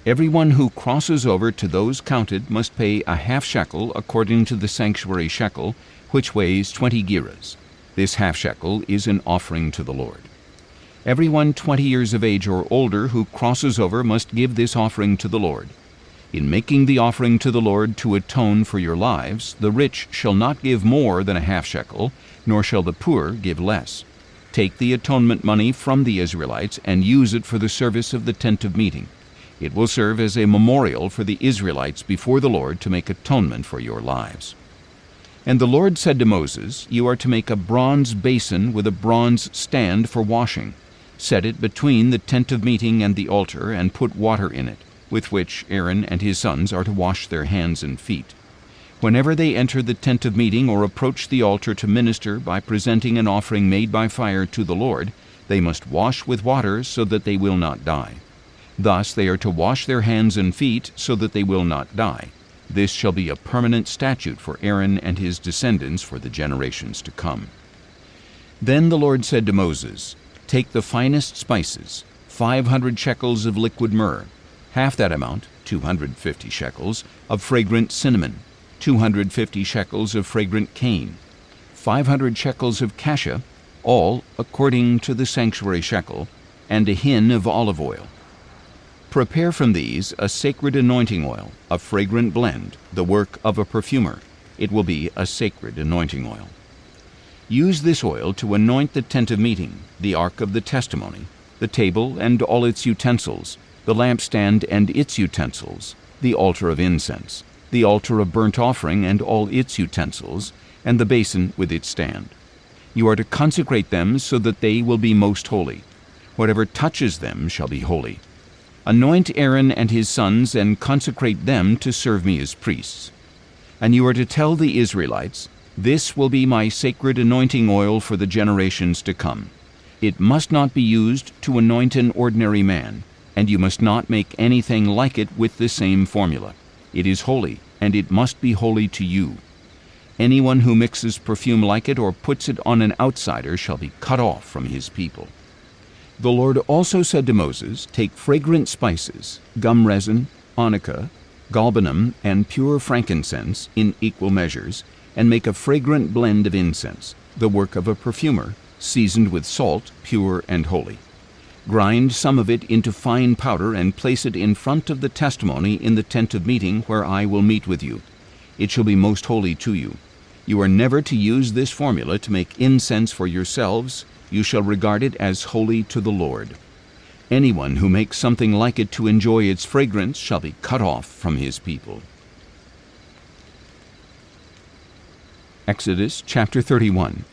Everyone who crosses over to those counted must pay a half shekel according to the sanctuary shekel, which weighs 20 gerahs. This half shekel is an offering to the Lord. Everyone 20 years of age or older who crosses over must give this offering to the Lord. In making the offering to the Lord to atone for your lives, the rich shall not give more than a half shekel, nor shall the poor give less. Take the atonement money from the Israelites and use it for the service of the tent of meeting. It will serve as a memorial for the Israelites before the Lord to make atonement for your lives. And the Lord said to Moses, You are to make a bronze basin with a bronze stand for washing. Set it between the tent of meeting and the altar, and put water in it, with which Aaron and his sons are to wash their hands and feet. Whenever they enter the tent of meeting or approach the altar to minister by presenting an offering made by fire to the Lord, they must wash with water so that they will not die. Thus they are to wash their hands and feet so that they will not die. This shall be a permanent statute for Aaron and his descendants for the generations to come. Then the Lord said to Moses, Take the finest spices, 500 shekels of liquid myrrh, half that amount, 250 shekels, of fragrant cinnamon, 250 shekels of fragrant cane, 500 shekels of cassia, all according to the sanctuary shekel, and a hin of olive oil. Prepare from these a sacred anointing oil, a fragrant blend, the work of a perfumer. It will be a sacred anointing oil. Use this oil to anoint the tent of meeting, the ark of the testimony, the table and all its utensils, the lampstand and its utensils, the altar of incense, the altar of burnt offering and all its utensils, and the basin with its stand. You are to consecrate them so that they will be most holy. Whatever touches them shall be holy. Anoint Aaron and his sons and consecrate them to serve me as priests. And you are to tell the Israelites, "This will be my sacred anointing oil for the generations to come. It must not be used to anoint an ordinary man, and you must not make anything like it with the same formula. It is holy, and it must be holy to you. Anyone who mixes perfume like it or puts it on an outsider shall be cut off from his people." The Lord also said to Moses, "Take fragrant spices, gum resin, onycha, galbanum, and pure frankincense in equal measures, and make a fragrant blend of incense, the work of a perfumer, seasoned with salt, pure and holy. Grind some of it into fine powder and place it in front of the testimony in the tent of meeting where I will meet with you. It shall be most holy to you. You are never to use this formula to make incense for yourselves. You shall regard it as holy to the Lord. Anyone who makes something like it to enjoy its fragrance shall be cut off from his people." Exodus chapter 31.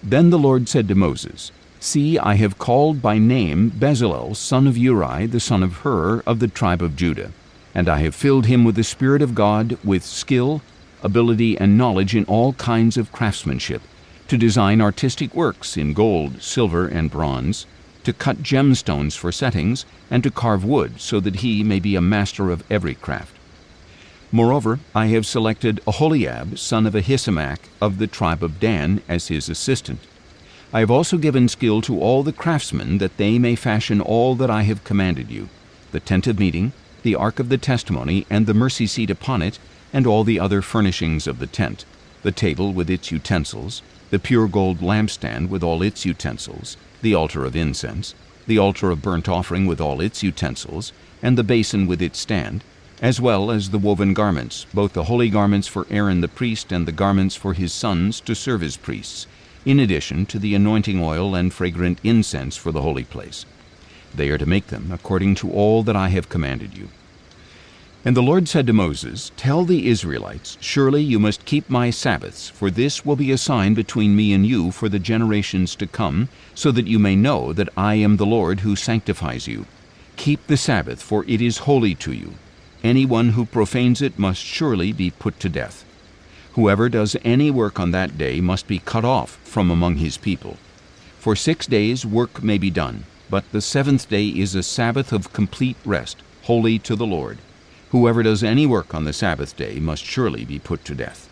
Then the Lord said to Moses, "See, I have called by name Bezalel, son of Uri, the son of Hur, of the tribe of Judah, and I have filled him with the Spirit of God, with skill, ability, and knowledge in all kinds of craftsmanship, to design artistic works in gold, silver, and bronze, to cut gemstones for settings, and to carve wood, so that he may be a master of every craft. Moreover, I have selected Aholiab, son of Ahisamach, of the tribe of Dan, as his assistant. I have also given skill to all the craftsmen, that they may fashion all that I have commanded you, the tent of meeting, the ark of the testimony, and the mercy seat upon it, and all the other furnishings of the tent, the table with its utensils, the pure gold lampstand with all its utensils, the altar of incense, the altar of burnt offering with all its utensils, and the basin with its stand, as well as the woven garments, both the holy garments for Aaron the priest and the garments for his sons to serve as priests, in addition to the anointing oil and fragrant incense for the holy place. They are to make them according to all that I have commanded you." And the Lord said to Moses, "Tell the Israelites, surely you must keep my Sabbaths, for this will be a sign between me and you for the generations to come, so that you may know that I am the Lord who sanctifies you. Keep the Sabbath, for it is holy to you. Anyone who profanes it must surely be put to death. Whoever does any work on that day must be cut off from among his people. For 6 days work may be done, but the 7th day is a Sabbath of complete rest, holy to the Lord. Whoever does any work on the Sabbath day must surely be put to death."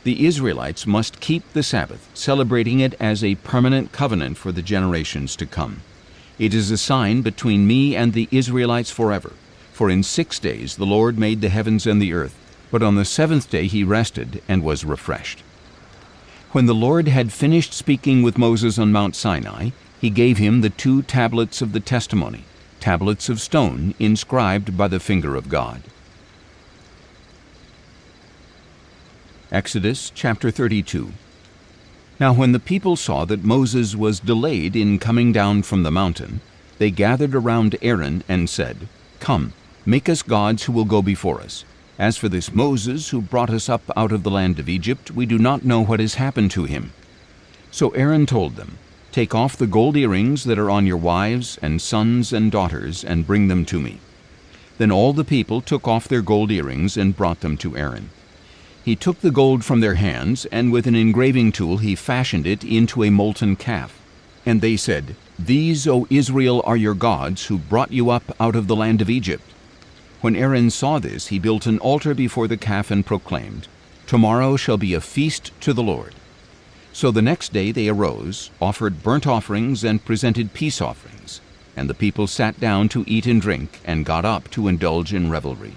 The Israelites must keep the Sabbath, celebrating it as a permanent covenant for the generations to come. It is a sign between me and the Israelites forever. For in 6 days the Lord made the heavens and the earth, but on the 7th day he rested and was refreshed. When the Lord had finished speaking with Moses on Mount Sinai, he gave him the 2 tablets of the testimony, tablets of stone inscribed by the finger of God. Exodus chapter 32. Now when the people saw that Moses was delayed in coming down from the mountain, they gathered around Aaron and said, "Come, make us gods who will go before us. As for this Moses who brought us up out of the land of Egypt, we do not know what has happened to him." So Aaron told them, "Take off the gold earrings that are on your wives and sons and daughters, and bring them to me." Then all the people took off their gold earrings and brought them to Aaron. He took the gold from their hands, and with an engraving tool he fashioned it into a molten calf. And they said, "These, O Israel, are your gods, who brought you up out of the land of Egypt." When Aaron saw this, he built an altar before the calf and proclaimed, "Tomorrow shall be a feast to the Lord." So the next day they arose, offered burnt offerings, and presented peace offerings. And the people sat down to eat and drink, and got up to indulge in revelry.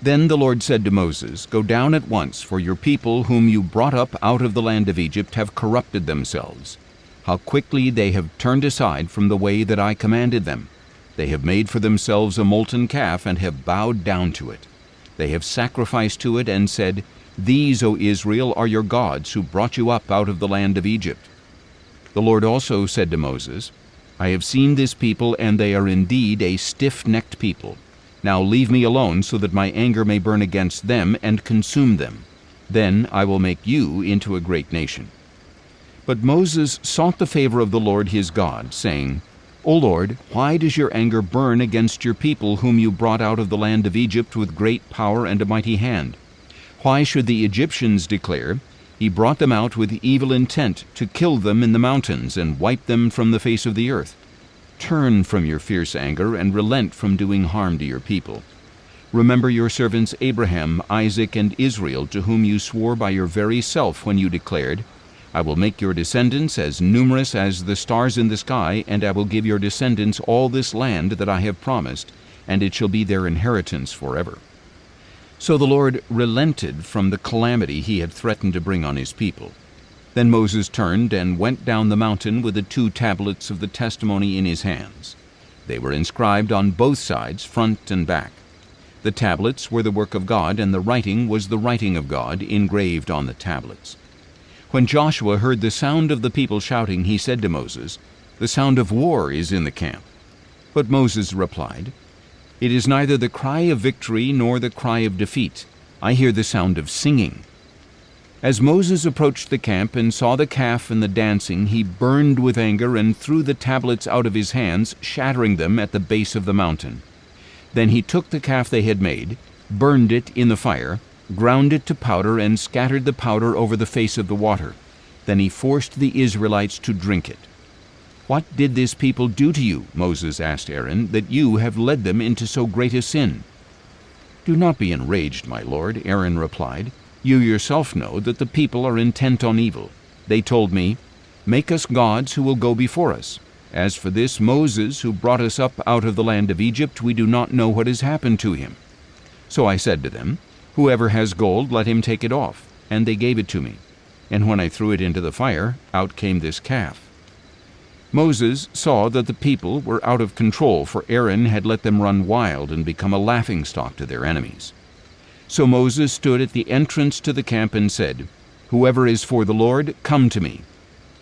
Then the Lord said to Moses, "Go down at once, for your people whom you brought up out of the land of Egypt have corrupted themselves. How quickly they have turned aside from the way that I commanded them. They have made for themselves a molten calf and have bowed down to it. They have sacrificed to it and said, 'These, O Israel, are your gods who brought you up out of the land of Egypt.' The Lord also said to Moses, 'I have seen this people, and they are indeed a stiff-necked people. Now leave me alone, so that my anger may burn against them and consume them. Then I will make you into a great nation.' But Moses sought the favor of the Lord his God, saying, 'O Lord, why does your anger burn against your people whom you brought out of the land of Egypt with great power and a mighty hand? Why should the Egyptians declare, He brought them out with evil intent to kill them in the mountains and wipe them from the face of the earth? Turn from your fierce anger and relent from doing harm to your people. Remember your servants Abraham, Isaac, and Israel, to whom you swore by your very self when you declared, I will make your descendants as numerous as the stars in the sky, and I will give your descendants all this land that I have promised, and it shall be their inheritance forever.' So the Lord relented from the calamity he had threatened to bring on his people. Then Moses turned and went down the mountain with the 2 tablets of the testimony in his hands. They were inscribed on both sides, front and back. The tablets were the work of God, and the writing was the writing of God engraved on the tablets. When Joshua heard the sound of the people shouting, he said to Moses, 'The sound of war is in the camp.' But Moses replied, 'It is neither the cry of victory nor the cry of defeat. I hear the sound of singing.' As Moses approached the camp and saw the calf and the dancing, he burned with anger and threw the tablets out of his hands, shattering them at the base of the mountain. Then he took the calf they had made, burned it in the fire, ground it to powder, and scattered the powder over the face of the water. Then he forced the Israelites to drink it. 'What did this people do to you,' Moses asked Aaron, 'that you have led them into so great a sin?' 'Do not be enraged, my lord,' Aaron replied. 'You yourself know that the people are intent on evil. They told me, "Make us gods who will go before us." As for this Moses who brought us up out of the land of Egypt, we do not know what has happened to him.' So I said to them, 'Whoever has gold, let him take it off.' And they gave it to me. And when I threw it into the fire, out came this calf." Moses saw that the people were out of control, for Aaron had let them run wild and become a laughingstock to their enemies. So Moses stood at the entrance to the camp and said, "Whoever is for the Lord, come to me."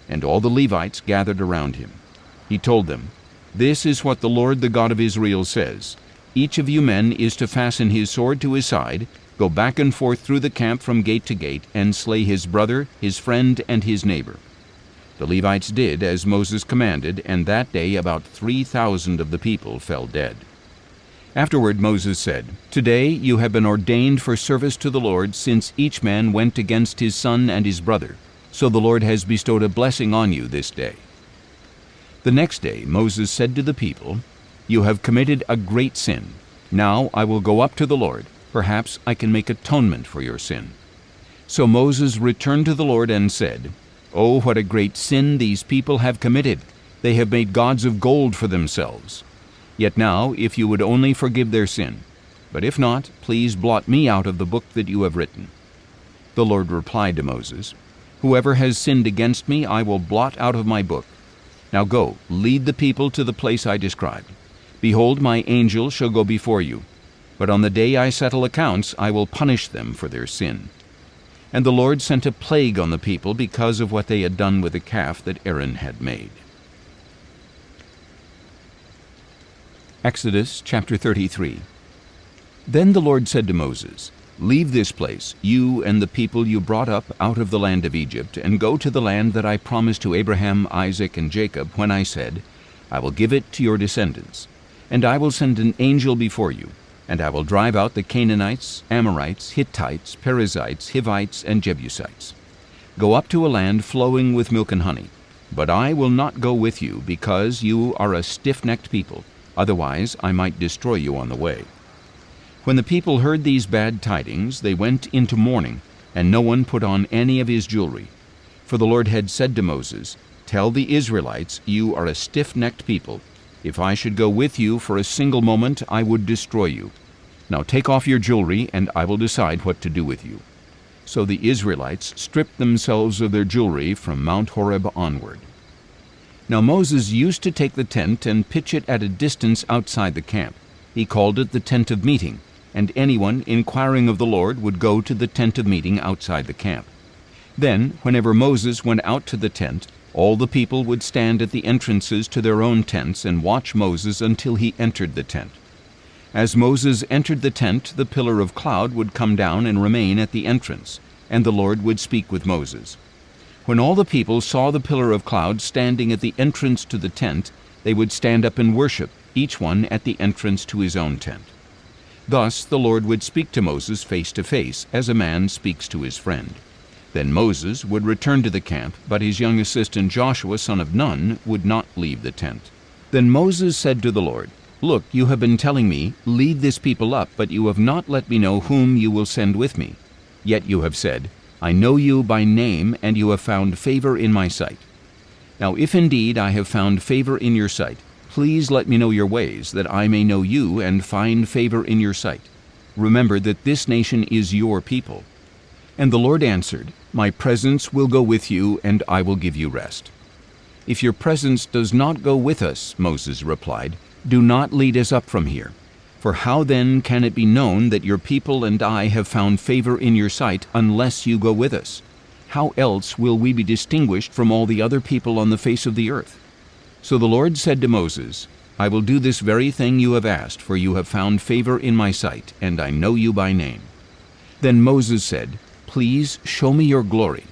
And all the Levites gathered around him. He told them, "This is what the Lord, the God of Israel, says. Each of you men is to fasten his sword to his side, go back and forth through the camp from gate to gate, and slay his brother, his friend, and his neighbor." The Levites did as Moses commanded, and that day about 3,000 of the people fell dead. Afterward Moses said, "Today you have been ordained for service to the Lord, since each man went against his son and his brother. So the Lord has bestowed a blessing on you this day." The next day Moses said to the people, "You have committed a great sin. Now I will go up to the Lord. Perhaps I can make atonement for your sin." So Moses returned to the Lord and said, "Oh, what a great sin these people have committed! They have made gods of gold for themselves. Yet now, if you would only forgive their sin, but if not, please blot me out of the book that you have written." The Lord replied to Moses, "Whoever has sinned against me, I will blot out of my book. Now go, lead the people to the place I described. Behold, my angel shall go before you. But on the day I settle accounts, I will punish them for their sin." And the Lord sent a plague on the people because of what they had done with the calf that Aaron had made. Exodus chapter 33. Then the Lord said to Moses, "Leave this place, you and the people you brought up out of the land of Egypt, and go to the land that I promised to Abraham, Isaac, and Jacob, when I said, I will give it to your descendants. And I will send an angel before you, and I will drive out the Canaanites, Amorites, Hittites, Perizzites, Hivites, and Jebusites. Go up to a land flowing with milk and honey. But I will not go with you, because you are a stiff-necked people. Otherwise I might destroy you on the way." When the people heard these bad tidings, they went into mourning, and no one put on any of his jewelry. For the Lord had said to Moses, "Tell the Israelites, you are a stiff-necked people. If I should go with you for a single moment, I would destroy you. Now take off your jewelry, and I will decide what to do with you." So the Israelites stripped themselves of their jewelry from Mount Horeb onward. Now Moses used to take the tent and pitch it at a distance outside the camp. He called it the tent of meeting, and anyone inquiring of the Lord would go to the tent of meeting outside the camp. Then, whenever Moses went out to the tent, all the people would stand at the entrances to their own tents and watch Moses until he entered the tent. As Moses entered the tent, the pillar of cloud would come down and remain at the entrance, and the Lord would speak with Moses. When all the people saw the pillar of cloud standing at the entrance to the tent, they would stand up and worship, each one at the entrance to his own tent. Thus the Lord would speak to Moses face to face, as a man speaks to his friend. Then Moses would return to the camp, but his young assistant Joshua, son of Nun, would not leave the tent. Then Moses said to the Lord, "Look, you have been telling me, 'Lead this people up,' but you have not let me know whom you will send with me. Yet you have said, 'I know you by name, and you have found favor in my sight.' Now if indeed I have found favor in your sight, please let me know your ways, that I may know you and find favor in your sight. Remember that this nation is your people." And the Lord answered, "My presence will go with you, and I will give you rest." "If your presence does not go with us," Moses replied, "do not lead us up from here. For how then can it be known that your people and I have found favor in your sight unless you go with us? How else will we be distinguished from all the other people on the face of the earth?" So the Lord said to Moses, "I will do this very thing you have asked, for you have found favor in my sight, and I know you by name." Then Moses said, "Please show me your glory."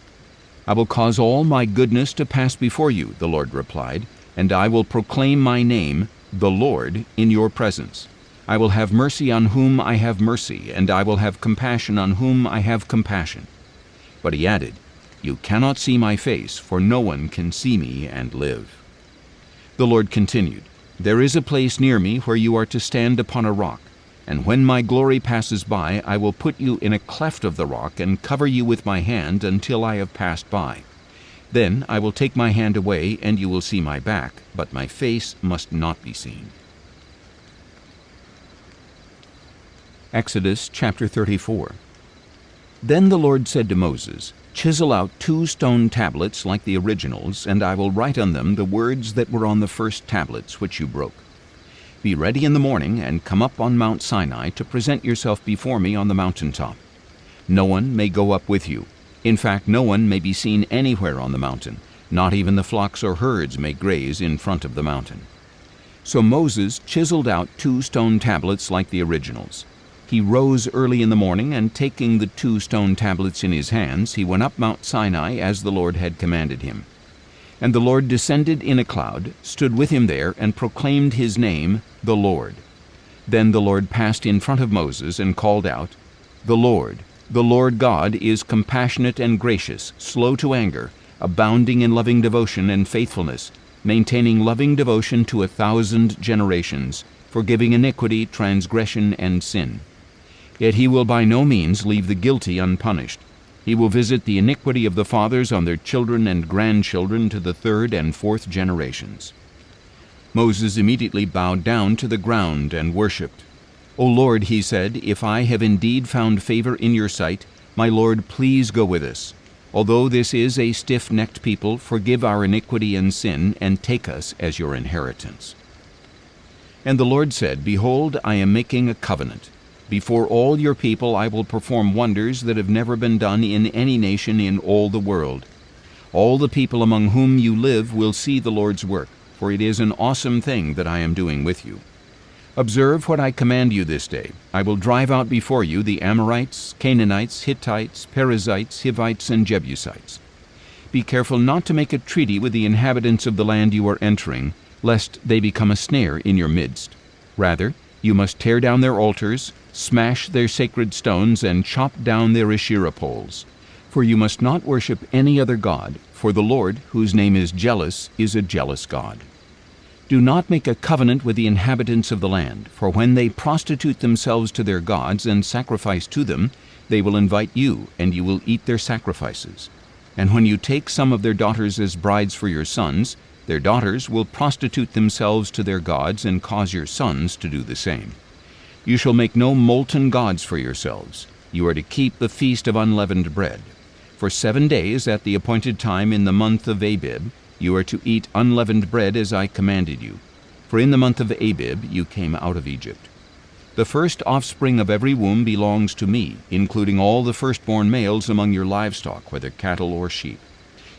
"I will cause all my goodness to pass before you," the Lord replied, "and I will proclaim my name, the Lord, in your presence. I will have mercy on whom I have mercy, and I will have compassion on whom I have compassion." But he added, "You cannot see my face, for no one can see me and live." The Lord continued, "There is a place near me where you are to stand upon a rock. And when my glory passes by, I will put you in a cleft of the rock and cover you with my hand until I have passed by. Then I will take my hand away, and you will see my back, but my face must not be seen." Exodus chapter 34. Then the Lord said to Moses, "Chisel out 2 stone tablets like the originals, and I will write on them the words that were on the first tablets which you broke. Be ready in the morning, and come up on Mount Sinai to present yourself before me on the mountaintop. No one may go up with you. In fact, no one may be seen anywhere on the mountain. Not even the flocks or herds may graze in front of the mountain." So Moses chiseled out 2 stone tablets like the originals. He rose early in the morning, and taking the 2 stone tablets in his hands, he went up Mount Sinai as the Lord had commanded him. And the Lord descended in a cloud, stood with him there, and proclaimed his name, the Lord. Then the Lord passed in front of Moses and called out, the Lord God, is compassionate and gracious, slow to anger, abounding in loving devotion and faithfulness, maintaining loving devotion to 1,000 generations, forgiving iniquity, transgression, and sin. Yet he will by no means leave the guilty unpunished. He will visit the iniquity of the fathers on their children and grandchildren to the 3rd and 4th generations. Moses immediately bowed down to the ground and worshipped. "O Lord," he said, "if I have indeed found favor in your sight, my Lord, please go with us. Although this is a stiff-necked people, forgive our iniquity and sin, and take us as your inheritance." And the Lord said, "Behold, I am making a covenant. Before all your people I will perform wonders that have never been done in any nation in all the world. All the people among whom you live will see the Lord's work, for it is an awesome thing that I am doing with you. Observe what I command you this day. I will drive out before you the Amorites, Canaanites, Hittites, Perizzites, Hivites, and Jebusites. Be careful not to make a treaty with the inhabitants of the land you are entering, lest they become a snare in your midst. Rather, you must tear down their altars, smash their sacred stones, and chop down their Asherah poles. For you must not worship any other god, for the Lord, whose name is jealous, is a jealous God. Do not make a covenant with the inhabitants of the land, for when they prostitute themselves to their gods and sacrifice to them, they will invite you, and you will eat their sacrifices. And when you take some of their daughters as brides for your sons, Their daughters will prostitute themselves to their gods and cause your sons to do the same. You shall make no molten gods for yourselves. You are to keep the feast of unleavened bread. For 7 days at the appointed time in the month of Abib, you are to eat unleavened bread as I commanded you. For in the month of Abib you came out of Egypt. The first offspring of every womb belongs to me, including all the firstborn males among your livestock, whether cattle or sheep.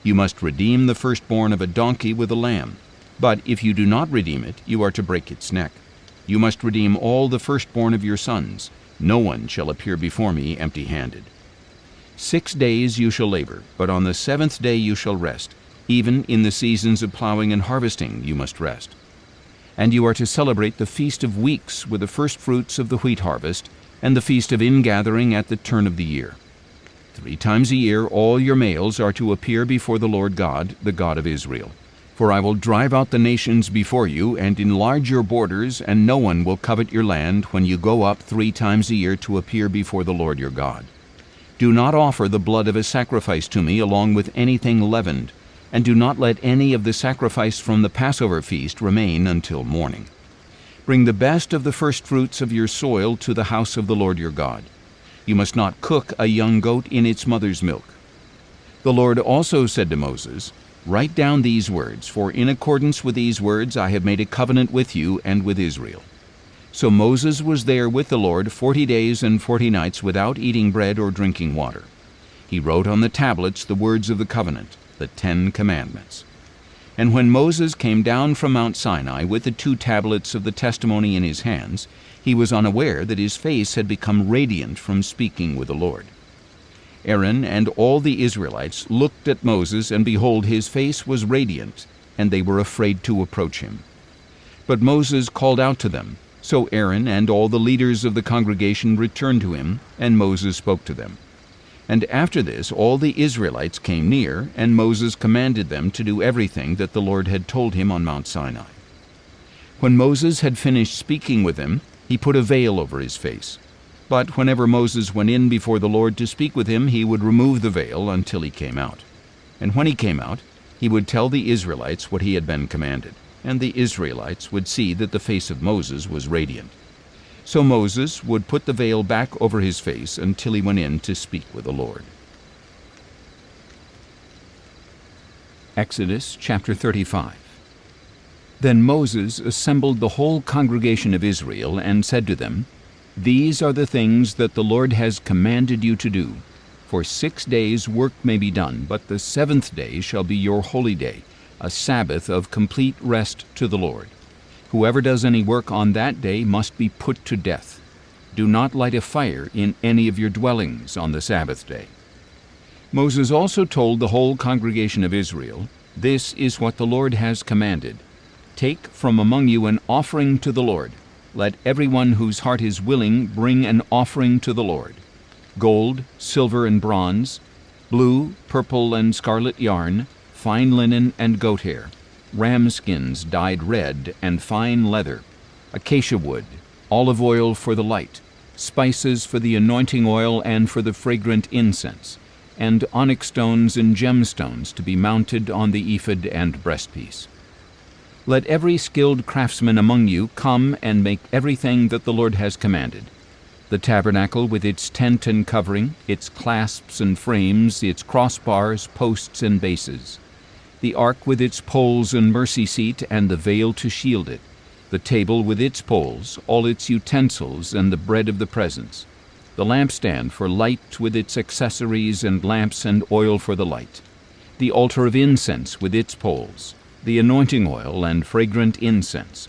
You must redeem the firstborn of a donkey with a lamb. But if you do not redeem it, you are to break its neck. You must redeem all the firstborn of your sons. No one shall appear before me empty-handed. 6 days you shall labor, but on the 7th day you shall rest. Even in the seasons of plowing and harvesting you must rest. And you are to celebrate the Feast of Weeks with the firstfruits of the wheat harvest, and the Feast of Ingathering at the turn of the year. 3 times a year all your males are to appear before the Lord God, the God of Israel. For I will drive out the nations before you, and enlarge your borders, and no one will covet your land when you go up 3 times a year to appear before the Lord your God. Do not offer the blood of a sacrifice to me along with anything leavened, and do not let any of the sacrifice from the Passover feast remain until morning. Bring the best of the firstfruits of your soil to the house of the Lord your God. You must not cook a young goat in its mother's milk. The Lord also said to Moses, Write down these words, for in accordance with these words I have made a covenant with you and with Israel. So Moses was there with the Lord 40 days and 40 nights without eating bread or drinking water. He wrote on the tablets the words of the covenant, the 10 Commandments. And when Moses came down from Mount Sinai with the 2 tablets of the testimony in his hands, he was unaware that his face had become radiant from speaking with the Lord. Aaron and all the Israelites looked at Moses, and behold, his face was radiant, and they were afraid to approach him. But Moses called out to them. So Aaron and all the leaders of the congregation returned to him, and Moses spoke to them. And after this all the Israelites came near, and Moses commanded them to do everything that the Lord had told him on Mount Sinai. When Moses had finished speaking with them, he put a veil over his face. But whenever Moses went in before the Lord to speak with him, he would remove the veil until he came out. And when he came out, he would tell the Israelites what he had been commanded, and the Israelites would see that the face of Moses was radiant. So Moses would put the veil back over his face until he went in to speak with the Lord. Exodus chapter 35. Then Moses assembled the whole congregation of Israel and said to them, These are the things that the Lord has commanded you to do. For 6 days work may be done, but the 7th day shall be your holy day, a Sabbath of complete rest to the Lord. Whoever does any work on that day must be put to death. Do not light a fire in any of your dwellings on the Sabbath day. Moses also told the whole congregation of Israel, This is what the Lord has commanded. Take from among you an offering to the Lord. Let everyone whose heart is willing bring an offering to the Lord. Gold, silver, and bronze, blue, purple, and scarlet yarn, fine linen and goat hair, ram skins dyed red, and fine leather, acacia wood, olive oil for the light, spices for the anointing oil and for the fragrant incense, and onyx stones and gemstones to be mounted on the ephod and breastpiece. Let every skilled craftsman among you come and make everything that the Lord has commanded: the tabernacle with its tent and covering, its clasps and frames, its crossbars, posts, and bases, the ark with its poles and mercy seat and the veil to shield it, the table with its poles, all its utensils, and the bread of the presence, the lampstand for light with its accessories and lamps and oil for the light, the altar of incense with its poles, the anointing oil and fragrant incense,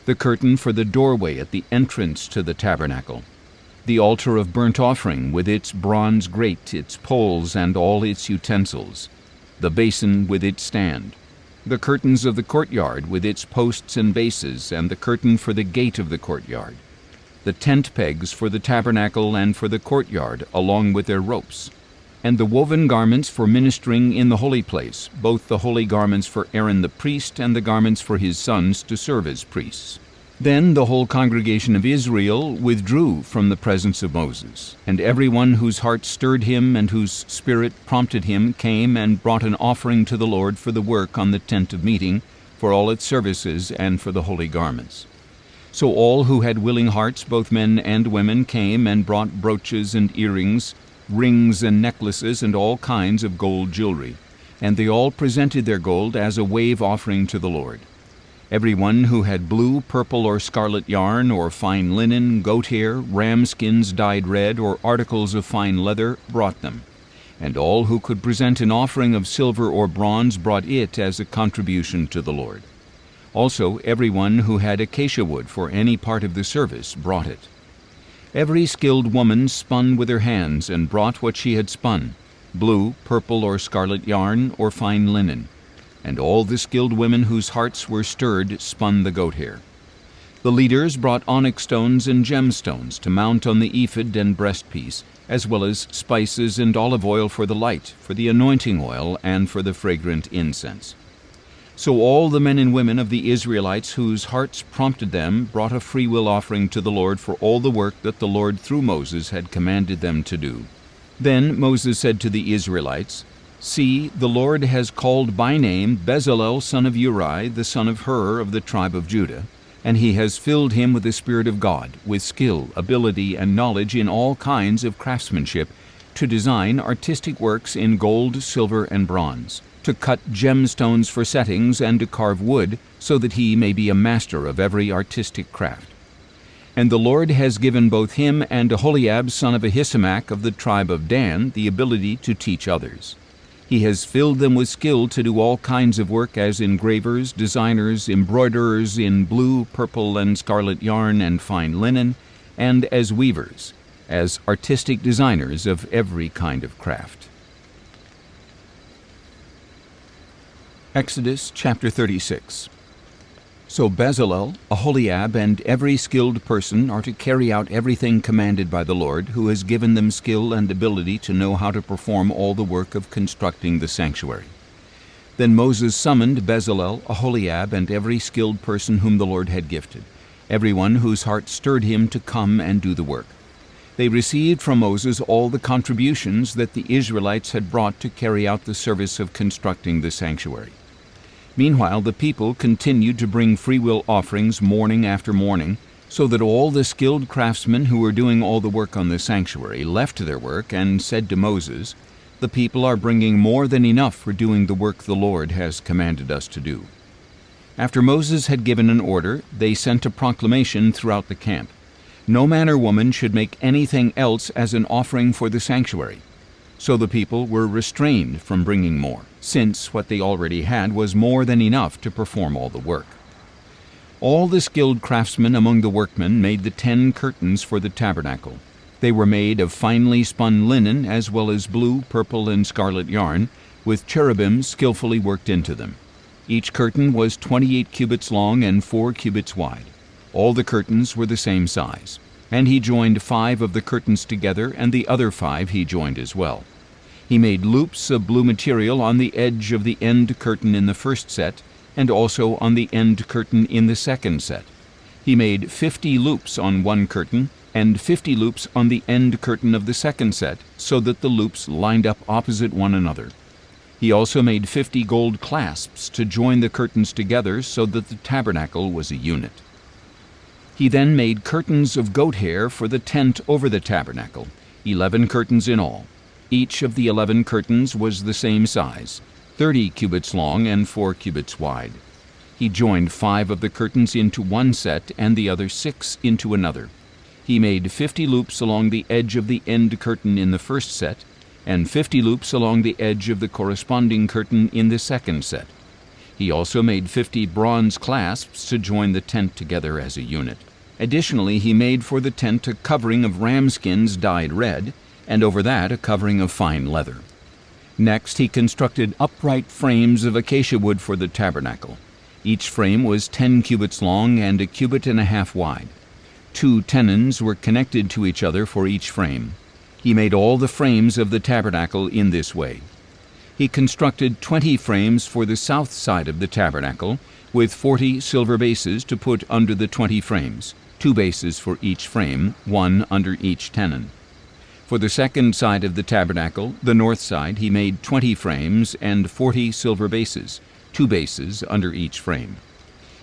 the curtain for the doorway at the entrance to the tabernacle, the altar of burnt offering with its bronze grate, its poles, and all its utensils, the basin with its stand, the curtains of the courtyard with its posts and bases, and the curtain for the gate of the courtyard, the tent pegs for the tabernacle and for the courtyard, along with their ropes, and the woven garments for ministering in the holy place, both the holy garments for Aaron the priest and the garments for his sons to serve as priests, Then the whole congregation of Israel withdrew from the presence of Moses, and everyone whose heart stirred him and whose spirit prompted him came and brought an offering to the Lord for the work on the tent of meeting, for all its services, and for the holy garments. So all who had willing hearts, both men and women, came and brought brooches and earrings, rings and necklaces, and all kinds of gold jewelry, and they all presented their gold as a wave offering to the Lord. Everyone who had blue, purple, or scarlet yarn, or fine linen, goat hair, ram skins dyed red, or articles of fine leather, brought them. And all who could present an offering of silver or bronze brought it as a contribution to the Lord. Also everyone who had acacia wood for any part of the service brought it. Every skilled woman spun with her hands and brought what she had spun, blue, purple, or scarlet yarn, or fine linen. And all the skilled women whose hearts were stirred spun the goat hair. The leaders brought onyx stones and gemstones to mount on the ephod and breastpiece, as well as spices and olive oil for the light, for the anointing oil, and for the fragrant incense. So all the men and women of the Israelites whose hearts prompted them brought a freewill offering to the Lord for all the work that the Lord through Moses had commanded them to do. Then Moses said to the Israelites, "See, the Lord has called by name Bezalel son of Uri, the son of Hur of the tribe of Judah, and he has filled him with the Spirit of God, with skill, ability, and knowledge in all kinds of craftsmanship, to design artistic works in gold, silver, and bronze, to cut gemstones for settings, and to carve wood, so that he may be a master of every artistic craft. And the Lord has given both him and Aholiab son of Ahisamach of the tribe of Dan the ability to teach others. He has filled them with skill to do all kinds of work as engravers, designers, embroiderers in blue, purple, and scarlet yarn and fine linen, and as weavers, as artistic designers of every kind of craft." Exodus chapter 36. So Bezalel, Aholiab, and every skilled person are to carry out everything commanded by the Lord, who has given them skill and ability to know how to perform all the work of constructing the sanctuary. Then Moses summoned Bezalel, Aholiab, and every skilled person whom the Lord had gifted, everyone whose heart stirred him to come and do the work. They received from Moses all the contributions that the Israelites had brought to carry out the service of constructing the sanctuary. Meanwhile, the people continued to bring freewill offerings morning after morning, so that all the skilled craftsmen who were doing all the work on the sanctuary left their work and said to Moses, "The people are bringing more than enough for doing the work the Lord has commanded us to do." After Moses had given an order, they sent a proclamation throughout the camp. No man or woman should make anything else as an offering for the sanctuary. So the people were restrained from bringing more, since what they already had was more than enough to perform all the work. All the skilled craftsmen among the workmen made the 10 curtains for the tabernacle. They were made of finely spun linen, as well as blue, purple, and scarlet yarn, with cherubims skillfully worked into them. Each curtain was 28 cubits long and 4 cubits wide. All the curtains were the same size. And he joined 5 of the curtains together, and the other 5 he joined as well. He made loops of blue material on the edge of the end curtain in the first set, and also on the end curtain in the second set. He made 50 loops on one curtain, and 50 loops on the end curtain of the second set, so that the loops lined up opposite one another. He also made 50 gold clasps to join the curtains together, so that the tabernacle was a unit. He then made curtains of goat hair for the tent over the tabernacle, 11 curtains in all. Each of the 11 curtains was the same size, 30 cubits long and 4 cubits wide. He joined 5 of the curtains into one set and the other 6 into another. He made 50 loops along the edge of the end curtain in the first set, and 50 loops along the edge of the corresponding curtain in the second set. He also made 50 bronze clasps to join the tent together as a unit. Additionally, he made for the tent a covering of ram skins dyed red, and over that a covering of fine leather. Next, he constructed upright frames of acacia wood for the tabernacle. Each frame was 10 cubits long and a cubit and a half wide. 2 tenons were connected to each other for each frame. He made all the frames of the tabernacle in this way. He constructed 20 frames for the south side of the tabernacle, with 40 silver bases to put under the 20 frames, 2 bases for each frame, 1 under each tenon. For the second side of the tabernacle, the north side, he made 20 frames and 40 silver bases, 2 bases under each frame.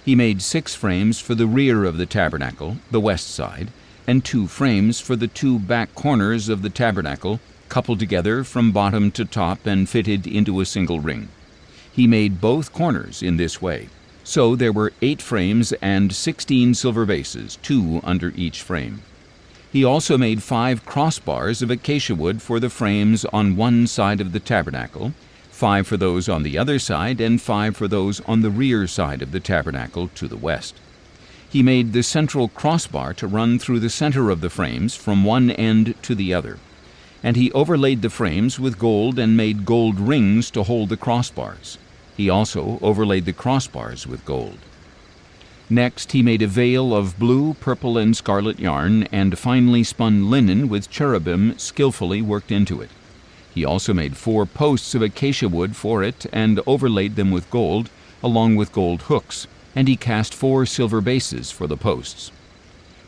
He made 6 frames for the rear of the tabernacle, the west side, and 2 frames for the 2 back corners of the tabernacle, coupled together from bottom to top and fitted into a single ring. He made both corners in this way. So there were 8 frames and 16 silver bases, 2 under each frame. He also made 5 crossbars of acacia wood for the frames on one side of the tabernacle, 5 for those on the other side, and 5 for those on the rear side of the tabernacle to the west. He made the central crossbar to run through the center of the frames from one end to the other. And he overlaid the frames with gold and made gold rings to hold the crossbars. He also overlaid the crossbars with gold. Next he made a veil of blue, purple, and scarlet yarn and finely spun linen with cherubim skillfully worked into it. He also made 4 posts of acacia wood for it and overlaid them with gold, along with gold hooks, and he cast 4 silver bases for the posts.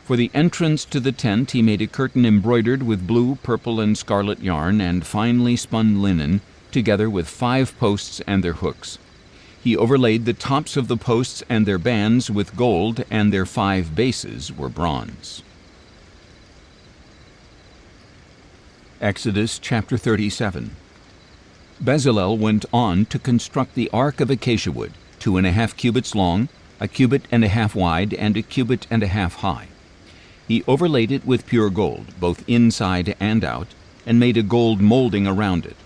For the entrance to the tent he made a curtain embroidered with blue, purple, and scarlet yarn and finely spun linen, together with 5 posts and their hooks. He overlaid the tops of the posts and their bands with gold, and their 5 bases were bronze. Exodus chapter 37. Bezalel went on to construct the ark of acacia wood, 2.5 cubits long, 1.5 cubits wide, and 1.5 cubits high. He overlaid it with pure gold, both inside and out, and made a gold molding around it.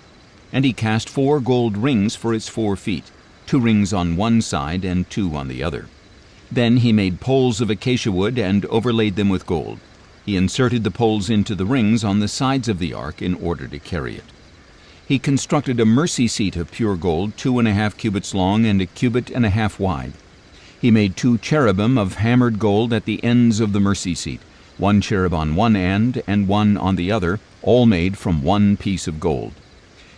And he cast 4 gold rings for its 4 feet, 2 rings on one side and 2 on the other. Then he made poles of acacia wood and overlaid them with gold. He inserted the poles into the rings on the sides of the ark in order to carry it. He constructed a mercy seat of pure gold, 2.5 cubits long and 1.5 cubits wide. He made 2 cherubim of hammered gold at the ends of the mercy seat, 1 cherub on one end and 1 on the other, all made from 1 piece of gold.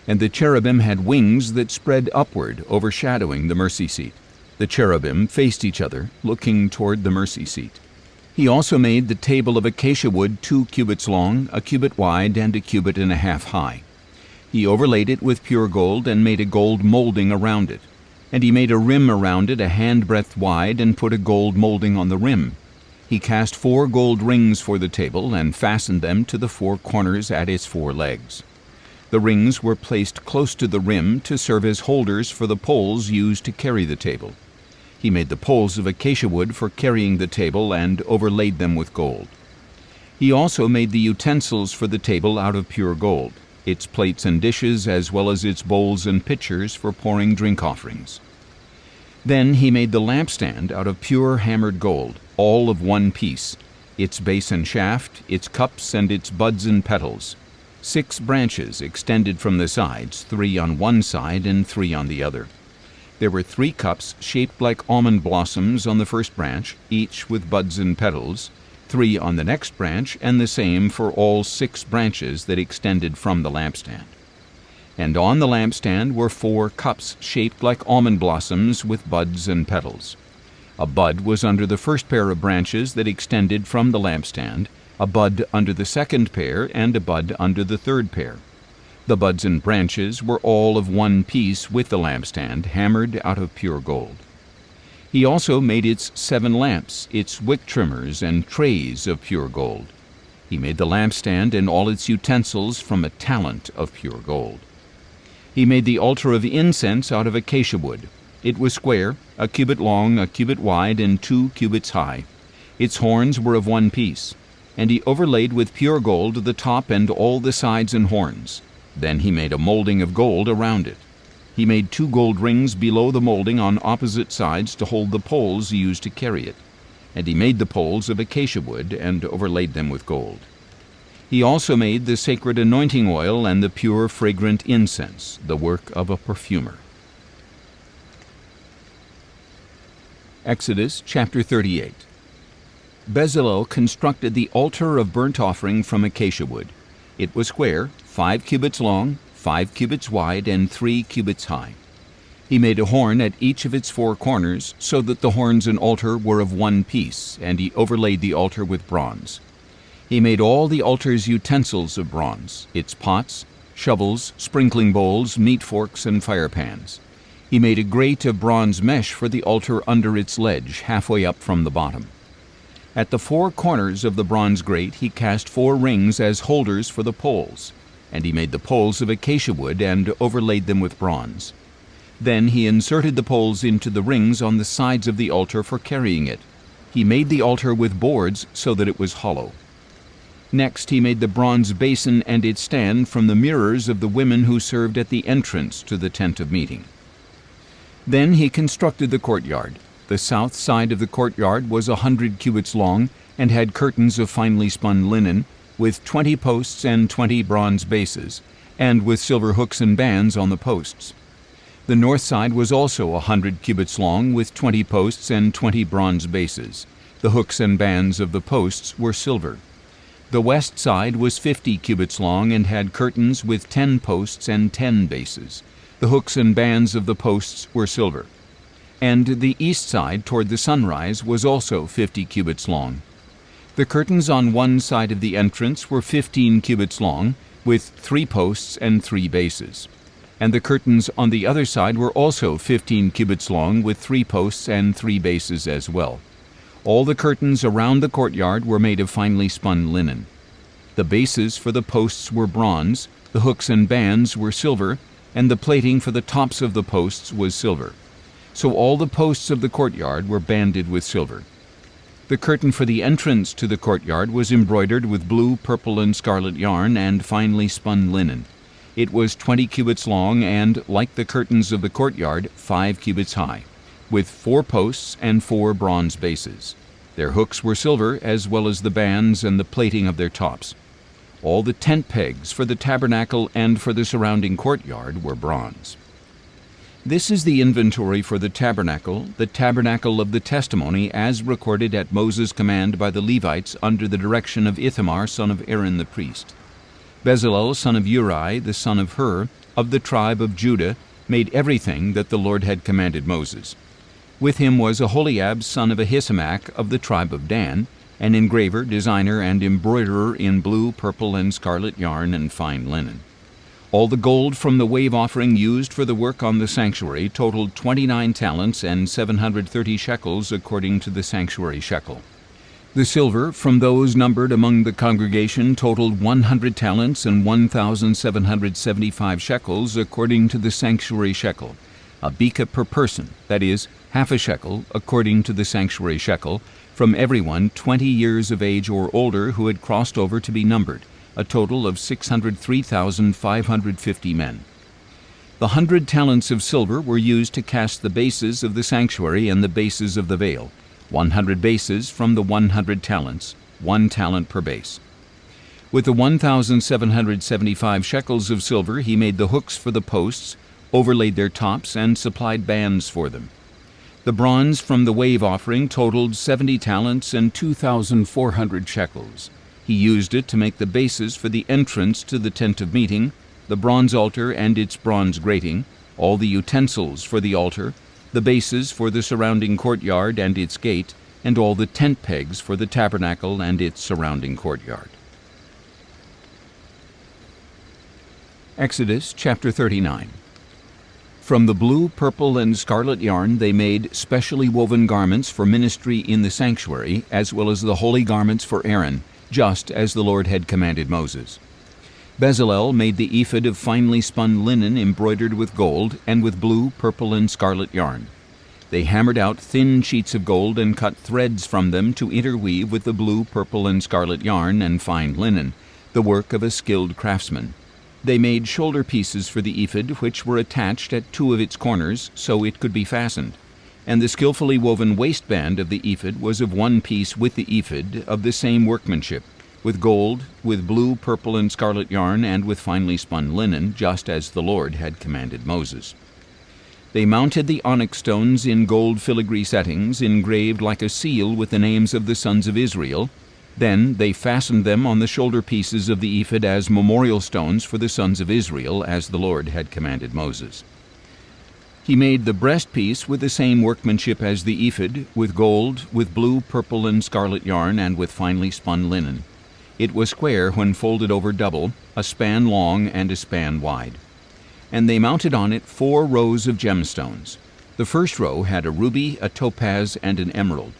And the cherubim had wings that spread upward, overshadowing the mercy seat. The cherubim faced each other, looking toward the mercy seat. He also made the table of acacia wood 2 cubits long, 1 cubit wide, and 1.5 cubits high. He overlaid it with pure gold and made a gold molding around it. And he made a rim around it 1 handbreadth wide and put a gold molding on the rim. He cast 4 gold rings for the table and fastened them to the 4 corners at its 4 legs. The rings were placed close to the rim to serve as holders for the poles used to carry the table. He made the poles of acacia wood for carrying the table and overlaid them with gold. He also made the utensils for the table out of pure gold, its plates and dishes as well as its bowls and pitchers for pouring drink offerings. Then he made the lampstand out of pure hammered gold, all of 1 piece, its base and shaft, its cups, and its buds and petals. 6 branches extended from the sides, 3 on one side and 3 on the other. There were 3 cups shaped like almond blossoms on the first branch, each with buds and petals, 3 on the next branch, and the same for all 6 branches that extended from the lampstand. And on the lampstand were 4 cups shaped like almond blossoms with buds and petals. A bud was under the first pair of branches that extended from the lampstand, a bud under the second pair, and a bud under the third pair. The buds and branches were all of 1 piece with the lampstand, hammered out of pure gold. He also made its 7 lamps, its wick trimmers, and trays of pure gold. He made the lampstand and all its utensils from a talent of pure gold. He made the altar of incense out of acacia wood. It was square, 1 cubit long, 1 cubit wide, and 2 cubits high. Its horns were of 1 piece. And he overlaid with pure gold the top and all the sides and horns. Then he made a molding of gold around it. He made 2 gold rings below the molding on opposite sides to hold the poles used to carry it. And he made the poles of acacia wood and overlaid them with gold. He also made the sacred anointing oil and the pure fragrant incense, the work of a perfumer. Exodus chapter 38. Bezalel constructed the altar of burnt offering from acacia wood. It was square, 5 cubits long, 5 cubits wide and 3 cubits high. He made a horn at each of its 4 corners, so that the horns and altar were of one piece, and he overlaid the altar with bronze. He made all the altar's utensils of bronze, its pots, shovels, sprinkling bowls, meat forks, and fire pans. He made a grate of bronze mesh for the altar under its ledge, halfway up from the bottom. At the 4 corners of the bronze grate he cast 4 rings as holders for the poles, and he made the poles of acacia wood and overlaid them with bronze. Then he inserted the poles into the rings on the sides of the altar for carrying it. He made the altar with boards so that it was hollow. Next he made the bronze basin and its stand from the mirrors of the women who served at the entrance to the tent of meeting. Then he constructed the courtyard. The south side of the courtyard was 100 cubits long and had curtains of finely spun linen, with 20 posts and 20 bronze bases, and with silver hooks and bands on the posts. The north side was also 100 cubits long, with 20 posts and 20 bronze bases. The hooks and bands of the posts were silver. The west side was 50 cubits long and had curtains with 10 posts and 10 bases. The hooks and bands of the posts were silver. And the east side toward the sunrise was also 50 cubits long. The curtains on one side of the entrance were 15 cubits long, with 3 posts and 3 bases. And the curtains on the other side were also 15 cubits long, with 3 posts and 3 bases as well. All the curtains around the courtyard were made of finely spun linen. The bases for the posts were bronze, the hooks and bands were silver, and the plating for the tops of the posts was silver. So all the posts of the courtyard were banded with silver. The curtain for the entrance to the courtyard was embroidered with blue, purple, and scarlet yarn and finely spun linen. It was 20 cubits long and, like the curtains of the courtyard, 5 cubits high, with 4 posts and 4 bronze bases. Their hooks were silver, as well as the bands and the plating of their tops. All the tent pegs for the tabernacle and for the surrounding courtyard were bronze. This is the inventory for the tabernacle of the testimony, as recorded at Moses' command by the Levites under the direction of Ithamar, son of Aaron the priest. Bezalel, son of Uri, the son of Hur, of the tribe of Judah, made everything that the Lord had commanded Moses. With him was Aholiab, son of Ahisamach, of the tribe of Dan, an engraver, designer, and embroiderer in blue, purple, and scarlet yarn and fine linen. All the gold from the wave offering used for the work on the sanctuary totaled 29 talents and 730 shekels according to the sanctuary shekel. The silver from those numbered among the congregation totaled 100 talents and 1,775 shekels according to the sanctuary shekel, a beka per person, that is, half a shekel according to the sanctuary shekel, from everyone 20 years of age or older who had crossed over to be numbered, a total of 603,550 men. The 100 talents of silver were used to cast the bases of the sanctuary and the bases of the veil, 100 bases from the 100 talents, 1 talent per base. With the 1,775 shekels of silver he made the hooks for the posts, overlaid their tops, and supplied bands for them. The bronze from the wave offering totaled 70 talents and 2,400 shekels. He used it to make the bases for the entrance to the tent of meeting, the bronze altar and its bronze grating, all the utensils for the altar, the bases for the surrounding courtyard and its gate, and all the tent pegs for the tabernacle and its surrounding courtyard. Exodus chapter 39. From the blue, purple, and scarlet yarn they made specially woven garments for ministry in the sanctuary, as well as the holy garments for Aaron, just as the Lord had commanded Moses. Bezalel made the ephod of finely spun linen embroidered with gold and with blue, purple, and scarlet yarn. They hammered out thin sheets of gold and cut threads from them to interweave with the blue, purple, and scarlet yarn and fine linen, the work of a skilled craftsman. They made shoulder pieces for the ephod, which were attached at 2 of its corners so it could be fastened. And the skillfully woven waistband of the ephod was of one piece with the ephod, of the same workmanship, with gold, with blue, purple, and scarlet yarn, and with finely spun linen, just as the Lord had commanded Moses. They mounted the onyx stones in gold filigree settings, engraved like a seal with the names of the sons of Israel, Then they fastened them on the shoulder pieces of the ephod as memorial stones for the sons of Israel, as the Lord had commanded Moses. He made the breastpiece with the same workmanship as the ephod, with gold, with blue, purple, and scarlet yarn, and with finely spun linen. It was square when folded over double, a span long and a span wide. And they mounted on it 4 rows of gemstones. The first row had a ruby, a topaz, and an emerald.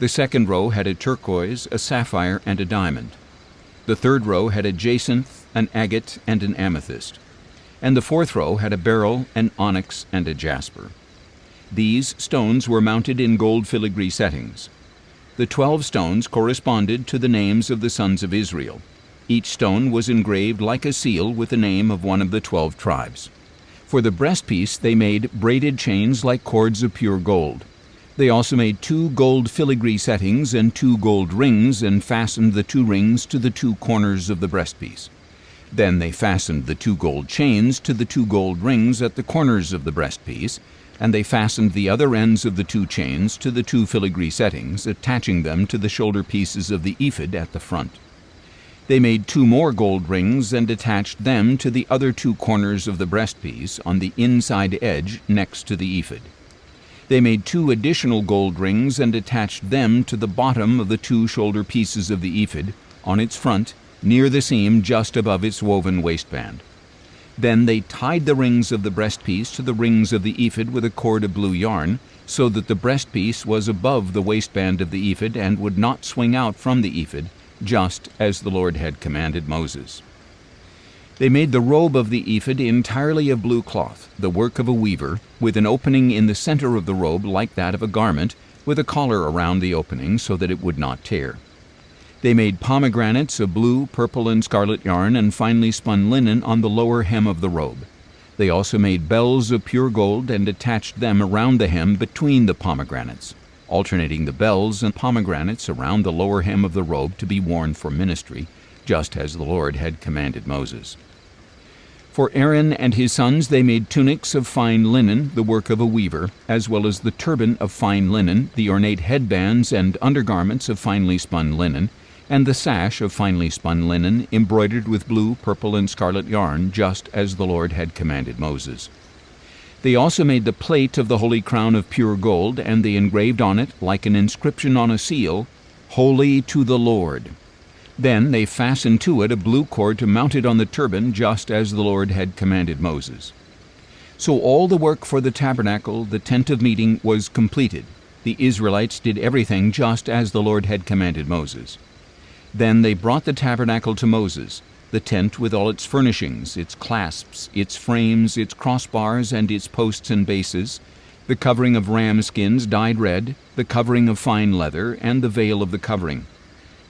The second row had a turquoise, a sapphire, and a diamond. The third row had a jacinth, an agate, and an amethyst. And the fourth row had a beryl, an onyx, and a jasper. These stones were mounted in gold filigree settings. The 12 stones corresponded to the names of the sons of Israel. Each stone was engraved like a seal with the name of one of the 12 tribes. For the breastpiece they made braided chains like cords of pure gold. They also made 2 gold filigree settings and 2 gold rings, and fastened the 2 rings to the 2 corners of the breastpiece. Then they fastened the 2 gold chains to the 2 gold rings at the corners of the breastpiece, and they fastened the other ends of the 2 chains to the 2 filigree settings, attaching them to the shoulder pieces of the ephod at the front. They made 2 more gold rings and attached them to the other 2 corners of the breastpiece on the inside edge next to the ephod. They made 2 additional gold rings and attached them to the bottom of the 2 shoulder pieces of the ephod, on its front, near the seam just above its woven waistband. Then they tied the rings of the breastpiece to the rings of the ephod with a cord of blue yarn, so that the breastpiece was above the waistband of the ephod and would not swing out from the ephod, just as the Lord had commanded Moses. They made the robe of the ephod entirely of blue cloth, the work of a weaver, with an opening in the center of the robe like that of a garment, with a collar around the opening so that it would not tear. They made pomegranates of blue, purple, and scarlet yarn and finely spun linen on the lower hem of the robe. They also made bells of pure gold and attached them around the hem between the pomegranates, alternating the bells and pomegranates around the lower hem of the robe to be worn for ministry, just as the Lord had commanded Moses. For Aaron and his sons they made tunics of fine linen, the work of a weaver, as well as the turban of fine linen, the ornate headbands and undergarments of finely spun linen, and the sash of finely spun linen, embroidered with blue, purple, and scarlet yarn, just as the Lord had commanded Moses. They also made the plate of the holy crown of pure gold, and they engraved on it, like an inscription on a seal, "Holy to the Lord." Then they fastened to it a blue cord to mount it on the turban, just as the Lord had commanded Moses. So all the work for the tabernacle, the tent of meeting, was completed. The Israelites did everything just as the Lord had commanded Moses. Then they brought the tabernacle to Moses, the tent with all its furnishings, its clasps, its frames, its crossbars, and its posts and bases, the covering of ram skins dyed red, the covering of fine leather, and the veil of the covering,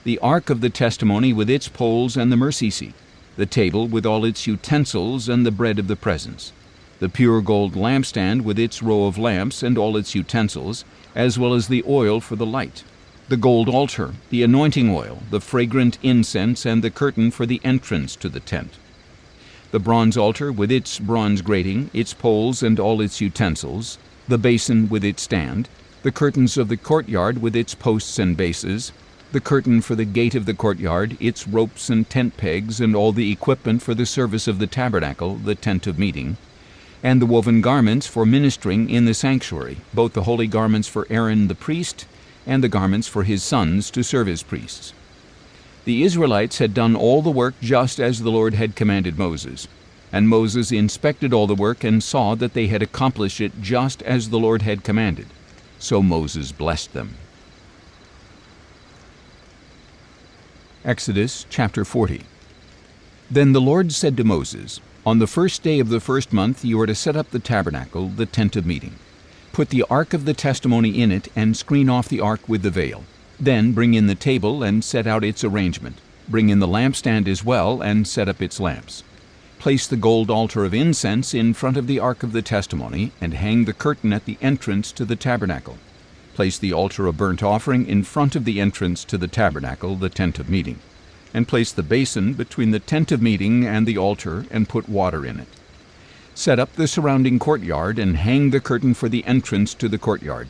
the ark of the testimony with its poles and the mercy seat, the table with all its utensils and the bread of the presence, the pure gold lampstand with its row of lamps and all its utensils, as well as the oil for the light, the gold altar, the anointing oil, the fragrant incense, and the curtain for the entrance to the tent, the bronze altar with its bronze grating, its poles and all its utensils, the basin with its stand, the curtains of the courtyard with its posts and bases, the curtain for the gate of the courtyard, its ropes and tent pegs, and all the equipment for the service of the tabernacle, the tent of meeting, and the woven garments for ministering in the sanctuary, both the holy garments for Aaron the priest and the garments for his sons to serve as priests. The Israelites had done all the work just as the Lord had commanded Moses, and Moses inspected all the work and saw that they had accomplished it just as the Lord had commanded. So Moses blessed them. Exodus chapter 40. Then the Lord said to Moses, "On the first day of the first month you are to set up the tabernacle, the tent of meeting. Put the ark of the testimony in it, and screen off the ark with the veil. Then bring in the table and set out its arrangement. Bring in the lampstand as well, and set up its lamps. Place the gold altar of incense in front of the ark of the testimony, and hang the curtain at the entrance to the tabernacle. Place the altar of burnt offering in front of the entrance to the tabernacle, the tent of meeting. And place the basin between the tent of meeting and the altar, and put water in it. Set up the surrounding courtyard, and hang the curtain for the entrance to the courtyard.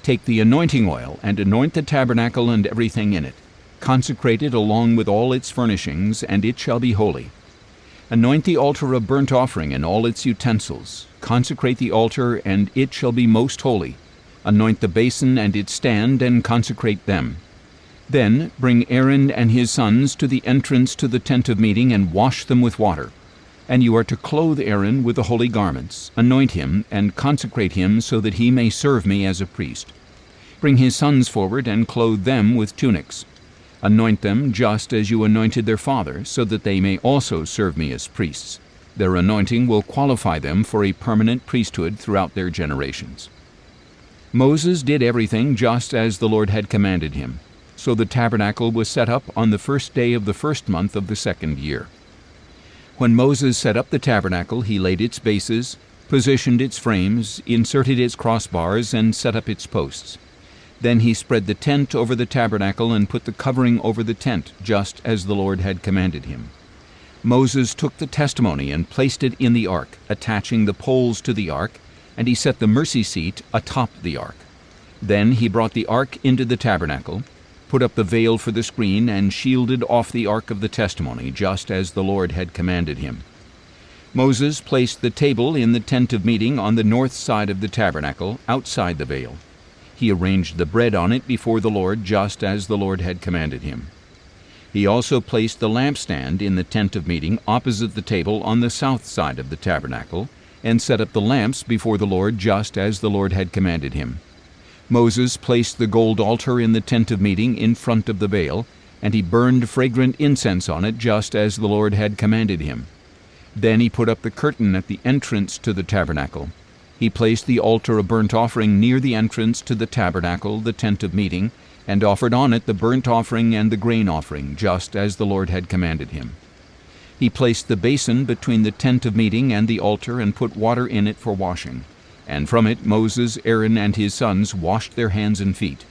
Take the anointing oil, and anoint the tabernacle and everything in it. Consecrate it along with all its furnishings, and it shall be holy. Anoint the altar of burnt offering and all its utensils. Consecrate the altar, and it shall be most holy. Anoint the basin and its stand, and consecrate them. Then bring Aaron and his sons to the entrance to the tent of meeting, and wash them with water. And you are to clothe Aaron with the holy garments, anoint him, and consecrate him, so that he may serve me as a priest. Bring his sons forward, and clothe them with tunics. Anoint them just as you anointed their father, so that they may also serve me as priests. Their anointing will qualify them for a permanent priesthood throughout their generations. Moses did everything just as the Lord had commanded him. So the tabernacle was set up on the first day of the first month of the second year. When Moses set up the tabernacle, he laid its bases, positioned its frames, inserted its crossbars, and set up its posts. Then he spread the tent over the tabernacle and put the covering over the tent, just as the Lord had commanded him. Moses took the testimony and placed it in the ark, attaching the poles to the ark, and he set the mercy seat atop the ark. Then he brought the ark into the tabernacle, put up the veil for the screen, and shielded off the ark of the testimony, just as the Lord had commanded him. Moses placed the table in the tent of meeting on the north side of the tabernacle, outside the veil. He arranged the bread on it before the Lord, just as the Lord had commanded him. He also placed the lampstand in the tent of meeting opposite the table on the south side of the tabernacle, and set up the lamps before the Lord, just as the Lord had commanded him. Moses placed the gold altar in the tent of meeting in front of the veil, and he burned fragrant incense on it, just as the Lord had commanded him. Then he put up the curtain at the entrance to the tabernacle. He placed the altar of burnt offering near the entrance to the tabernacle, the tent of meeting, and offered on it the burnt offering and the grain offering, just as the Lord had commanded him. He placed the basin between the tent of meeting and the altar, and put water in it for washing. And from it Moses, Aaron, and his sons washed their hands and feet.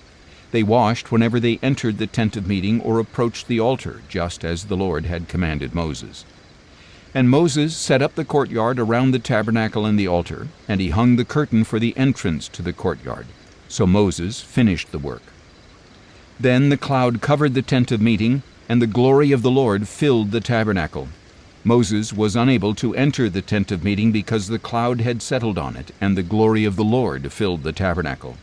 They washed whenever they entered the tent of meeting or approached the altar, just as the Lord had commanded Moses. And Moses set up the courtyard around the tabernacle and the altar, and he hung the curtain for the entrance to the courtyard. So Moses finished the work. Then the cloud covered the tent of meeting, and the glory of the Lord filled the tabernacle. Moses was unable to enter the tent of meeting because the cloud had settled on it, and the glory of the Lord filled the tabernacle.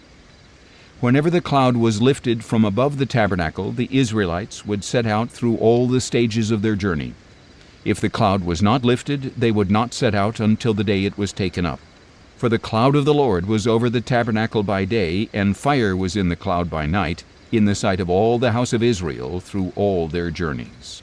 Whenever the cloud was lifted from above the tabernacle, the Israelites would set out through all the stages of their journey. If the cloud was not lifted, they would not set out until the day it was taken up. For the cloud of the Lord was over the tabernacle by day, and fire was in the cloud by night, in the sight of all the house of Israel through all their journeys.